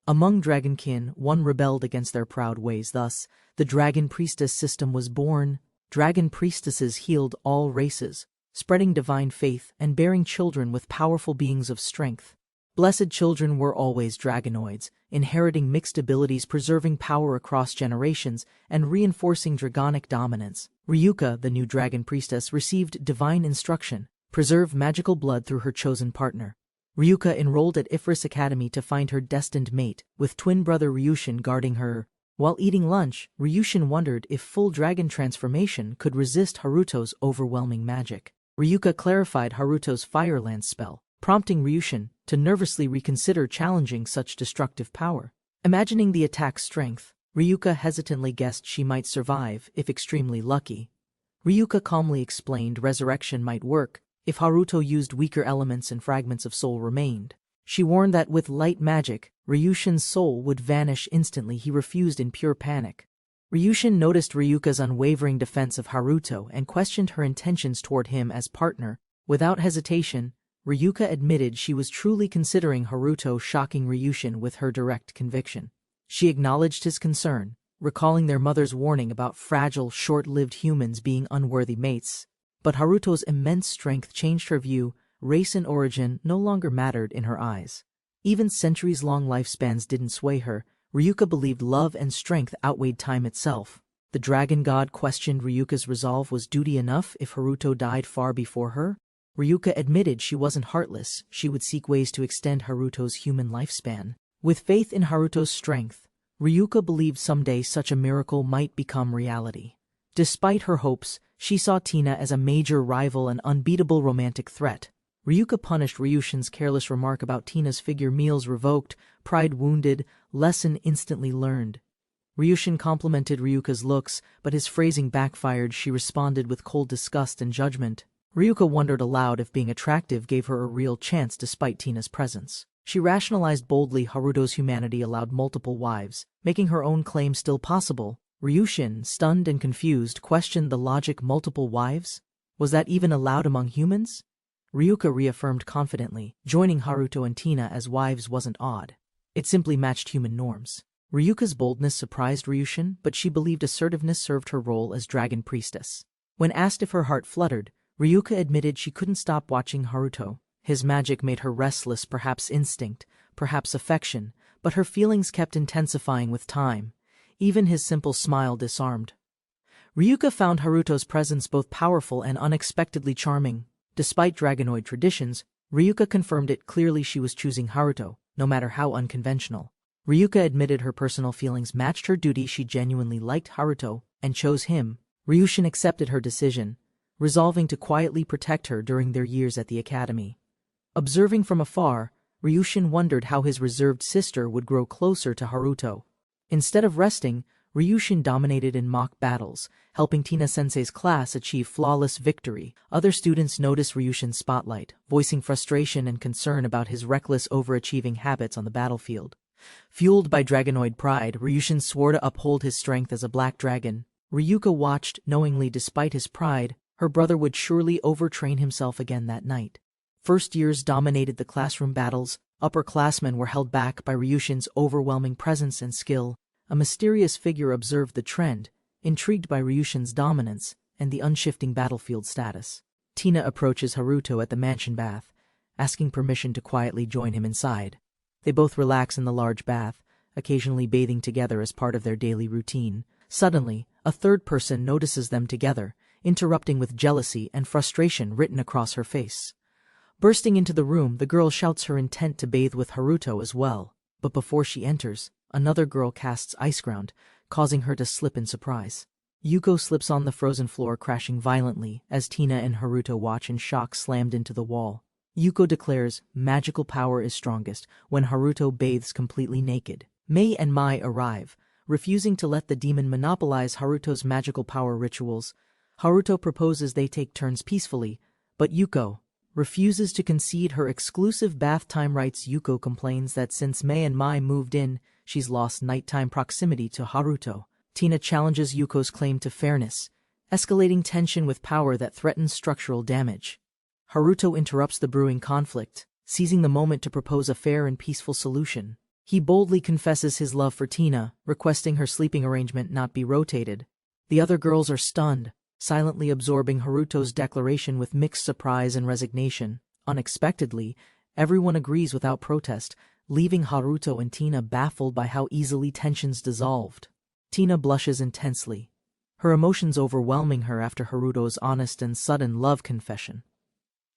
Among dragonkin, one rebelled against their proud ways. Thus, the dragon priestess system was born. Dragon priestesses healed all races, spreading divine faith and bearing children with powerful beings of strength. Blessed children were always dragonoids, inheriting mixed abilities, preserving power across generations, and reinforcing dragonic dominance. Ryuka, the new dragon priestess, received divine instruction: preserve magical blood through her chosen partner. Ryuka enrolled at Ifris Academy to find her destined mate, with twin brother Ryushin guarding her. While eating lunch, Ryushin wondered if full dragon transformation could resist Haruto's overwhelming magic. Ryuka clarified Haruto's Fire Lance spell, prompting Ryushin to nervously reconsider challenging such destructive power. Imagining the attack's strength, Ryuka hesitantly guessed she might survive if extremely lucky. Ryuka calmly explained resurrection might work if Haruto used weaker elements and fragments of soul remained. She warned that with light magic, Ryushin's soul would vanish instantly. He refused in pure panic. Ryushin noticed Ryuka's unwavering defense of Haruto and questioned her intentions toward him as partner. Without hesitation, Ryuka admitted she was truly considering Haruto, shocking Ryushin with her direct conviction. She acknowledged his concern, recalling their mother's warning about fragile, short-lived humans being unworthy mates. But Haruto's immense strength changed her view. Race and origin no longer mattered in her eyes. Even centuries-long lifespans didn't sway her. Ryuka believed love and strength outweighed time itself. The dragon god questioned Ryuka's resolve. Was duty enough if Haruto died far before her? Ryuka admitted she wasn't heartless. She would seek ways to extend Haruto's human lifespan. With faith in Haruto's strength, Ryuka believed someday such a miracle might become reality. Despite her hopes, she saw Tina as a major rival and unbeatable romantic threat. Ryuka punished Ryushin's careless remark about Tina's figure. Meals revoked, pride wounded, lesson instantly learned. Ryushin complimented Ryuka's looks, but his phrasing backfired. She responded with cold disgust and judgment. Ryuka wondered aloud if being attractive gave her a real chance despite Tina's presence. She rationalized boldly Haruto's humanity allowed multiple wives, making her own claim still possible. Ryushin, stunned and confused, questioned the logic. Multiple wives? Was that even allowed among humans? Ryuka reaffirmed confidently, joining Haruto and Tina as wives wasn't odd. It simply matched human norms. Ryuka's boldness surprised Ryushin, but she believed assertiveness served her role as dragon priestess. When asked if her heart fluttered, Ryuka admitted she couldn't stop watching Haruto. His magic made her restless, perhaps instinct, perhaps affection, but her feelings kept intensifying with time. Even his simple smile disarmed. Ryuka found Haruto's presence both powerful and unexpectedly charming. Despite dragonoid traditions, Ryuka confirmed it clearly. She was choosing Haruto, no matter how unconventional. Ryuka admitted her personal feelings matched her duty. She genuinely liked Haruto and chose him. Ryushin accepted her decision, resolving to quietly protect her during their years at the academy. Observing from afar, Ryushin wondered how his reserved sister would grow closer to Haruto. Instead of resting, Ryushin dominated in mock battles, helping Tina-sensei's class achieve flawless victory. Other students noticed Ryushin's spotlight, voicing frustration and concern about his reckless overachieving habits on the battlefield. Fueled by dragonoid pride, Ryushin swore to uphold his strength as a black dragon. Ryuka watched knowingly. Despite his pride, her brother would surely overtrain himself again that night. First years dominated the classroom battles. Upperclassmen were held back by Ryushin's overwhelming presence and skill. A mysterious figure observed the trend, intrigued by Ryushin's dominance and the unshifting battlefield status. Tina approaches Haruto at the mansion bath, asking permission to quietly join him inside. They both relax in the large bath, occasionally bathing together as part of their daily routine. Suddenly, a third person notices them together, interrupting with jealousy and frustration written across her face. Bursting into the room, the girl shouts her intent to bathe with Haruto as well. But before she enters, another girl casts ice ground, causing her to slip in surprise. Yuko slips on the frozen floor, crashing violently as Tina and Haruto watch in shock, slammed into the wall. Yuko declares magical power is strongest when Haruto bathes completely naked. Mei and Mai arrive, refusing to let the demon monopolize Haruto's magical power rituals. Haruto proposes they take turns peacefully, but Yuko refuses to concede her exclusive bath time rights. Yuko complains that since Mei and Mai moved in, she's lost nighttime proximity to Haruto. Tina challenges Yuko's claim to fairness, escalating tension with power that threatens structural damage. Haruto interrupts the brewing conflict, seizing the moment to propose a fair and peaceful solution. He boldly confesses his love for Tina, requesting her sleeping arrangement not be rotated. The other girls are stunned, silently absorbing Haruto's declaration with mixed surprise and resignation. Unexpectedly, everyone agrees without protest, leaving Haruto and Tina baffled by how easily tensions dissolved. Tina blushes intensely, her emotions overwhelming her after Haruto's honest and sudden love confession.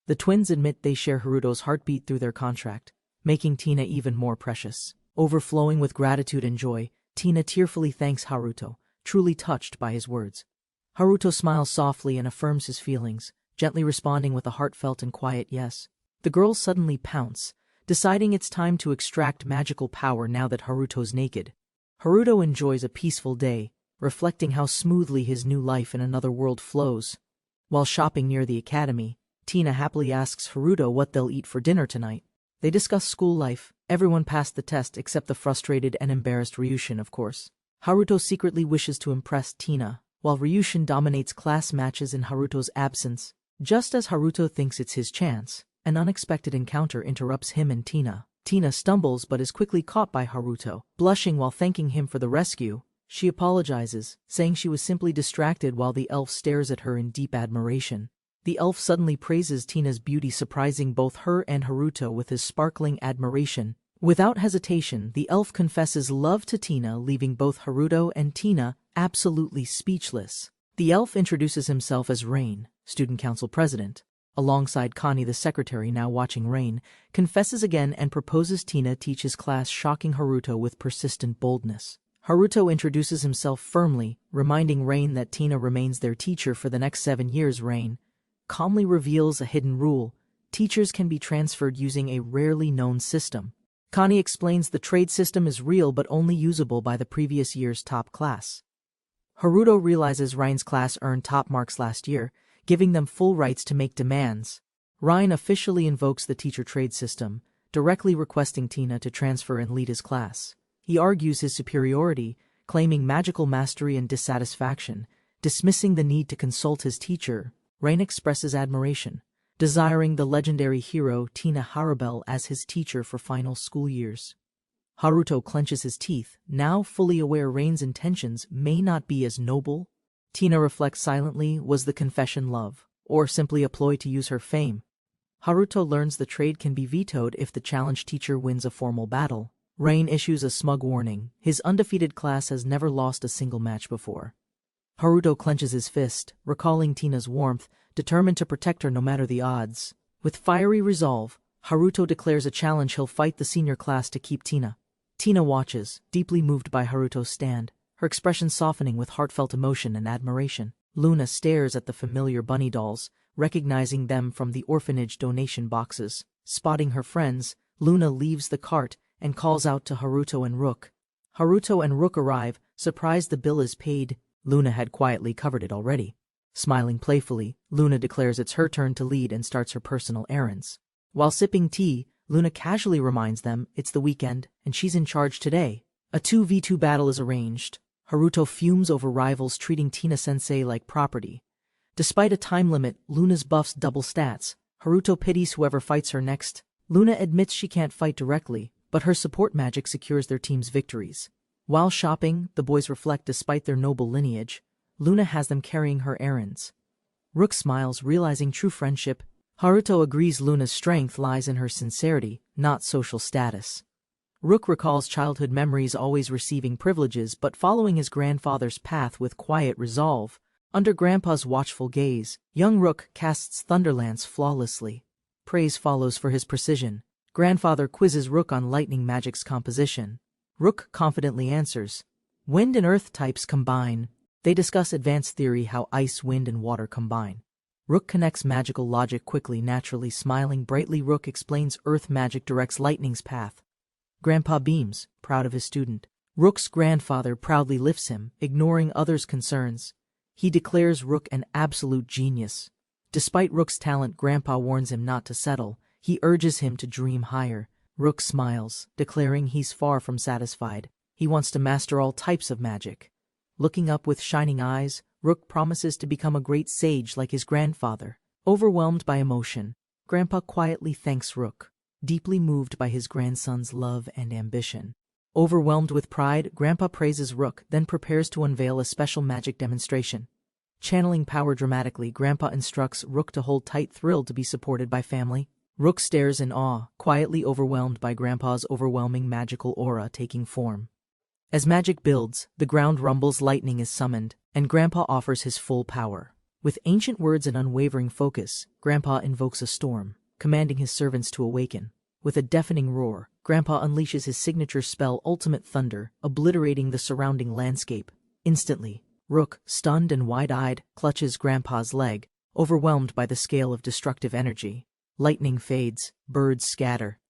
The twins admit they share Haruto's heartbeat through their contract, making Tina even more precious. Overflowing with gratitude and joy, Tina tearfully thanks Haruto, truly touched by his words. Haruto smiles softly and affirms his feelings, gently responding with a heartfelt and quiet yes. The girls suddenly pounce, deciding it's time to extract magical power now that Haruto's naked. Haruto enjoys a peaceful day, reflecting how smoothly his new life in another world flows. While shopping near the academy, Tina happily asks Haruto what they'll eat for dinner tonight. They discuss school life. Everyone passed the test except the frustrated and embarrassed Ryushin, of course. Haruto secretly wishes to impress Tina, while Ryushin dominates class matches in Haruto's absence. Just as Haruto thinks it's his chance, an unexpected encounter interrupts him and Tina. Tina stumbles but is quickly caught by Haruto. Blushing while thanking him for the rescue, she apologizes, saying she was simply distracted while the elf stares at her in deep admiration. The elf suddenly praises Tina's beauty, surprising both her and Haruto with his sparkling admiration. Without hesitation, the elf confesses love to Tina, leaving both Haruto and Tina absolutely speechless. The elf introduces himself as Rain, student council president. Alongside Connie, the secretary, now watching Rain, confesses again and proposes Tina teach his class, shocking Haruto with persistent boldness. Haruto introduces himself firmly, reminding Rain that Tina remains their teacher for the next 7 years. Rain calmly reveals a hidden rule: teachers can be transferred using a rarely known system. Connie explains the trade system is real but only usable by the previous year's top class. Haruto realizes Ryan's class earned top marks last year, giving them full rights to make demands. Ryan officially invokes the teacher trade system, directly requesting Tina to transfer and lead his class. He argues his superiority, claiming magical mastery and dissatisfaction, dismissing the need to consult his teacher. Rain expresses admiration, desiring the legendary hero Tina Harabel as his teacher for final school years. Haruto clenches his teeth, now fully aware Rain's intentions may not be as noble. Tina reflects silently. Was the confession love, or simply a ploy to use her fame? Haruto learns the trade can be vetoed if the challenged teacher wins a formal battle. Rain issues a smug warning. His undefeated class has never lost a single match before. Haruto clenches his fist, recalling Tina's warmth, determined to protect her no matter the odds. With fiery resolve, Haruto declares a challenge: he'll fight the senior class to keep Tina. Tina watches, deeply moved by Haruto's stand, her expression softening with heartfelt emotion and admiration. Luna stares at the familiar bunny dolls, recognizing them from the orphanage donation boxes. Spotting her friends, Luna leaves the cart and calls out to Haruto and Rook. Haruto and Rook arrive, surprised the bill is paid. Luna had quietly covered it already. Smiling playfully, Luna declares it's her turn to lead and starts her personal errands. While sipping tea, Luna casually reminds them it's the weekend and she's in charge today. A 2v2 battle is arranged. Haruto fumes over rivals treating Tina-sensei like property. Despite a time limit, Luna's buffs double stats. Haruto pities whoever fights her next. Luna admits she can't fight directly, but her support magic secures their team's victories. While shopping, the boys reflect. Despite their noble lineage, Luna has them carrying her errands. Rook smiles, realizing true friendship. Haruto agrees Luna's strength lies in her sincerity, not social status. Rook recalls childhood memories, always receiving privileges but following his grandfather's path with quiet resolve. Under Grandpa's watchful gaze, young Rook casts Thunderlance flawlessly. Praise follows for his precision. Grandfather quizzes Rook on lightning magic's composition. Rook confidently answers, "Wind and earth types combine." They discuss advanced theory, how ice, wind, and water combine. Rook connects magical logic quickly, naturally smiling brightly. Rook explains earth magic directs lightning's path. Grandpa beams, proud of his student. Rook's grandfather proudly lifts him, ignoring others' concerns. He declares Rook an absolute genius. Despite Rook's talent, Grandpa warns him not to settle. He urges him to dream higher. Rook smiles, declaring he's far from satisfied. He wants to master all types of magic. Looking up with shining eyes, Rook promises to become a great sage like his grandfather. Overwhelmed by emotion, Grandpa quietly thanks Rook, deeply moved by his grandson's love and ambition. Overwhelmed with pride, Grandpa praises Rook, then prepares to unveil a special magic demonstration. Channeling power dramatically, Grandpa instructs Rook to hold tight, thrilled to be supported by family. Rook stares in awe, quietly overwhelmed by Grandpa's overwhelming magical aura taking form. As magic builds, the ground rumbles, lightning is summoned, and Grandpa offers his full power. With ancient words and unwavering focus, Grandpa invokes a storm, commanding his servants to awaken. With a deafening roar, Grandpa unleashes his signature spell, Ultimate Thunder, obliterating the surrounding landscape. Instantly, Rook, stunned and wide-eyed, clutches Grandpa's leg, overwhelmed by the scale of destructive energy. Lightning fades, birds scatter.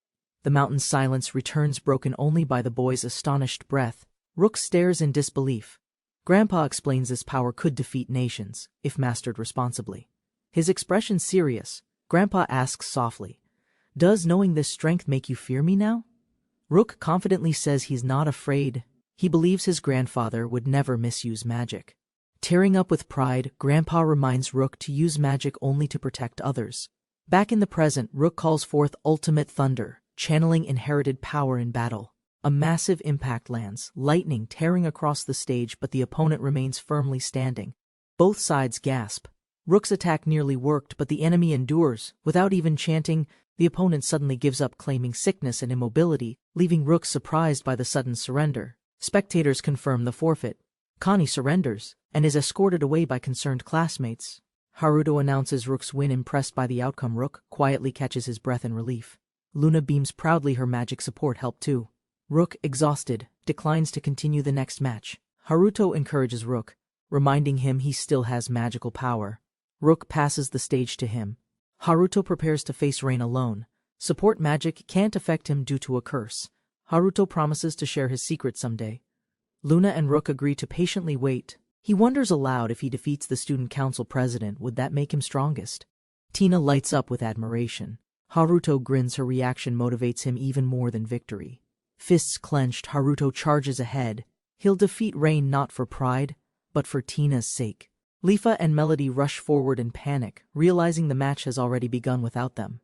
The mountain's silence returns, broken only by the boy's astonished breath. Rook stares in disbelief. Grandpa explains this power could defeat nations, if mastered responsibly. His expression serious, Grandpa asks softly, "Does knowing this strength make you fear me now?" Rook confidently says he's not afraid. He believes his grandfather would never misuse magic. Tearing up with pride, Grandpa reminds Rook to use magic only to protect others. Back in the present, Rook calls forth Ultimate Thunder, channeling inherited power in battle. A massive impact lands, lightning tearing across the stage, but the opponent remains firmly standing. Both sides gasp. Rook's attack nearly worked, but the enemy endures. Without even chanting, the opponent suddenly gives up, claiming sickness and immobility, leaving Rook surprised by the sudden surrender. Spectators confirm the forfeit. Connie surrenders, and is escorted away by concerned classmates. Haruto announces Rook's win. Impressed by the outcome, Rook quietly catches his breath in relief. Luna beams proudly, her magic support helped too. Rook, exhausted, declines to continue the next match. Haruto encourages Rook, reminding him he still has magical power. Rook passes the stage to him. Haruto prepares to face Rain alone. Support magic can't affect him due to a curse. Haruto promises to share his secret someday. Luna and Rook agree to patiently wait. He wonders aloud, if he defeats the student council president, would that make him strongest? Tina lights up with admiration. Haruto grins, her reaction motivates him even more than victory. Fists clenched, Haruto charges ahead. He'll defeat Rain not for pride, but for Tina's sake. Leafa and Melody rush forward in panic, realizing the match has already begun without them.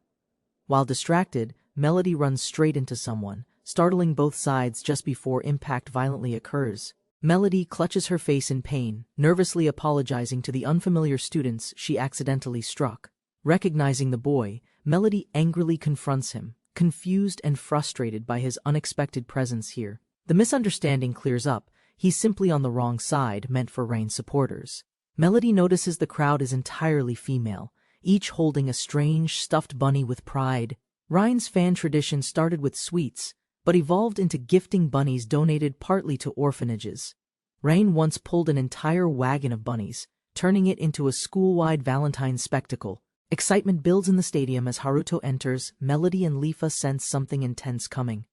While distracted, Melody runs straight into someone, startling both sides just before impact violently occurs. Melody clutches her face in pain, nervously apologizing to the unfamiliar students she accidentally struck. Recognizing the boy, Melody angrily confronts him, confused and frustrated by his unexpected presence here. The misunderstanding clears up. He's simply on the wrong side, meant for Rain's supporters. Melody notices the crowd is entirely female, each holding a strange stuffed bunny with pride. Rain's fan tradition started with sweets, but evolved into gifting bunnies donated partly to orphanages. Rain once pulled an entire wagon of bunnies, turning it into a school-wide Valentine's spectacle. Excitement builds in the stadium as Haruto enters. Melody and Leafa sense something intense coming.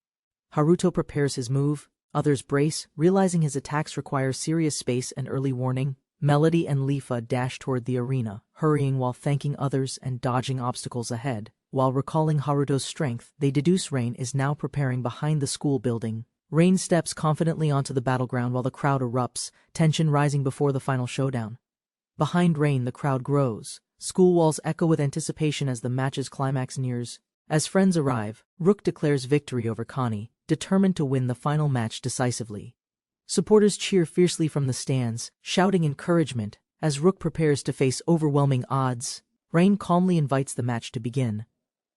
Haruto prepares his move. Others brace, realizing his attacks require serious space and early warning. Melody and Leafa dash toward the arena, hurrying while thanking others and dodging obstacles ahead. While recalling Haruto's strength, they deduce Rain is now preparing behind the school building. Rain steps confidently onto the battleground while the crowd erupts, tension rising before the final showdown. Behind Rain, the crowd grows. School walls echo with anticipation as the match's climax nears. As friends arrive, Rook declares victory over Connie, determined to win the final match decisively. Supporters cheer fiercely from the stands, shouting encouragement as Rook prepares to face overwhelming odds. Rain calmly invites the match to begin.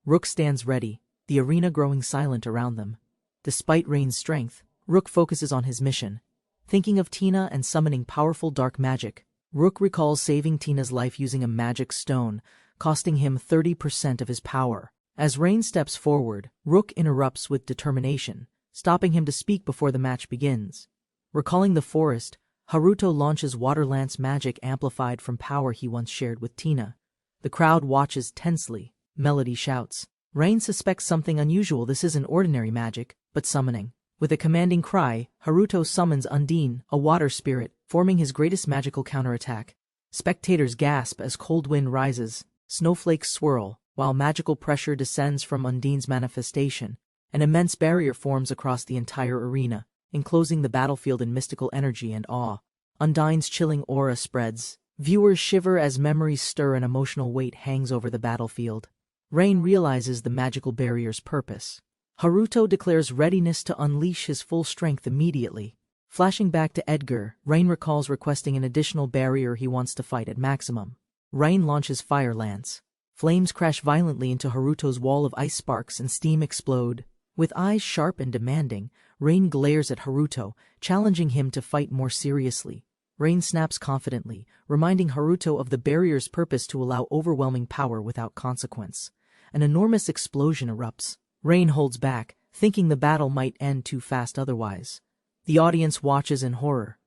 Rook stands ready, the arena growing silent around them. Despite Rain's strength, Rook focuses on his mission. Thinking of Tina and summoning powerful dark magic, Rook recalls saving Tina's life using a magic stone, costing him 30% of his power. As Rain steps forward, Rook interrupts with determination, stopping him to speak before the match begins. Recalling the forest, Haruto launches Water Lance magic amplified from power he once shared with Tina. The crowd watches tensely. Melody shouts. Rain suspects something unusual. This isn't ordinary magic, but summoning. With a commanding cry, Haruto summons Undine, a water spirit, forming his greatest magical counterattack. Spectators gasp as cold wind rises. Snowflakes swirl, while magical pressure descends from Undine's manifestation. An immense barrier forms across the entire arena, enclosing the battlefield in mystical energy and awe. Undyne's chilling aura spreads. Viewers shiver as memories stir and emotional weight hangs over the battlefield. Rain realizes the magical barrier's purpose. Haruto declares readiness to unleash his full strength immediately. Flashing back to Edgar, Rain recalls requesting an additional barrier he wants to fight at maximum. Rain launches Fire Lance. Flames crash violently into Haruto's wall of ice, sparks and steam explode. With eyes sharp and demanding, Rain glares at Haruto, challenging him to fight more seriously. Rain snaps confidently, reminding Haruto of the barrier's purpose to allow overwhelming power without consequence. An enormous explosion erupts. Rain holds back, thinking the battle might end too fast otherwise. The audience watches in horror.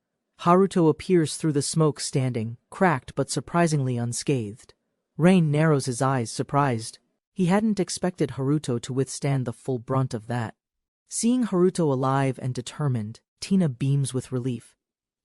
Haruto appears through the smoke standing, cracked but surprisingly unscathed. Rain narrows his eyes, surprised. He hadn't expected Haruto to withstand the full brunt of that. Seeing Haruto alive and determined, Tina beams with relief.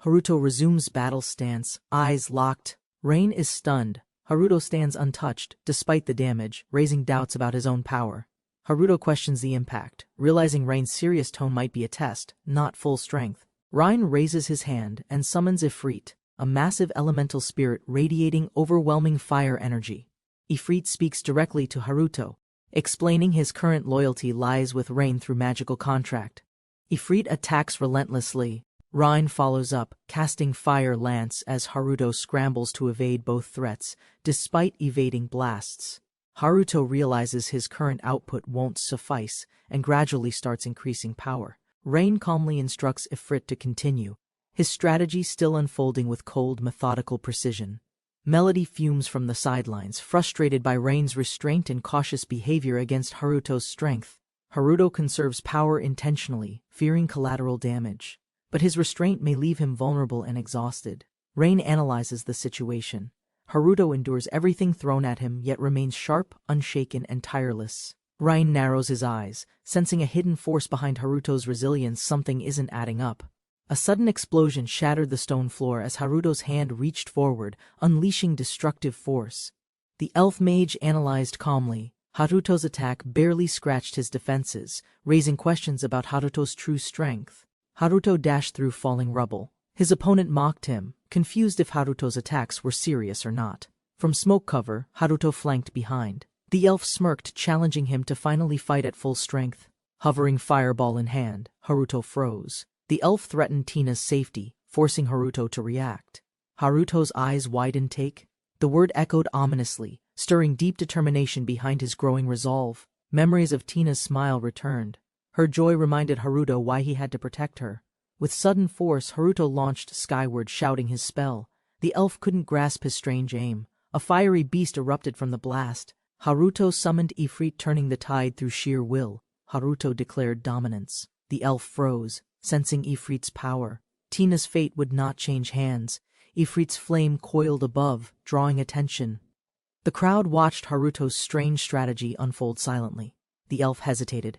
Haruto resumes battle stance, eyes locked. Rain is stunned. Haruto stands untouched, despite the damage, raising doubts about his own power. Haruto questions the impact, realizing Rain's serious tone might be a test, not full strength. Rain raises his hand and summons Ifrit, a massive elemental spirit radiating overwhelming fire energy. Ifrit speaks directly to Haruto, explaining his current loyalty lies with Rain through magical contract. Ifrit attacks relentlessly. Rain follows up, casting Fire Lance as Haruto scrambles to evade both threats, despite evading blasts. Haruto realizes his current output won't suffice and gradually starts increasing power. Rain calmly instructs Ifrit to continue, his strategy still unfolding with cold, methodical precision. Melody fumes from the sidelines, frustrated by Rain's restraint and cautious behavior against Haruto's strength. Haruto conserves power intentionally, fearing collateral damage. But his restraint may leave him vulnerable and exhausted. Rain analyzes the situation. Haruto endures everything thrown at him, yet remains sharp, unshaken, and tireless. Rain narrows his eyes, sensing a hidden force behind Haruto's resilience. Something isn't adding up. A sudden explosion shattered the stone floor as Haruto's hand reached forward, unleashing destructive force. The elf mage analyzed calmly. Haruto's attack barely scratched his defenses, raising questions about Haruto's true strength. Haruto dashed through falling rubble. His opponent mocked him, confused if Haruto's attacks were serious or not. From smoke cover, Haruto flanked behind. The elf smirked, challenging him to finally fight at full strength. Hovering fireball in hand, Haruto froze. The elf threatened Tina's safety, forcing Haruto to react. Haruto's eyes widened. Take. The word echoed ominously, stirring deep determination behind his growing resolve. Memories of Tina's smile returned. Her joy reminded Haruto why he had to protect her. With sudden force, Haruto launched skyward, shouting his spell. The elf couldn't grasp his strange aim. A fiery beast erupted from the blast. Haruto summoned Ifrit, turning the tide through sheer will. Haruto declared dominance. The elf froze, sensing Ifrit's power. Tina's fate would not change hands. Ifrit's flame coiled above, drawing attention. The crowd watched Haruto's strange strategy unfold silently. The elf hesitated.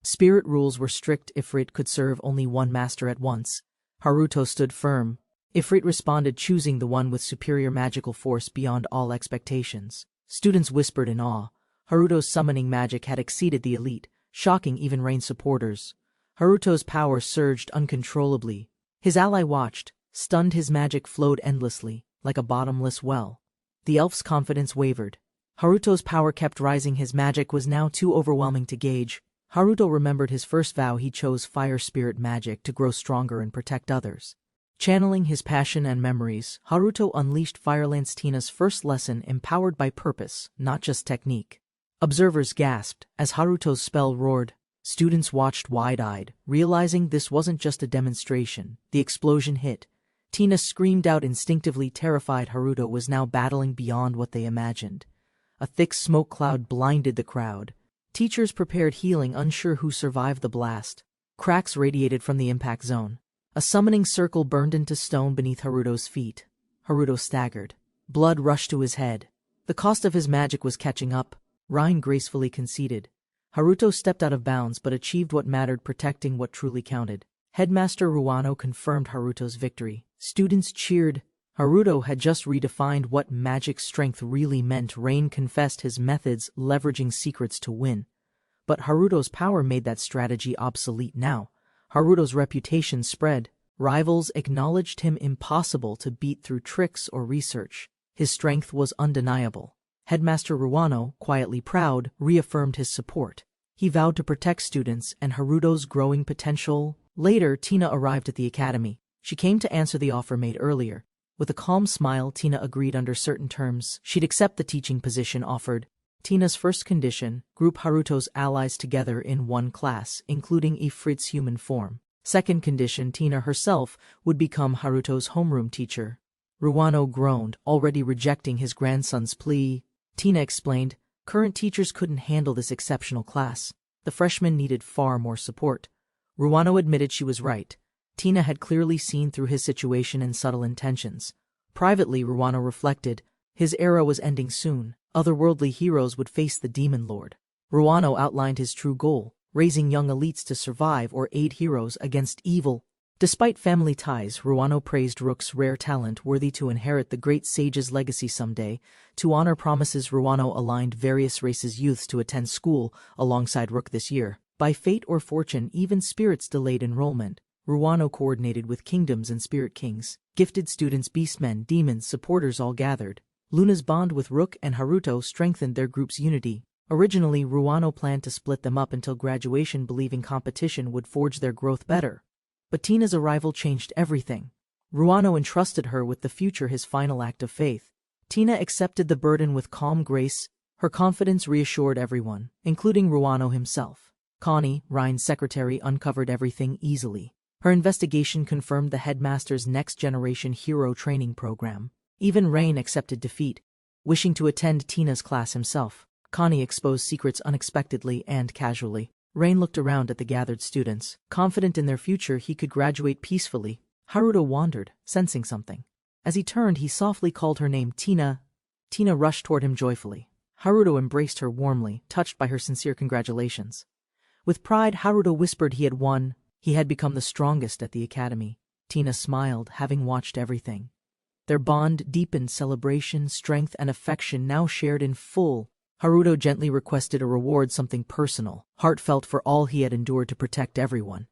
Spirit rules were strict. Ifrit could serve only one master at once. Haruto stood firm. Ifrit responded, choosing the one with superior magical force beyond all expectations. Students whispered in awe. Haruto's summoning magic had exceeded the elite, shocking even Rain supporters. Haruto's power surged uncontrollably. His ally watched, stunned. His magic flowed endlessly, like a bottomless well. The elf's confidence wavered. Haruto's power kept rising. His magic was now too overwhelming to gauge. Haruto remembered his first vow. He chose fire spirit magic to grow stronger and protect others. Channeling his passion and memories, Haruto unleashed Fire Lance, Tina's first lesson, empowered by purpose, not just technique. Observers gasped as Haruto's spell roared. Students watched wide-eyed, realizing this wasn't just a demonstration. The explosion hit. Tina screamed out instinctively, terrified. Haruto was now battling beyond what they imagined. A thick smoke cloud blinded the crowd. Teachers prepared healing, unsure who survived the blast. Cracks radiated from the impact zone. A summoning circle burned into stone beneath Haruto's feet. Haruto staggered. Blood rushed to his head. The cost of his magic was catching up. Rain gracefully conceded. Haruto stepped out of bounds but achieved what mattered, protecting what truly counted. Headmaster Ruano confirmed Haruto's victory. Students cheered. Haruto had just redefined what magic strength really meant. Rain confessed his methods, leveraging secrets to win. But Haruto's power made that strategy obsolete now. Haruto's reputation spread. Rivals acknowledged him impossible to beat through tricks or research. His strength was undeniable. Headmaster Ruano, quietly proud, reaffirmed his support. He vowed to protect students and Haruto's growing potential. Later, Tina arrived at the academy. She came to answer the offer made earlier. With a calm smile, Tina agreed under certain terms. She'd accept the teaching position offered. Tina's first condition: group Haruto's allies together in one class, including Ifrit's human form. Second condition: Tina herself would become Haruto's homeroom teacher. Ruano groaned, already rejecting his grandson's plea. Tina explained, current teachers couldn't handle this exceptional class. The freshmen needed far more support. Ruano admitted she was right. Tina had clearly seen through his situation and subtle intentions. Privately, Ruano reflected, his era was ending soon. Otherworldly heroes would face the Demon Lord. Ruano outlined his true goal: raising young elites to survive or aid heroes against evil. Despite family ties, Ruano praised Rook's rare talent, worthy to inherit the great sage's legacy someday. To honor promises, Ruano aligned various races' youths to attend school alongside Rook this year. By fate or fortune, even spirits delayed enrollment. Ruano coordinated with kingdoms and spirit kings. Gifted students, beastmen, demons, supporters all gathered. Luna's bond with Rook and Haruto strengthened their group's unity. Originally, Ruano planned to split them up until graduation, believing competition would forge their growth better. But Tina's arrival changed everything. Ruano entrusted her with the future, his final act of faith. Tina accepted the burden with calm grace. Her confidence reassured everyone, including Ruano himself. Connie, Ryan's secretary, uncovered everything easily. Her investigation confirmed the headmaster's next-generation hero training program. Even Rain accepted defeat, wishing to attend Tina's class himself. Connie exposed secrets unexpectedly and casually. Rain looked around at the gathered students. Confident in their future, he could graduate peacefully. Haruto wondered, sensing something. As he turned, he softly called her name, Tina. Tina rushed toward him joyfully. Haruto embraced her warmly, touched by her sincere congratulations. With pride, Haruto whispered he had won. He had become the strongest at the academy. Tina smiled, having watched everything. Their bond deepened, celebration, strength, and affection now shared in full. Haruto gently requested a reward, something personal, heartfelt, for all he had endured to protect everyone.